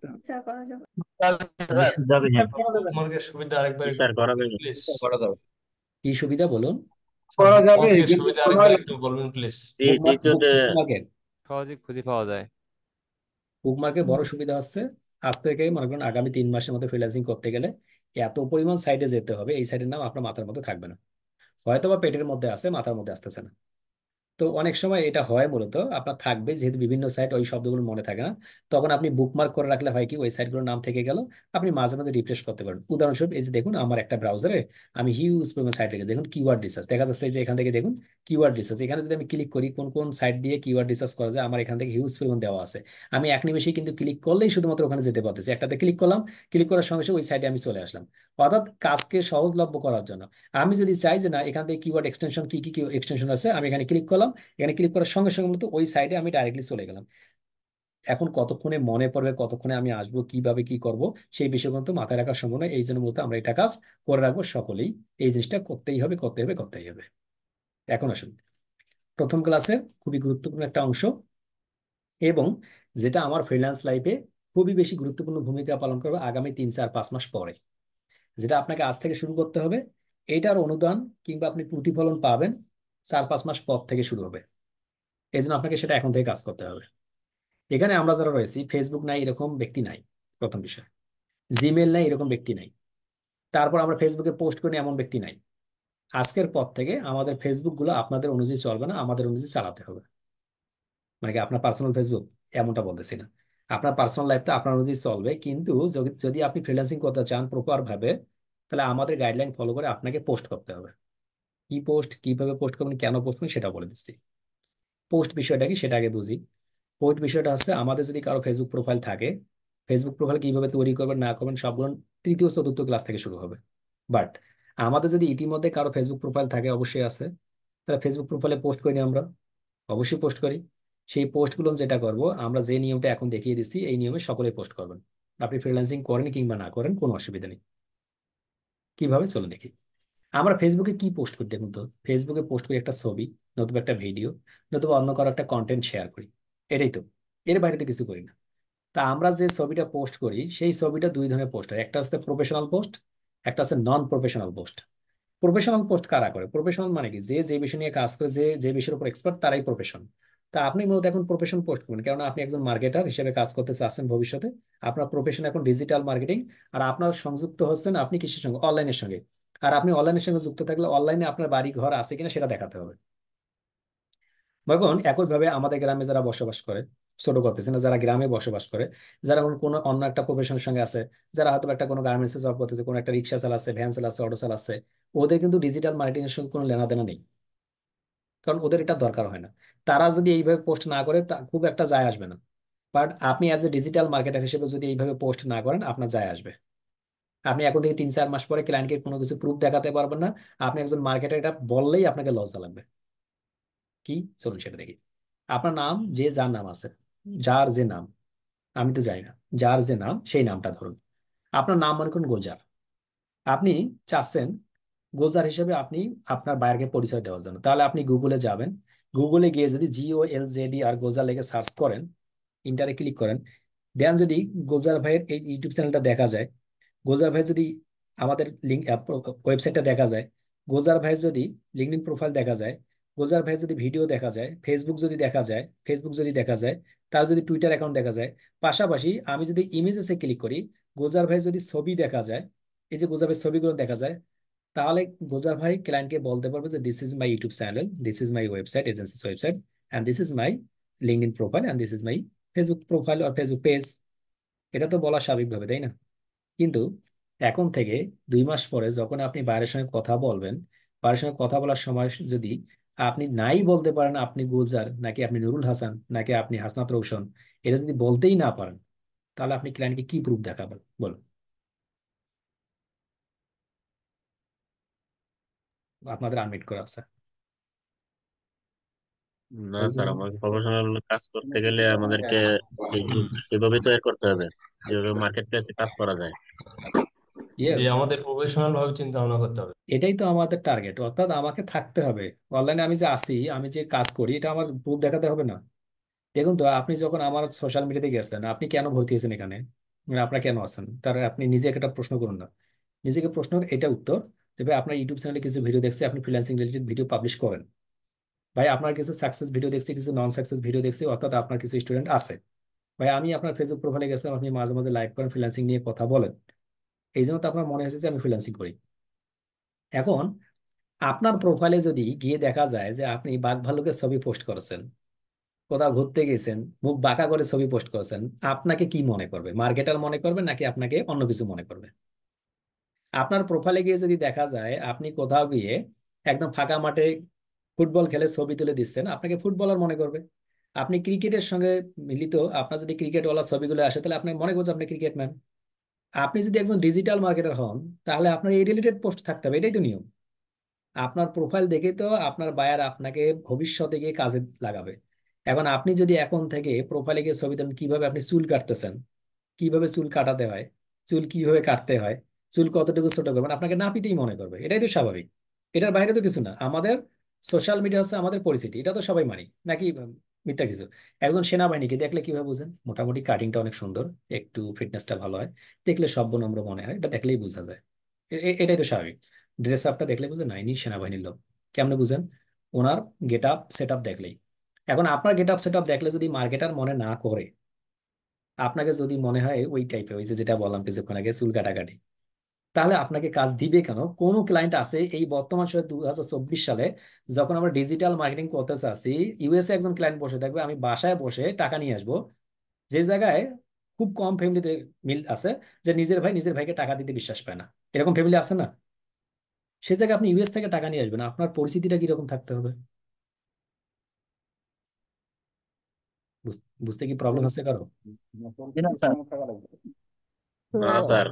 জি স্যার যাবে, হ্যাঁ। বুকমার্কের সুবিধা আরেকবার জি একটু স্যার করা যাবে। প্লিজ। কি সুবিধা বলুন, করা যাবে বুকমার্কের কিন্তু সুবিধা সময় আরেকবার একটু বলবেন প্লিজ। বুকমার্কের সহজে খুঁজে পাওয়া যায়। বুকমার্কের বড় সুবিধা হচ্ছে আজ থেকে মনে করেন আগামী 3 মাসের মধ্যে ফ্রিল্যান্সিং করতে গেলে এত পরিমাণ সাইটে যেতে হবে, এই সাইটের নাম আপনার মাথার মধ্যে থাকবে না, হয়তো বা পেটের মধ্যে আছে, মাথার মধ্যে আসতেছে না। তো অনেক সময় এটা হয় মূলত আপনার থাকবে, যেহেতু বিভিন্ন সাইট ওই শব্দগুলো মনে থাকে না, তখন আপনি বুকমার্ক করে রাখলে হয় কি ওই সাইটগুলোর নাম থেকে গেল, আপনি মাঝে মাঝে রিফ্রেশ করতে পারেন। উদাহরণস্বরূপ এই যে দেখুন আমার একটা ব্রাউজারে আমি হিউজ পরিমাণ সাইট লিখে দেখুন কিওয়ার্ড রিসার্চ দেখা যাচ্ছে, যে এখান থেকে দেখুন কিওয়ার্ড রিসার্চ, এখানে যদি আমি ক্লিক করি কোন কোন সাইট দিয়ে কিওয়ার্ড রিসার্চ করা যায় আমার এখান থেকে হিউজ পরিমাণ দেওয়া আছে। আমি এক নিমেষেই কিন্তু ক্লিক করলেই শুধুমাত্র ওখানে যেতে পারতেছি, একটাতে ক্লিক করলাম, ক্লিক করার সঙ্গে সঙ্গে ওই সাইটে আমি চলে আসলাম। অর্থাৎ কাজকে সহজলভ্য করার জন্য আমি যদি চাই যে না এখান থেকে কিওয়ার্ড এক্সটেনশন কি কি এক্সটেনশন আছে আমি এখানে ক্লিক করলাম, এখানে ক্লিক করার সঙ্গে সঙ্গে মতো ওই সাইটে আমি ডাইরেক্টলি চলে গেলাম। এখন কতক্ষণে মনে পড়বে, কতক্ষণে আমি আসবো, কিভাবে কি করব, সেই বিষয় কিন্তু মাথায় রাখার সম্ভব নয়। এই জন্য মূলত আমরা এটা কাজ করে রাখবো সকলেই। এই জিনিসটা করতেই হবে, করতে হবে, করতেই হবে। এখন আসুন প্রথম ক্লাসের খুবই গুরুত্বপূর্ণ একটা অংশ, এবং যেটা আমার ফ্রিল্যান্স লাইফে খুবই বেশি গুরুত্বপূর্ণ ভূমিকা পালন করবে আগামী 3, 4, 5 মাস পরে, যেটা আপনাকে আজ থেকে শুরু করতে হবে। এটার অনুদান কিংবা আপনি প্রতিফলন পাবেন 4, 5 মাস পর থেকে শুরু হবে। এই জন্য আপনাকে সেটা এখন থেকে কাজ করতে হবে। এখানে আমরা যারা রয়েছি, ফেসবুক নাই এরকম ব্যক্তি নাই, প্রথম বিষয়। জিমেল নাই এরকম ব্যক্তি নাই। তারপর আমরা ফেসবুকে পোস্ট করি এমন ব্যক্তি নাই। আজকের পর থেকে আমাদের ফেসবুক গুলো আপনাদের অনুযায়ী চলবে না, আমাদের অনুযায়ী চালাতে হবে। মানে কি আপনার পার্সোনাল ফেসবুক এমনটা বলতেছি না, আপনার পার্সোনাল লাইফটা আপনার অনুযায়ী চলবে, কিন্তু যদি আপনি ফ্রিল্যান্সিং করতে চান প্রপার ভাবে, তাহলে আমাদের গাইডলাইন ফলো করে আপনাকে পোস্ট করতে হবে। কি পোস্ট, কিভাবে পোস্ট করবেন, কেন পোস্ট করবেন সেটা বলে দিচ্ছি। পোস্ট বিষয়টা কি সেটা আগে বুঝি। পোস্ট বিষয়টা হচ্ছে, আমাদের যদি কারো ফেসবুক প্রোফাইল থাকে, ফেসবুক প্রোফাইল কিভাবে তৈরি করবেন না করবেন সবগুলো 3য় 4র্থ ক্লাস থেকে শুরু হবে। বাট আমাদের যদি ইতিমধ্যে কারো ফেসবুক প্রোফাইল থাকে, অবশ্যই আছে, তাহলে ফেসবুক প্রোফাইলে পোস্ট করি না আমরা, অবশ্যই পোস্ট করি। সেই পোস্টগুলো যেটা করব, আমরা যে নিয়মটা এখন দেখিয়ে দিচ্ছি এই নিয়মে সকলেই পোস্ট করবেন। আপনি ফ্রিল্যান্সিং করেন কিংবা না করেন কোনো অসুবিধা নেই। কিভাবে চলুন দেখি। আমরা ফেসবুকে কি পোস্ট করি দেখুন তো। ফেসবুকে পোস্ট করি একটা ছবি, নতুবা একটা ভিডিও, নতুবা অন্য কারো একটা কন্টেন্ট শেয়ার করি, এটাই তো। এর বাইরে তো কিছু করি না। তা আমরা যে ছবিটা পোস্ট করি, সেই ছবিটা দুই ধরনের পোস্ট হয়। একটা হচ্ছে প্রফেশনাল পোস্ট, একটা হচ্ছে non professional post. Professional post কারা করে? প্রফেশনাল মানে কি, যে যে বিষয় নিয়ে কাজ করে, যে যে বিষয়ের উপর এক্সপার্ট, তারাই প্রফেশন। তা আপনি মূলত এখন প্রফেশন পোস্ট করবেন, কারণ আপনি একজন মার্কেটার হিসেবে কাজ করতে চাচ্ছেন ভবিষ্যতে। আপনার প্রফেশন এখন ডিজিটাল মার্কেটিং, আর আপনার সংযুক্ত হচ্ছেন আপনি কিসের সঙ্গে? অনলাইনের সঙ্গে। আর আপনি অনলাইনের সঙ্গে যুক্ত থাকলে অনলাইনে আপনার বাড়ি ঘর আছে কিনা সেটা দেখাতে হবে। দেখুন একইভাবে আমাদের গ্রামে যারা বসবাস করে, ছোট করতেছে না, যারা গ্রামে বসবাস করে, যারা কোনো অন্য একটা প্রফেশনের সঙ্গে আছে, যারা হয়তো একটা কোনো গার্মেন্টসে জব করতেছে, কোনো একটা রিক্সা চালাচ্ছে, ভ্যান চালাচ্ছে, অটো চালাচ্ছে, ওদের কিন্তু ডিজিটাল মার্কেটিং এর সঙ্গে কোনো লেনাদেনা নেই, কারণ ওদের এটা দরকার হয় না। তারা যদি এইভাবে পোস্ট না করে খুব একটা যায় আসবে না। বাট আপনি অ্যাজ এ ডিজিটাল মার্কেটার হিসেবে যদি এইভাবে পোস্ট না করেন, আপনার যায় আসবে। আপনি এখন থেকে 3, 4 মাস পরে ক্লায়েন্টকে কোনো কিছু প্রুফ দেখাতে পারবেন না। আপনি একজন মার্কেটার, এটা বললেই আপনাকে লজ্জা লাগবে। কি, চলুন সেটা দেখি। আপনার নাম, যে যার নাম আছে, যার যে নাম, আমি তো জানি না, যার যে নাম সেই নামটা ধরুন। আপনার নাম মনে করুন গোলজার। আপনি চাচ্ছেন গোলজার হিসেবে আপনি আপনার বাইরকে পরিচয় দেওয়ার জন্য, তাহলে আপনি গুগলে যাবেন। গুগলে গিয়ে যদি GOLZD আর গোলজার লেগে সার্চ করেন, ইন্টারে ক্লিক করেন, দেন যদি গোলজার ভাইয়ের এই ইউটিউব চ্যানেলটা দেখা যায়, গোলজার ভাই যদি আমাদের লিঙ্ক ওয়েবসাইটটা দেখা যায়, গোলজার ভাই যদি লিঙ্কডইন প্রোফাইল দেখা যায়, গোলজার ভাই যদি ভিডিও দেখা যায়, ফেসবুক যদি দেখা যায়, তার যদি টুইটার অ্যাকাউন্ট দেখা যায়, পাশাপাশি আমি যদি ইমেজেসে ক্লিক করি, গোলজার ভাই যদি ছবি দেখা যায়, এই যে গোলজার ভাই ছবিগুলো দেখা যায়, তাহলে গোলজার ভাই ক্লায়েন্টকে বলতে পারবে যে this is my YouTube channel, this is my website, agencies website, and this is my LinkedIn profile, and this is my Facebook profile আর ফেসবুক পেজ। এটা তো বলা স্বাভাবিকভাবে, তাই না? কিন্তু এখন থেকে 2 মাস পরে যখন আপনি বাইরের সঙ্গে কথা বলবেন, বাইরের সঙ্গে কথা বলার সময় যদি আপনি নাই বলতে পারেন আপনি গুলজার, নাকি আপনি নুরুল হাসান, নাকি আপনি হাসনাত রৌশন, এটা যদি বলতেই না পারেন, তাহলে আপনি ক্লায়েন্টকে কি প্রুফ দেখাবেন বলুন? আপনাদের আনমিট করা আছে। না স্যার, আমাকে প্রফেশনাল কাজ করতে গেলে আমাদেরকে এই এভাবে তৈরি করতে হবে, যেভাবে মার্কেট প্লেসে কাজ করা যায়। ইয়েস, আমাদের প্রফেশনাল ভাবে চিন্তা ভাবনা করতে হবে। এটাই তো আমাদের টার্গেট, অর্থাৎ আমাকে থাকতে হবে অনলাইনে। আমি যে আসি, আমি যে কাজ করি, এটা আমার প্রুফ দেখাতে হবে না? দেখুন তো, আপনি যখন আমার সোশ্যাল মিডিয়াতে গেছেন, আপনি কেন ভর্তি হয়েছেন এখানে, মানে আপনারা কেন আছেন, তার আপনি নিজেকে একটা প্রশ্ন করুন না। নিজেকে প্রশ্নের এটা উত্তর যে ভাই আপনার ইউটিউব চ্যানেলে কিছু ভিডিও দেখছি, আপনি ফ্রিল্যান্সিং রিলেটেড ভিডিও পাবলিশ করেন। ভাই আপনার কিছু সাকসেস ভিডিও দেখছি, কিছু নন সাকসেস ভিডিও দেখছি, অর্থাৎ আপনার কিছু স্টুডেন্ট আছে। ভাই আমি আপনার ফেসবুক প্রোফাইলে গেছিলাম, আপনি মাঝে মাঝে লাইভ করেন, ফ্রিল্যান্সিং নিয়ে কথা বলেন, এই জন্য তো আপনার মনে হয়েছে যে আমি ফ্রিল্যান্সিং করি। এখন আপনার প্রোফাইলে যদি গিয়ে দেখা যায় যে আপনি বাঘ ভাল্লুকের ছবি পোস্ট করেছেন, কোথাও ঘুরতে গেছেন, মুখ বাঁকা করে ছবি পোস্ট করেছেন, আপনাকে কি মনে করবে? মার্কেটার মনে করবে নাকি আপনাকে অন্য কিছু মনে করবে? আপনার প্রোফাইলে গিয়ে যদি দেখা যায় আপনি কোথাও গিয়ে একদম ফাঁকা মাঠে ফুটবল খেলে ছবি তুলে দিচ্ছেন, আপনাকে ফুটবলার মনে করবে। আপনি ক্রিকেটের সঙ্গে মিলিত, আপনার যদি ক্রিকেটওয়ালা ছবিগুলো আসে, তাহলে আপনি মনে করছেন আপনি ক্রিকেট ম্যান। আপনি যদি একজন ডিজিটাল মার্কেটার হন, তাহলে আপনার এই রিলেটেড পোস্ট থাকতে হবে, এটাই তো নিয়ম। আপনার প্রোফাইল দেখে তো আপনার বায়ার আপনাকে ভবিষ্যতে গিয়ে কাজে লাগাবে। এখন আপনি যদি এখন থেকে প্রোফাইলে গিয়ে ছবি দেন কিভাবে আপনি চুল কাটতেছেন, কিভাবে চুল কাটাতে হয়, চুল কিভাবে কাটতে হয়, চুল কতটুকু ছোট করবেন, আপনাকে নাপিতেই মনে করবে। এটাই তো স্বাভাবিক, এটার বাইরে তো কিছু না। আমাদের সোশ্যাল মিডিয়া হচ্ছে আমাদের পরিচিতি, এটা তো সবাই মানি নাকি? মিথ্যা কিছু। একজন সেনাবাহিনীকে দেখলে কিভাবে বুঝেন? মোটামুটি কাটিংটা অনেক সুন্দর, একটু ফিটনেসটা ভালো হয়, দেখলে সভ্য-নম্র মনে হয়, এটা দেখলেই বোঝা যায়। এটাই তো স্বাভাবিক। ড্রেস আপটা দেখলে বুঝেন না ইনি সেনাবাহিনীর লোক। কেমনে বুঝেন? ওনার গেট আপ সেট আপ দেখলেই। এখন আপনার গেট আপ সেট আপ দেখলে যদি মার্কেটার মনে না করে, আপনাকে যদি মনে হয় ওই টাইপের, ওই যে যেটা বললাম কিছুক্ষণ আগে, চুল কাটাকাটি, তাহলে আপনাকে কাজ দিবে কেন? কোন ক্লায়েন্ট আছে এই বর্তমান সময় 2024 সালে, যখন আমরা ডিজিটাল মার্কেটিং করতে চাচ্ছি, ইউএসএ একজন ক্লায়েন্ট বসে থাকবে, আমি বাসায় বসে টাকা নিয়ে আসবো, যে জায়গায় খুব কম ফ্যামিলিতে মিল আছে, যে নিজের ভাই নিজের ভাইকে টাকা দিতে বিশ্বাস পায় না, এরকম ফ্যামিলি আছে না? সে জায়গায় আপনি ইউএস থেকে টাকা নিয়ে আসবেন, আপনার পরিস্থিতিটা কিরকম থাকতে হবে? বুঝতে কি প্রবলেম হচ্ছে কারো? জি না স্যার। না স্যার,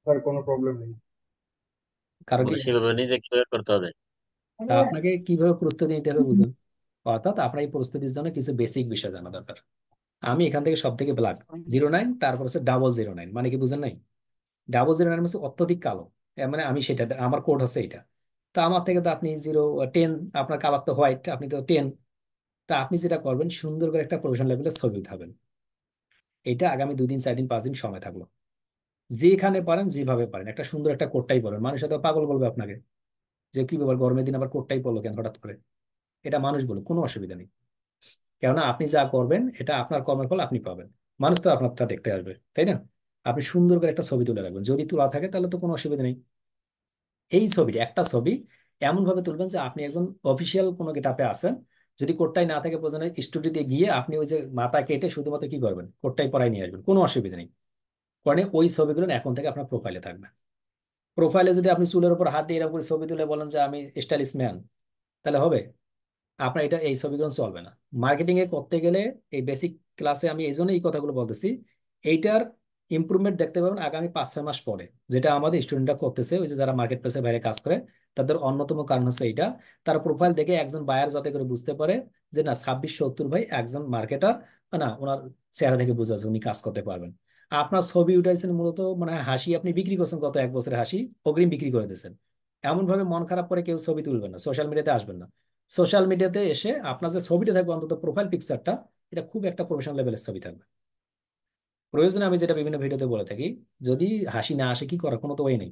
স্যার কোনো প্রবলেম নেই। কারো কি? আমাদের সেভাবে নিজে ক্লিয়ার করতে হবে। তা আপনাকে কিভাবে প্রস্তুতি নিতে হবে বুঝুন। অর্থাৎ আপনার এই প্রস্তুতির জন্য কিছু বেসিক বিষয় জানা দরকার। আমি এখান থেকে সব থেকে ব্ল্যাক 09, তারপর হচ্ছে 009, মানে কি বুঝেন নাই? 009 হচ্ছে অত্যধিক কালো, এর মানে আমি সেটা, আমার কোড হচ্ছে এটা। তা আমার থেকে তো আপনি 010, আপনার কালার তো হোয়াইট, আপনি তো 10। তা আপনি যেটা করবেন, সুন্দর করে একটা প্রফেশনাল লেভেলের ছবি উঠাবেন। এটা আগামী 2 দিন 4 দিন 5 দিন সময় থাকলো, যেখানে পারেন যেভাবে পারেন একটা সুন্দর একটা কোটটাই পরবেন। মানুষ হয়তো পাগল বলবে আপনাকে, যে কি ব্যাপার গরমের দিন আবার কোটটাই পরলো কেন হঠাৎ করে। এটা মানুষ বলুক, কোনো অসুবিধা নেই। কেননা আপনি যা করবেন এটা আপনার কর্মের ফল আপনি পাবেন। মানুষ তো আপনারটা দেখতে আসবে, তাই না? আপনি সুন্দর করে একটা ছবি তুলে রাখবেন, যদি তোলা থাকে তাহলে তো কোনো অসুবিধা নেই। এই ছবিটা, একটা ছবি এমন ভাবে তুলবেন যে আপনি একজন অফিসিয়াল কোনো গেটআপে আছেন। যদি কোটটাই না থাকে, প্রয়োজনে স্টুডিওতে গিয়ে আপনি ওই যে মাথা কেটে শুধুমাত্র কি করবেন, কোটটাই পরাই নিয়ে আসবেন, কোনো অসুবিধা নেই। কারণ ওই ছবিগুলো এখন থেকে আপনার প্রোফাইলে থাকবে। প্রোফাইলে যদি আপনি চুলের উপর হাত দিয়ে এরকম করে ছবি তুলে বলেন যে আমি স্টাইলিশ ম্যান, তাহলে হবে? আপনার এটা এই ছবিগুলো চলবে না। মার্কেটিং এ করতে গেলে এই বেসিক ক্লাসে আমি এই জন্য এই কথাগুলো বলতেছি। এইটার ইমপ্রুভমেন্ট দেখতে পাবেন আগামী 5-6 মাস পরে, যেটা আমাদের স্টুডেন্টরা করতেছে, ওই যে যারা মার্কেট প্লেসের বাইরে কাজ করে, তাদের অন্যতম কারণ হচ্ছে এইটা। তার প্রোফাইল দেখে একজন বায়ার যাতে করে বুঝতে পারে যে না 2670 ভাই একজন মার্কেটার, না ওনার চেহারা থেকে বোঝা যায় উনি কাজ করতে পারবেন। আপনার ছবি উঠাইছেন মূলত, মানে হাসি আপনি বিক্রি করছেন, গত 1 বছরের হাসি অগ্রিম বিক্রি করে দিয়েছেন। এমন ভাবে মন খারাপ করে কেউ ছবি তুলবেন না, সোশ্যাল মিডিয়াতে আসবেন না। সোশ্যাল মিডিয়াতে এসে আপনার যে ছবিটা থাকবে, অন্তত প্রোফাইল পিকচারটা, এটা খুব একটা প্রফেশনাল লেভেলের ছবি থাকবে। প্রয়োজনে আমি যেটা বিভিন্ন ভিডিওতে বলে থাকি, যদি হাসি না আসে কি করার, কোনো তো ওয়ে নেই।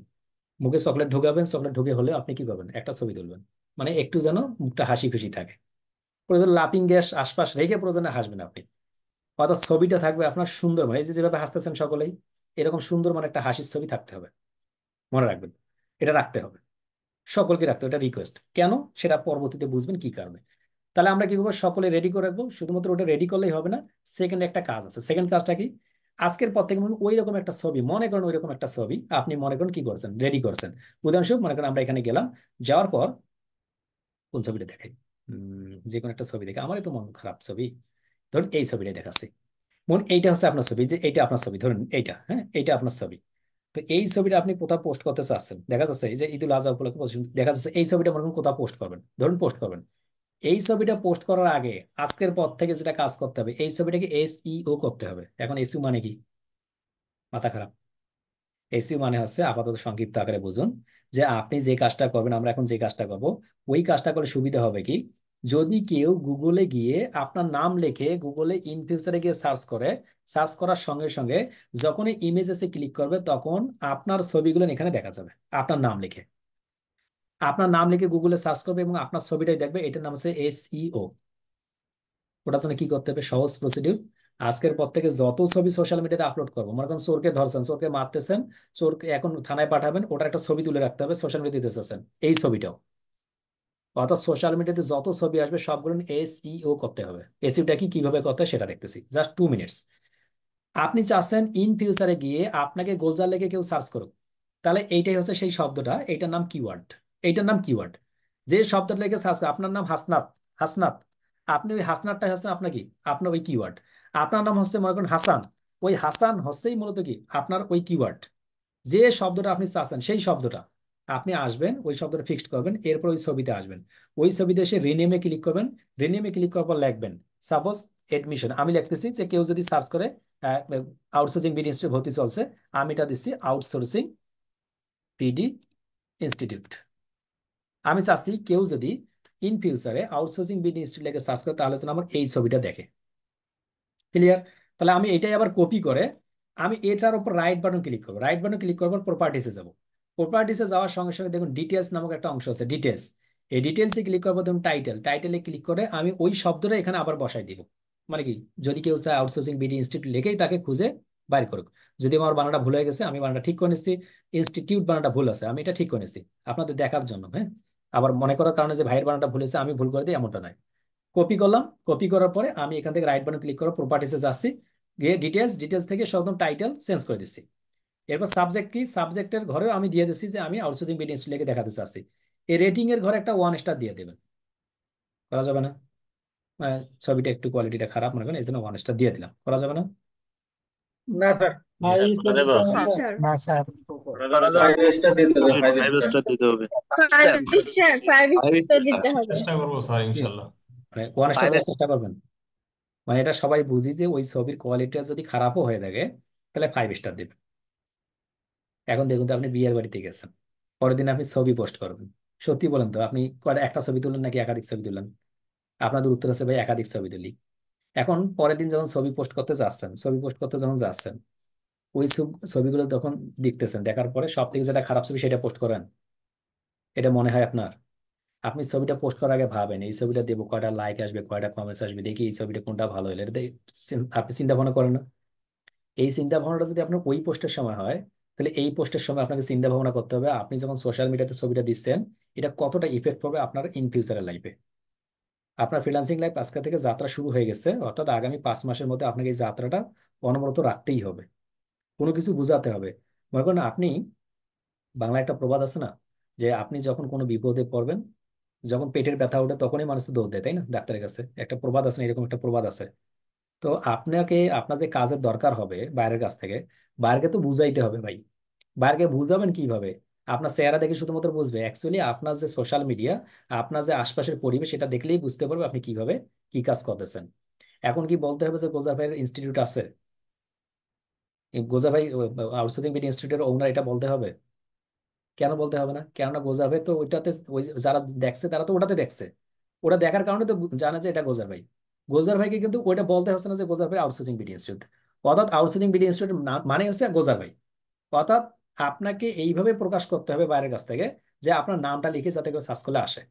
মুখে চকলেট ঢুকাবেন, চকলেট ঢুকে হলে আপনি কি করবেন, একটা ছবি তুলবেন, মানে একটু যেন মুখটা হাসি খুশি থাকে। প্রয়োজন লাফিং গ্যাস আশপাশ রেখে প্রয়োজনে হাসবেন আপনি। অর্থাৎ ছবিটা থাকবে আপনার সুন্দর, মানে এই যে যেভাবে হাসতেছেন সকলেই, এরকম সুন্দর মানে একটা হাসির ছবি থাকতে হবে। মনে রাখবেন, এটা রাখতে হবে, সকলকে রাখতে হবে, এটা রিকোয়েস্ট। কেন সেটা পরবর্তীতে বুঝবেন কি কারণে। তাহলে আমরা কি করবো, সকলে রেডি করে রাখবো। শুধুমাত্র ওটা রেডি করলেই হবে না, সেকেন্ড একটা কাজ আছে। সেকেন্ড কাজটা কি? আজকের পর থেকে ওই রকম একটা ছবি মনে করেন, ওই রকম একটা ছবি আপনি মনে করেন কি করছেন, রেডি করছেন। উদাহরণস্বরূপ মনে করেন আমরা এখানে গেলাম, যাওয়ার পর কোন ছবিটা দেখাই, যে কোনো একটা ছবি দেখে, আমারই তো মন খারাপ ছবি, ধরুন এই ছবিটাই দেখাচ্ছি। মন এইটা হচ্ছে আপনার ছবি, যে এইটা আপনার ছবি, ধরুন এইটা, হ্যাঁ এইটা আপনার ছবি। তো এই ছবিটা আপনি কোথাও পোস্ট করতে চাচ্ছেন, দেখা যাচ্ছে এই যে ঈদুল আজহা উপলক্ষে দেখা যাচ্ছে এই ছবিটা মনে করেন কোথাও পোস্ট করবেন, ধরুন পোস্ট করবেন। এই ছবিটা পোস্ট করার আগে আজকের পর থেকে যেটা কাজ করতে হবে, এই ছবিটাকে SEO করতে হবে। এখন এসইও মানে কি? মাথা খারাপ? এসইও মানে হচ্ছে, আপাতত সংক্ষিপ্ত আকারে বুঝুন, যে আপনি যে কাজটা করবেন, আমরা এখন যে কাজটা করব, ওই কাজটা করে সুবিধা হবে কি, যদি কেউ গুগলে গিয়ে আপনার নাম লিখে গুগলে ইন ফিউচারে গিয়ে সার্চ করে, সার্চ করার সঙ্গে সঙ্গে যখনই ইমেজেসে ক্লিক করবে, তখন আপনার ছবিগুলো এখানে দেখা যাবে। আপনার নাম লিখে, আপনার নাম লিখে গুগলে সার্চ করবে এবং আপনার ছবিটাই দেখবে। এটার নাম হচ্ছে SEO। ওটার জন্য কি করতে হবে, সহজ প্রসিডিউর। আজকের পর থেকে যত ছবি সোশ্যাল মিডিয়াতে আপলোড করবো, মনে করেন চোরকে ধরছেন, চোরকে মারতেছেন, চোরকে এখন থানায় পাঠাবেন, ওটার একটা ছবি তুলে রাখতে হবে, সোশ্যাল মিডিয়াতে দিতেছেন এই ছবিটাও। অর্থাৎ সোশ্যাল মিডিয়াতে যত ছবি আসবে সবগুলো SEO করতে হবে। এসইওটা কি কিভাবে করতে হয় সেটা দেখতেছি, জাস্ট 2 মিনিটস। আপনি চাচ্ছেন ইন ফিউচারে গিয়ে আপনাকে গোলজার লেগে কেউ সার্চ করুক, তাহলে এইটাই হচ্ছে সেই শব্দটা, এইটার নাম কিওয়ার্ড। এইটার নাম কিওয়ার্ড। যে শব্দটা লেগে সার্চ, আপনার নাম হাসনাত, হাসনাত, আপনি ওই হাসনাতটা হচ্ছে আপনার কি, আপনার ওই কিওয়ার্ড। আপনার নাম হচ্ছে মনে করেন হাসান, ওই হাসান হচ্ছেই মূলত কি আপনার ওই কিওয়ার্ড। যে শব্দটা আপনি চাচ্ছেন সেই শব্দটা আপনি আসবেন, ওই শব্দটা ফিক্সড করবেন, এরপর ওই ছবিতে আসবেন। ওই ছবিতে এসে রিনেমে ক্লিক করবেন, রিনেমে ক্লিক করার পর লিখবেন সাপোজ এডমিশন আমি লিখতেছি যে কেউ যদি সার্চ করে আউটসোর্সিং বিডি ইনস্টিটিউট ভর্তি চলছে, আমি এটা দিচ্ছি আউটসোর্সিং বিডি ইনস্টিটিউট। আমি চাচ্ছি কেউ যদি ইন ফিউচারে আউটসোর্সিং বিডি ইনস্টিটিউট লেগে সার্চ করে তাহলে যেন আমার এই ছবিটা দেখে। ক্লিয়ার? তাহলে আমি এটাই আবার কপি করে আমি এটার উপর রাইট বাটন ক্লিক করবো। রাইট বাটন ক্লিক করবার প্রপার্টিসে যাব। প্রপার্টিসে যাওয়ার সঙ্গে সঙ্গে দেখুন ডিটেলস নামক একটা অংশ আছে, ডিটেলস। এই ডিটেলসে ক্লিক করবো, দেখুন টাইটেল, টাইটেলে ক্লিক করে আমি ওই শব্দটা এখানে আবার বসাই দিব। মানে কি, যদি কেউ চায় আউটসোর্সিং বিডি ইনস্টিটিউট লিখেই তাকে খুঁজে বাইর করুক। যদি আমার বানানটা ভুল হয়ে গেছে, আমি বানানটা ঠিক করে নিচ্ছি, ইনস্টিটিউট বানানটা ভুল আছে, আমি এটা ঠিক করে নিচ্ছি আপনাদের দেখার জন্য। হ্যাঁ, আবার মনে করার কারণে যে ভাইয়ের বানানটা ভুল হয়েছে আমি ভুল করে দিই এমনটা নয়। কপি করলাম, কপি করার পরে আমি এখান থেকে রাইট বাটন ক্লিক করে প্রপার্টিসে যাচ্ছি, গিয়ে ডিটেলস, ডিটেলস থেকে সব টাইটেল চেঞ্জ করে দিচ্ছি। এরপর সাবজেক্ট কি, সাবজেক্টের ঘরেও আমি দিয়ে দিচ্ছি যে আমি আউটসোর্সিং বিডি ইনস্টিটিউট লিখে দেখাতে চাচ্ছি। এই রেটিং এর ঘরে একটা 1 স্টার দিয়ে দেবেন। করা যাবে না? মানে ছবিটা একটু কোয়ালিটিটা খারাপ মনে করেন, এই জন্য 1 স্টার দিয়ে দিলাম। করা যাবে না? না স্যার, জি স্যার, করা যাবে। স্যার না স্যার, করা যাবে স্যার। 5 স্টার দিতে হবে, 5 5 স্টার। স্টার দিতে হবে। চেষ্টা করবো স্যার ইনশাল্লাহ। মানে 1 স্টার 5 দেওয়ার চেষ্টা করবেন। মানে এটা সবাই বুঝি যে ওই ছবির কোয়ালিটিটা যদি খারাপও হয়ে থাকে তাহলে 5 স্টার দেবেন। এখন দেখুন তো আপনি বিয়ের বাড়িতে গেছেন, পরের দিন আপনি ছবি পোস্ট করবেন, সত্যি বলেন তো আপনি একটা ছবি তুললেন নাকি একাধিক ছবি তুললেন? আপনাদের উত্তর আছে ভাই একাধিক ছবি তুলি। এখন পরের দিন যখন ছবি পোস্ট করতে যাচ্ছেন, ছবি পোস্ট করতে যখন যাচ্ছেন, ওই ছবিগুলো তখন দেখতেছেন, দেখার পরে সব থেকে যেটা খারাপ ছবি সেটা পোস্ট করেন? এটা মনে হয় আপনার? আপনি ছবিটা পোস্ট করার আগে ভাবেন এই ছবিটা দেবো, কয়টা লাইক আসবে, কয়টা কমেন্টস আসবে, দেখি এই ছবিটা কোনটা ভালো হলো, এটা আপনি চিন্তা ভাবনা করেন না? এই চিন্তা ভাবনাটা যদি আপনার ওই পোস্টের সময় হয়, তাহলে এই পোস্টের সময় আপনাকে চিন্তা ভাবনা করতে হবে আপনি যখন সোশ্যাল মিডিয়াতে ছবিটা দিচ্ছেন এটা কতটা ইফেক্ট পড়বে আপনার ইন ফিউচারের লাইফে। আপনার ফ্রিল্যান্সিং লাইফ আজকে থেকে যাত্রা শুরু হয়ে গেছে, অর্থাৎ আগামী 5 মাসের মধ্যে আপনাকে এই যাত্রাটা অনবরত রাখতেই হবে, কোনো কিছু বুঝাতে হবে। মনে করেন আপনি, বাংলা একটা প্রবাদ আছে না, যে আপনি যখন কোনো বিপদে পড়বেন, যখন পেটের ব্যথা ওঠে তখনই মানুষ তো দৌড় দেয়, তাই না, ডাক্তারের কাছে? একটা প্রবাদ আছে না, এরকম একটা প্রবাদ আছে। তো আপনাকে, আপনার যে কাজের দরকার হবে বাইরের কাছ থেকে, বাইরেকে তো বুঝাইতে হবে ভাই। বাইরকে বুঝাবেন কিভাবে? আপনার চেহারা দেখে শুধুমাত্র বুঝবে? অ্যাকচুয়ালি আপনার যে সোশ্যাল মিডিয়া, আপনার যে আশপাশের পরিবেশ, সেটা দেখলেই বুঝতে পারবে আপনি কিভাবে কি কাজ করতেছেন। এখন কি বলতে হবে যে গোজা ভাইয়ের ইনস্টিটিউট আছে, এই গোজা ভাই আউটসোর্সিং বিডি ইনস্টিটিউটের ওনার, এটা বলতে হবে? কেন বলতে হবে না? কেননা গোজা ভাই তো ওইটাতে, ওই যারা দেখছে তারা তো ওটাতে দেখছে, ওটা দেখার কারণে তো জানে যে এটা গোজার ভাই। গোজার ভাইকে কিন্তু ওইটা বলতে হচ্ছে না যে গোজার ভাই আউটসোর্সিং বিডি ইনস্টিটিউট, অর্থাৎ আউটসোর্সিং বিডি ইনস্টিটিউট মানে হচ্ছে গোজার ভাই। অর্থাৎ আপনাকে এইভাবে প্রকাশ করতে হবে বাইরের কাছ থেকে যে আপনার নামটা লিখে যাতে করে সার্চ করলে আসে,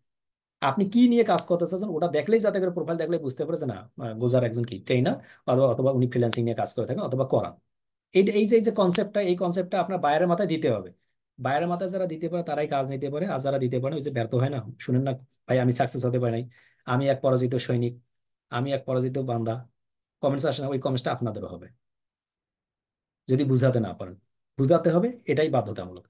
আপনি কি নিয়ে কাজ করতে চাচ্ছেন ওটা দেখলেই, যাতে করে প্রোফাইল দেখলে বুঝতে পারে যে না, গোজার একজন কি ট্রেনার, অথবা অথবা উনি ফ্রিল্যান্সিং নিয়ে কাজ করে থাকেন অথবা করান। এই যে কনসেপ্টটা, এই কনসেপ্টটা আপনার বাইরের মাথায় দিতে হবে। বাইরের মাথায় যারা দিতে পারে তারাই কাজ নিতে পারে, আর যারা দিতে পারে ওই যে ব্যর্থ হয় না, শুনেন না ভাই আমি সাকসেস হতে পারি নাই, আমি এক পরাজিত সৈনিক, আমি এক পরাজিত বান্দা, কমেন্টস আসে না, ওই কমেন্টসটা আপনাদেরও হবে যদি বুঝাতে না পারেন। বুঝাতে হবে, এটাই বাধ্যতামূলক।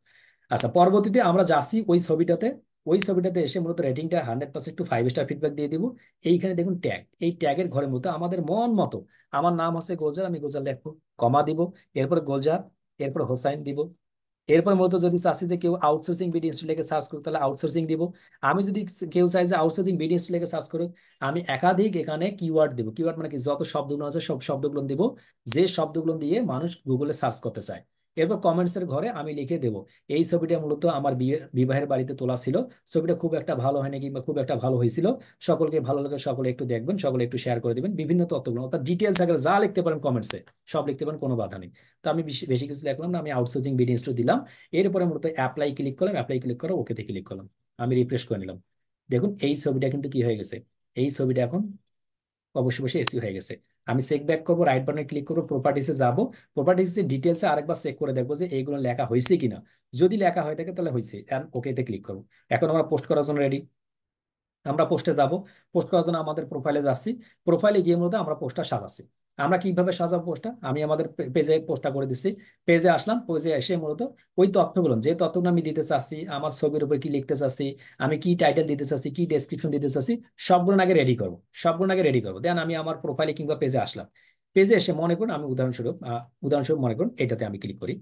আচ্ছা, পরবর্তীতে আমরা যাচ্ছি ওই ছবিটাতে, ওই ছবিটাতে এসে মূলত রেটিংটা 100% টু 5 স্টার ফিডব্যাক দিয়ে দিব। এইখানে দেখুন ট্যাগ, এই ট্যাগের ঘরের মধ্যে আমাদের মন মতো, আমার নাম হচ্ছে গোলজার, আমি গোলজার লিখবো, কমা দিব, এরপরে গোলজার, এরপর হোসাইন দিব। এরপর মূলত যদি চাচ্ছি যে কেউ আউটসোর্সিং বিডি ইনস্টিটিউট লিখে সার্চ করুক তাহলে আউটসোর্সিং দিব। আমি যদি কেউ চাই যে আউটসোর্সিং বিডি ইনস্টিটিউট লিখে সার্চ করুক, আমি একাধিক এখানে কিওয়ার্ড দিব। কিওয়ার্ড মানে কি, যত শব্দগুলো আছে সব শব্দগুলো দিব, যে শব্দগুলো দিয়ে মানুষ গুগলে সার্চ করতে চায়। এরপর কমেন্টস এর ঘরে আমি লিখে দেবো এই ছবিটা মূলত আমার বিবাহের বাড়িতে তোলা ছিল, ছবিটা খুব একটা ভালো হয়নি কিংবা খুব একটা ভালো হয়েছিল, সকলকে ভালো লাগে, সকলে একটু দেখবেন, সকলে একটু শেয়ার করে দিবেন, বিভিন্ন তথ্যগুলো অর্থাৎ ডিটেলস আকারে যা লিখতে পারেন কমেন্টসে সব লিখতে পারেন, কোনো বাধা নেই। তো আমি বেশি বেশি কিছু লিখলাম না, আমি আউটসোর্সিং বিডি ইনস্টিটিউট দিলাম। এরপরে মূলত অ্যাপ্লাই ক্লিক করলাম, অ্যাপ্লাই ক্লিক করে ওকেতে ক্লিক করলাম, আমি রিফ্রেশ করে নিলাম। দেখুন এই ছবিটা কিন্তু কি হয়ে গেছে, এই ছবিটা এখন অবশ্যই বসে এসি হয়ে গেছে। আমি চেক ব্যাক করবো, রাইট বাটনে ক্লিক করবো, প্রপার্টিসে যাব, প্রপার্টিসে ডিটেলসে আরেকবার চেক করে দেখবো যে এইগুলো লেখা হয়েছে কিনা। যদি লেখা হয়ে থাকে তাহলে হয়েছে, ওকেতে ক্লিক করবো। এখন আমরা পোস্ট করার জন্য রেডি, আমরা পোস্টে যাব। পোস্ট করার জন্য আমাদের প্রোফাইলে যাচ্ছি, প্রোফাইলে গিয়ে মধ্যে আমরা পোস্টটা সাজাচ্ছি। আমরা কিভাবে সাজাবো পোস্টটা, আমি আমাদের পেজে পোস্টটা করে দিচ্ছি। পেজে আসলাম, পেজে এসে মূলত ওই তথ্যগুলো, যে তথ্যগুলো আমি দিতে চাচ্ছি, আমার ছবির উপর কি লিখতে চাচ্ছি, আমি কি টাইটেল দিতে চাচ্ছি, কি ডেসক্রিপশন দিতে চাচ্ছি, সবগুলো আগে রেডি করবো, সবগুলো আগে রেডি করবো। দেন আমি আমার প্রোফাইলে কিংবা পেজে আসলাম। পেজে এসে মনে করুন আমি উদাহরণস্বরূপ মনে করুন এটাতে আমি ক্লিক করি,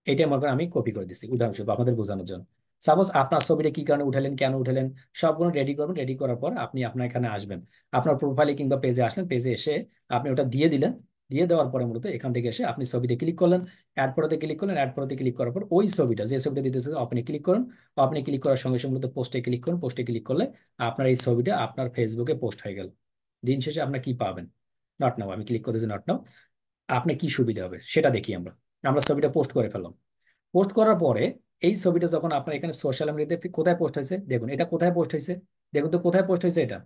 এটা মনে করেন আমি কপি করে দিচ্ছি উদাহরণস্বরূপ আপনাদের বোঝানোর জন্য। সাপোজ আপনার ছবিটা কি কারণে উঠালেন, কেন উঠালেন, সবগুলো রেডি করবেন। রেডি করার পর আপনি আপনার এখানে আসবেন, আপনার প্রোফাইলে কিংবা পেজে আসলেন, পেজে এসে আপনি ওটা দিয়ে দিলেন। দিয়ে দেওয়ার পরে মূলত এখান থেকে এসে আপনি ছবিতে ক্লিক করলেন, অ্যাড ফটোতে ক্লিক করলেন। অ্যাড ফটোতে ক্লিক করার পর ওই ছবিটা, যে ছবিটা দিতেছে আপনি ক্লিক করুন। আপনি ক্লিক করার সঙ্গে সঙ্গে মূলত পোস্টে ক্লিক করুন। পোস্টে ক্লিক করলে আপনার এই ছবিটা আপনার ফেসবুকে পোস্ট হয়ে গেল। দিন শেষে আপনার কি পাবেন? নট নাও, আমি ক্লিক করেছি নট নাও। আপনি কি সুবিধা হবে সেটা দেখি আমরা। আমরা ছবিটা পোস্ট করে ফেললাম। পোস্ট করার পরে এই ছবিটা যখন আপনার এখানে সোশ্যাল মিডিয়াতে কোথায় পোস্ট হয়েছে দেখুন, এটা কোথায় পোস্ট হয়েছে দেখুন তো, কোথায় পোস্ট হয়েছে এটা?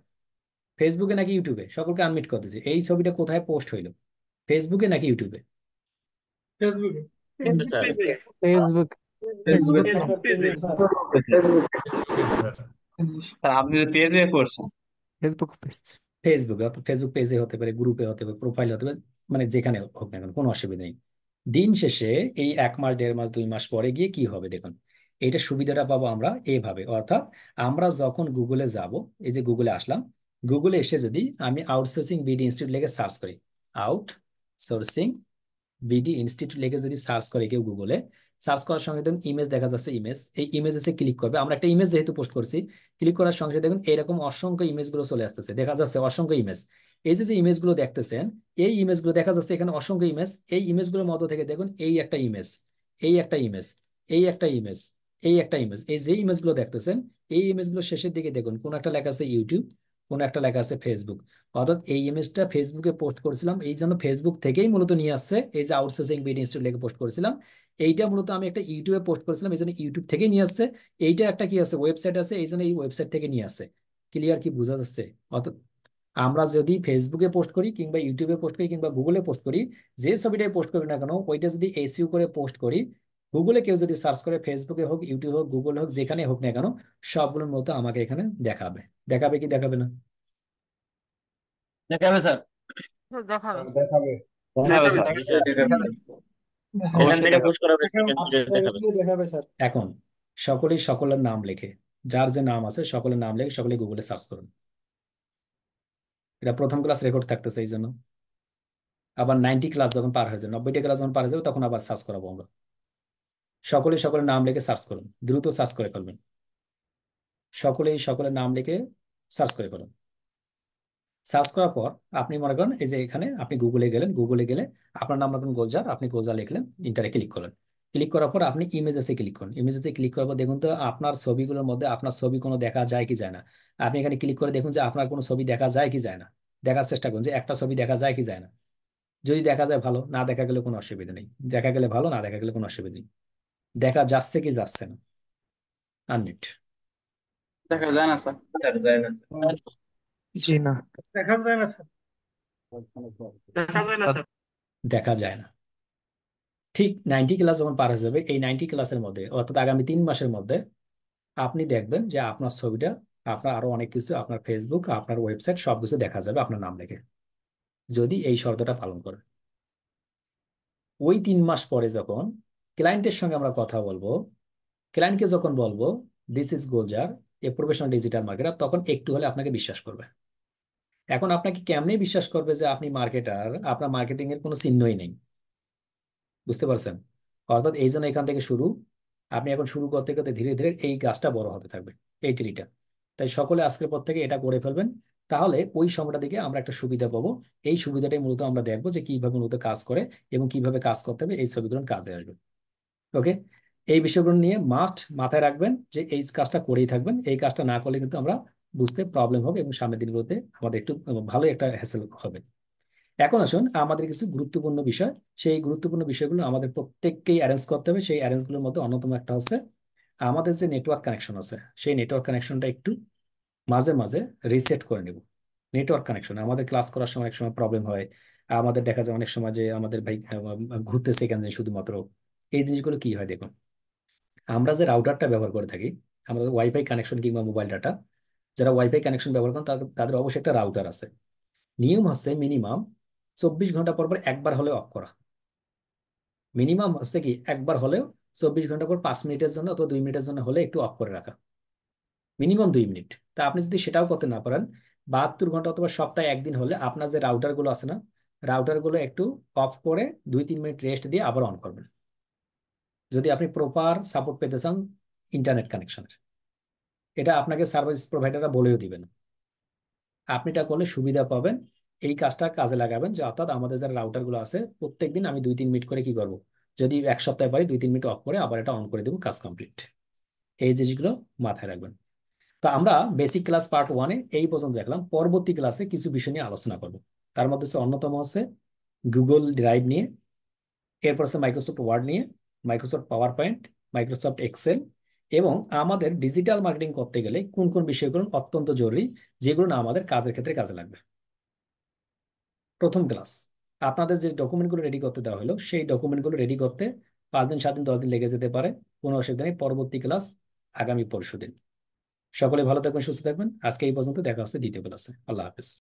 ফেসবুকে নাকি ইউটিউবে? সকলকে আনমিট করতেছি, এই ছবিটা কোথায় পোস্ট হইলো, ফেসবুকে নাকি ইউটিউবে? ফেসবুকে। কিন্তু স্যার ফেসবুক। ফেসবুকে। স্যার আপনি তো পেজে করছেন। Facebook page. ফেসবুকে, ফেসবুক পেজে হতে পারে, গ্রুপে হতে পারে, প্রোফাইল হতে পারে, মানে যেখানে হোক না কেন কোনো অসুবিধা নেই। দিন শেষে এই 1 মাস, 1.5 মাস, 2 মাস পরে গিয়ে কি হবে দেখুন। এইটা সুবিধাটা পাবো আমরা এভাবে, অর্থাৎ আমরা যখন গুগলে যাব, এই যে গুগলে আসলাম, গুগলে এসে যদি আমি আউটসোর্সিং বিডি ইনস্টিটিউট লিখে সার্চ করি, আউটসোর্সিং বিডি ইনস্টিটিউট লিখে যদি সার্চ করে কেউ গুগলে, সার্চ করার সঙ্গে দেখুন ইমেজ দেখা যাচ্ছে। ইমেজ, এই ইমেজ এসে ক্লিক করবে। আমরা একটা ইমেজ যেহেতু পোস্ট করছি, ক্লিক করার সঙ্গে সঙ্গে দেখুন এরকম অসংখ্য ইমেজ গুলো চলে আসতেছে, দেখা যাচ্ছে অসংখ্য ইমেজ। এই যে যে ইমেজ গুলো দেখতেছেন, এই ইমেজ গুলো দেখা যাচ্ছে এখানে অসংখ্য ইমেজ। এই ইমেজ গুলোর মধ্যে থেকে দেখুন এই একটা ইমেজ, এই একটা ইমেজ, এই একটা ইমেজ, এই একটা ইমেজ। এই যে ইমেজ গুলো দেখতেছেন, এই ইমেজ গুলো শেষের দিকে দেখুন কোন একটা লেখা আছে ইউটিউব, কোন একটা লেখা আছে ফেসবুক। অর্থাৎ এই ইমেজটা ফেসবুকে পোস্ট করেছিলাম, এই জন্য ফেসবুক থেকেই মূলত নিয়ে আসছে। এই যে আউটসোর্সিং বিডি ইনস্টিটিউট লিখে পোস্ট করেছিলাম, এইটা মূলত আমি একটা ইউটিউবে পোস্ট করেছিলাম, এই জন্য ইউটিউব থেকেই নিয়ে আসছে। এইটা একটা কি আছে, ওয়েবসাইট আছে, এই জন্য এই ওয়েবসাইট থেকে নিয়ে আসছে। ক্লিয়ার কি বোঝা যাচ্ছে? অত আমরা যদি ফেসবুকে পোস্ট করি কিংবা ইউটিউবে পোস্ট করি কিংবা গুগলে পোস্ট করি, যে ছবিটাই পোস্ট করি না কেন, ওইটা যদি এসইও করে পোস্ট করি, গুগলে কেউ যদি সার্চ করে, ফেসবুকে হোক, ইউটিউব হোক, গুগল হোক, যেখানে হোক না কেন, সবগুলোর মতো আমাকে এখানে দেখাবে। দেখাবে কি দেখাবে না? দেখাবে স্যার। দেখাবে। দেখাবে। দেখাবে স্যার। জি স্যার, দেখাবে। যেখান অবশ্যই থেকে দেখাবে। পোস্ট করা হবে সেখান থেকে দেখাবে স্যার। দেখাবে স্যার। এখন সকলেই সকলের নাম লেখে, যার যে নাম আছে সকলের নাম লেখে সকলে গুগলে সার্চ করুন। এটা প্রথম ক্লাস রেকর্ড থাকতেছে এই জন্য। আবার 90 ক্লাস যখন পার হয়ে যাবে, 90টা ক্লাস যখন পার হয়ে যাবে, তখন আবার সার্চ করাবো আমরা। সকলেই সকলের নাম লিখে সার্চ করুন, দ্রুত সার্চ করে ফেলবেন। সকলেই সকলের নাম লিখে সার্চ করে ফেলুন। সার্চ করার পর আপনি মনে করেন এই যে এখানে আপনি গুগলে গেলেন, গুগলে গেলে আপনার নাম রাখুন গোলজার, আপনি গোলজার লিখলেন, ইন্টারে ক্লিক করলেন। ক্লিক করার পর আপনি ইমেজেসে ক্লিক করুন। ইমেজেসে ক্লিক করার পর দেখুন তো আপনার ছবিগুলোর মধ্যে আপনার ছবি কোনো দেখা যায় কি যায় না। আপনি এখানে ক্লিক করে দেখুন যে আপনার কোনো ছবি দেখা যায় কি যায় না। দেখার চেষ্টা করুন যে একটা ছবি দেখা যায় কি যায় না। যদি দেখা যায় ভালো, না দেখা গেলে কোনো অসুবিধা নেই। দেখা গেলে ভালো, না দেখা গেলে কোনো অসুবিধা নেই। দেখা যাচ্ছে কি যাচ্ছে না? আনমিট। দেখা যায় না স্যার। স্যার যায় না। জি না। দেখা যায় না স্যার। দেখা যায় না স্যার। দেখা যায় না। ঠিক 90 ক্লাস যখন পার হয়ে যাবে, এই 90 ক্লাসের মধ্যে অর্থাৎ আগামী 3 মাসের মধ্যে আপনি দেখবেন যে আপনার ছবিটা, আপনার আরো অনেক কিছু, আপনার ফেসবুক, আপনার ওয়েবসাইট সবকিছু দেখা যাবে আপনার নাম লিখে, যদি এই শর্তটা পালন করেন। ওই 3 মাস পরে যখন ক্লায়েন্টের সঙ্গে আমরা কথা বলবো, ক্লায়েন্টকে যখন বলবো this is Golzar, a professional digital marketer, তখন একটু হলে আপনাকে বিশ্বাস করবে। এখন আপনাকে কেমনে বিশ্বাস করবে যে আপনি মার্কেটার, আপনার মার্কেটিং এর কোনো চিহ্নই নেই। বুঝতে পারছেন? অর্থাৎ এই জন্য এখান থেকে শুরু, আপনি এখন শুরু করতে করতে ধীরে ধীরে এই গাছটা বড় হতে থাকবে, এই ট্রিটা। তাই সকলে আজকের পর থেকে এটা করে ফেলবেন। তাহলে ওই সময়টা দিকে আমরা একটা সুবিধা পাবো। এই সুবিধাটাই মূলত আমরা দেখবো যে কিভাবে মূলত কাজ করে এবং কিভাবে কাজ করতে হবে, এই ছবিগুলো কাজে আসবে। ওকে, এই বিষয়গুলো নিয়ে মাস্ট মাথায় রাখবেন যে এই কাজটা করেই থাকবেন। এই কাজটা না করলে কিন্তু আমরা বুঝতে প্রবলেম হবে এবং সামনের দিনগুলোতে আমাদের একটু ভালো একটা হ্যাসেল হবে। এখন আসুন আমাদের কিছু গুরুত্বপূর্ণ বিষয়, সেই গুরুত্বপূর্ণ বিষয়গুলো আমাদের প্রত্যেককেই অ্যারেঞ্জ করতে হবে। সেই অ্যারেঞ্জগুলোর মধ্যে অন্যতম একটা হচ্ছে আমাদের যে নেটওয়ার্ক কানেকশন আছে, সেই নেটওয়ার্ক কানেকশনটা একটু মাঝে মাঝে রিসেট করে নেব। নেটওয়ার্ক কানেকশন আমাদের ক্লাস করার সময় অনেক সময় প্রবলেম হয়। আমাদের দেখা যায় অনেক সময় যে আমাদের ভাই ঘুরতেছে কেন জানি শুধুমাত্র। এই জিনিসগুলো কি হয় দেখুন, আমরা যে রাউটারটা ব্যবহার করে থাকি, আমাদের ওয়াইফাই কানেকশন কিংবা মোবাইল ডাটা, যারা ওয়াইফাই কানেকশন ব্যবহার করেন তাদের অবশ্যই একটা রাউটার আছে। নিয়ম হচ্ছে মিনিমাম 24 ঘন্টা পর পর একবার হলে অফ করা। মিনিমাম হচ্ছে কি একবার হলেও 24 ঘন্টা পর 5 মিনিটের জন্য অথবা 2 মিনিটের জন্য হলে একটু অফ করে রাখা, মিনিমাম 2 মিনিট। তা আপনি যদি সেটাও করতে না পারেন, 72 ঘন্টা অথবা সপ্তাহে একদিন হলে আপনার যে রাউটার গুলো আছে না, রাউটার গুলো একটু অফ করে 2-3 মিনিট রেস্ট দিয়ে আবার অন করবেন। যদি আপনি প্রপার সাপোর্ট পেতে চান ইন্টারনেট কানেকশনের। এটা আপনাকে সার্ভিস প্রোভাইডাররা বলেও দিবেন, আপনি এটা করলে সুবিধা পাবেন। এই কাজটা কাজে লাগাবেন, যে অর্থাৎ আমাদের যারা রাউটার গুলো আছে প্রত্যেকদিন আমি 2-3 মিনিট করে কি করব, যদি এক সপ্তাহে পারি 2-3 মিনিট অফ করে আবার এটা অন করে দেবো, কাজ কমপ্লিট। এই জিনিসগুলো মাথায় রাখবেন। তো আমরা বেসিক ক্লাস পার্ট 1-এ এই পর্যন্ত দেখলাম। পরবর্তী ক্লাসে কিছু বিষয় নিয়ে আলোচনা করব। তার মধ্যে অন্যতম হচ্ছে গুগল ড্রাইভ নিয়ে, এরপর আছে মাইক্রোসফট ওয়ার্ড নিয়ে, Microsoft PowerPoint, Microsoft Excel, এবং আমাদের ডিজিটাল মার্কেটিং করতে গেলে কোন কোন বিষয়গুলো অত্যন্ত জরুরি, যেগুলো না আমাদের কাজের ক্ষেত্রে কাজে লাগবে। প্রথম ক্লাস আপনাদের যে ডকুমেন্টগুলো রেডি করতে দেওয়া হলো, সেই ডকুমেন্টগুলো রেডি করতে 5 দিন 7 দিন 10 দিন লেগে যেতে পারে, কোনো অসুবিধা নেই। পরবর্তী ক্লাস আগামী পরশুদিন। সকলে ভালো থাকবেন, সুস্থ থাকবেন। আজকে এই পর্যন্ত, দেখা হচ্ছে দ্বিতীয় ক্লাসে। আল্লাহ হাফেজ।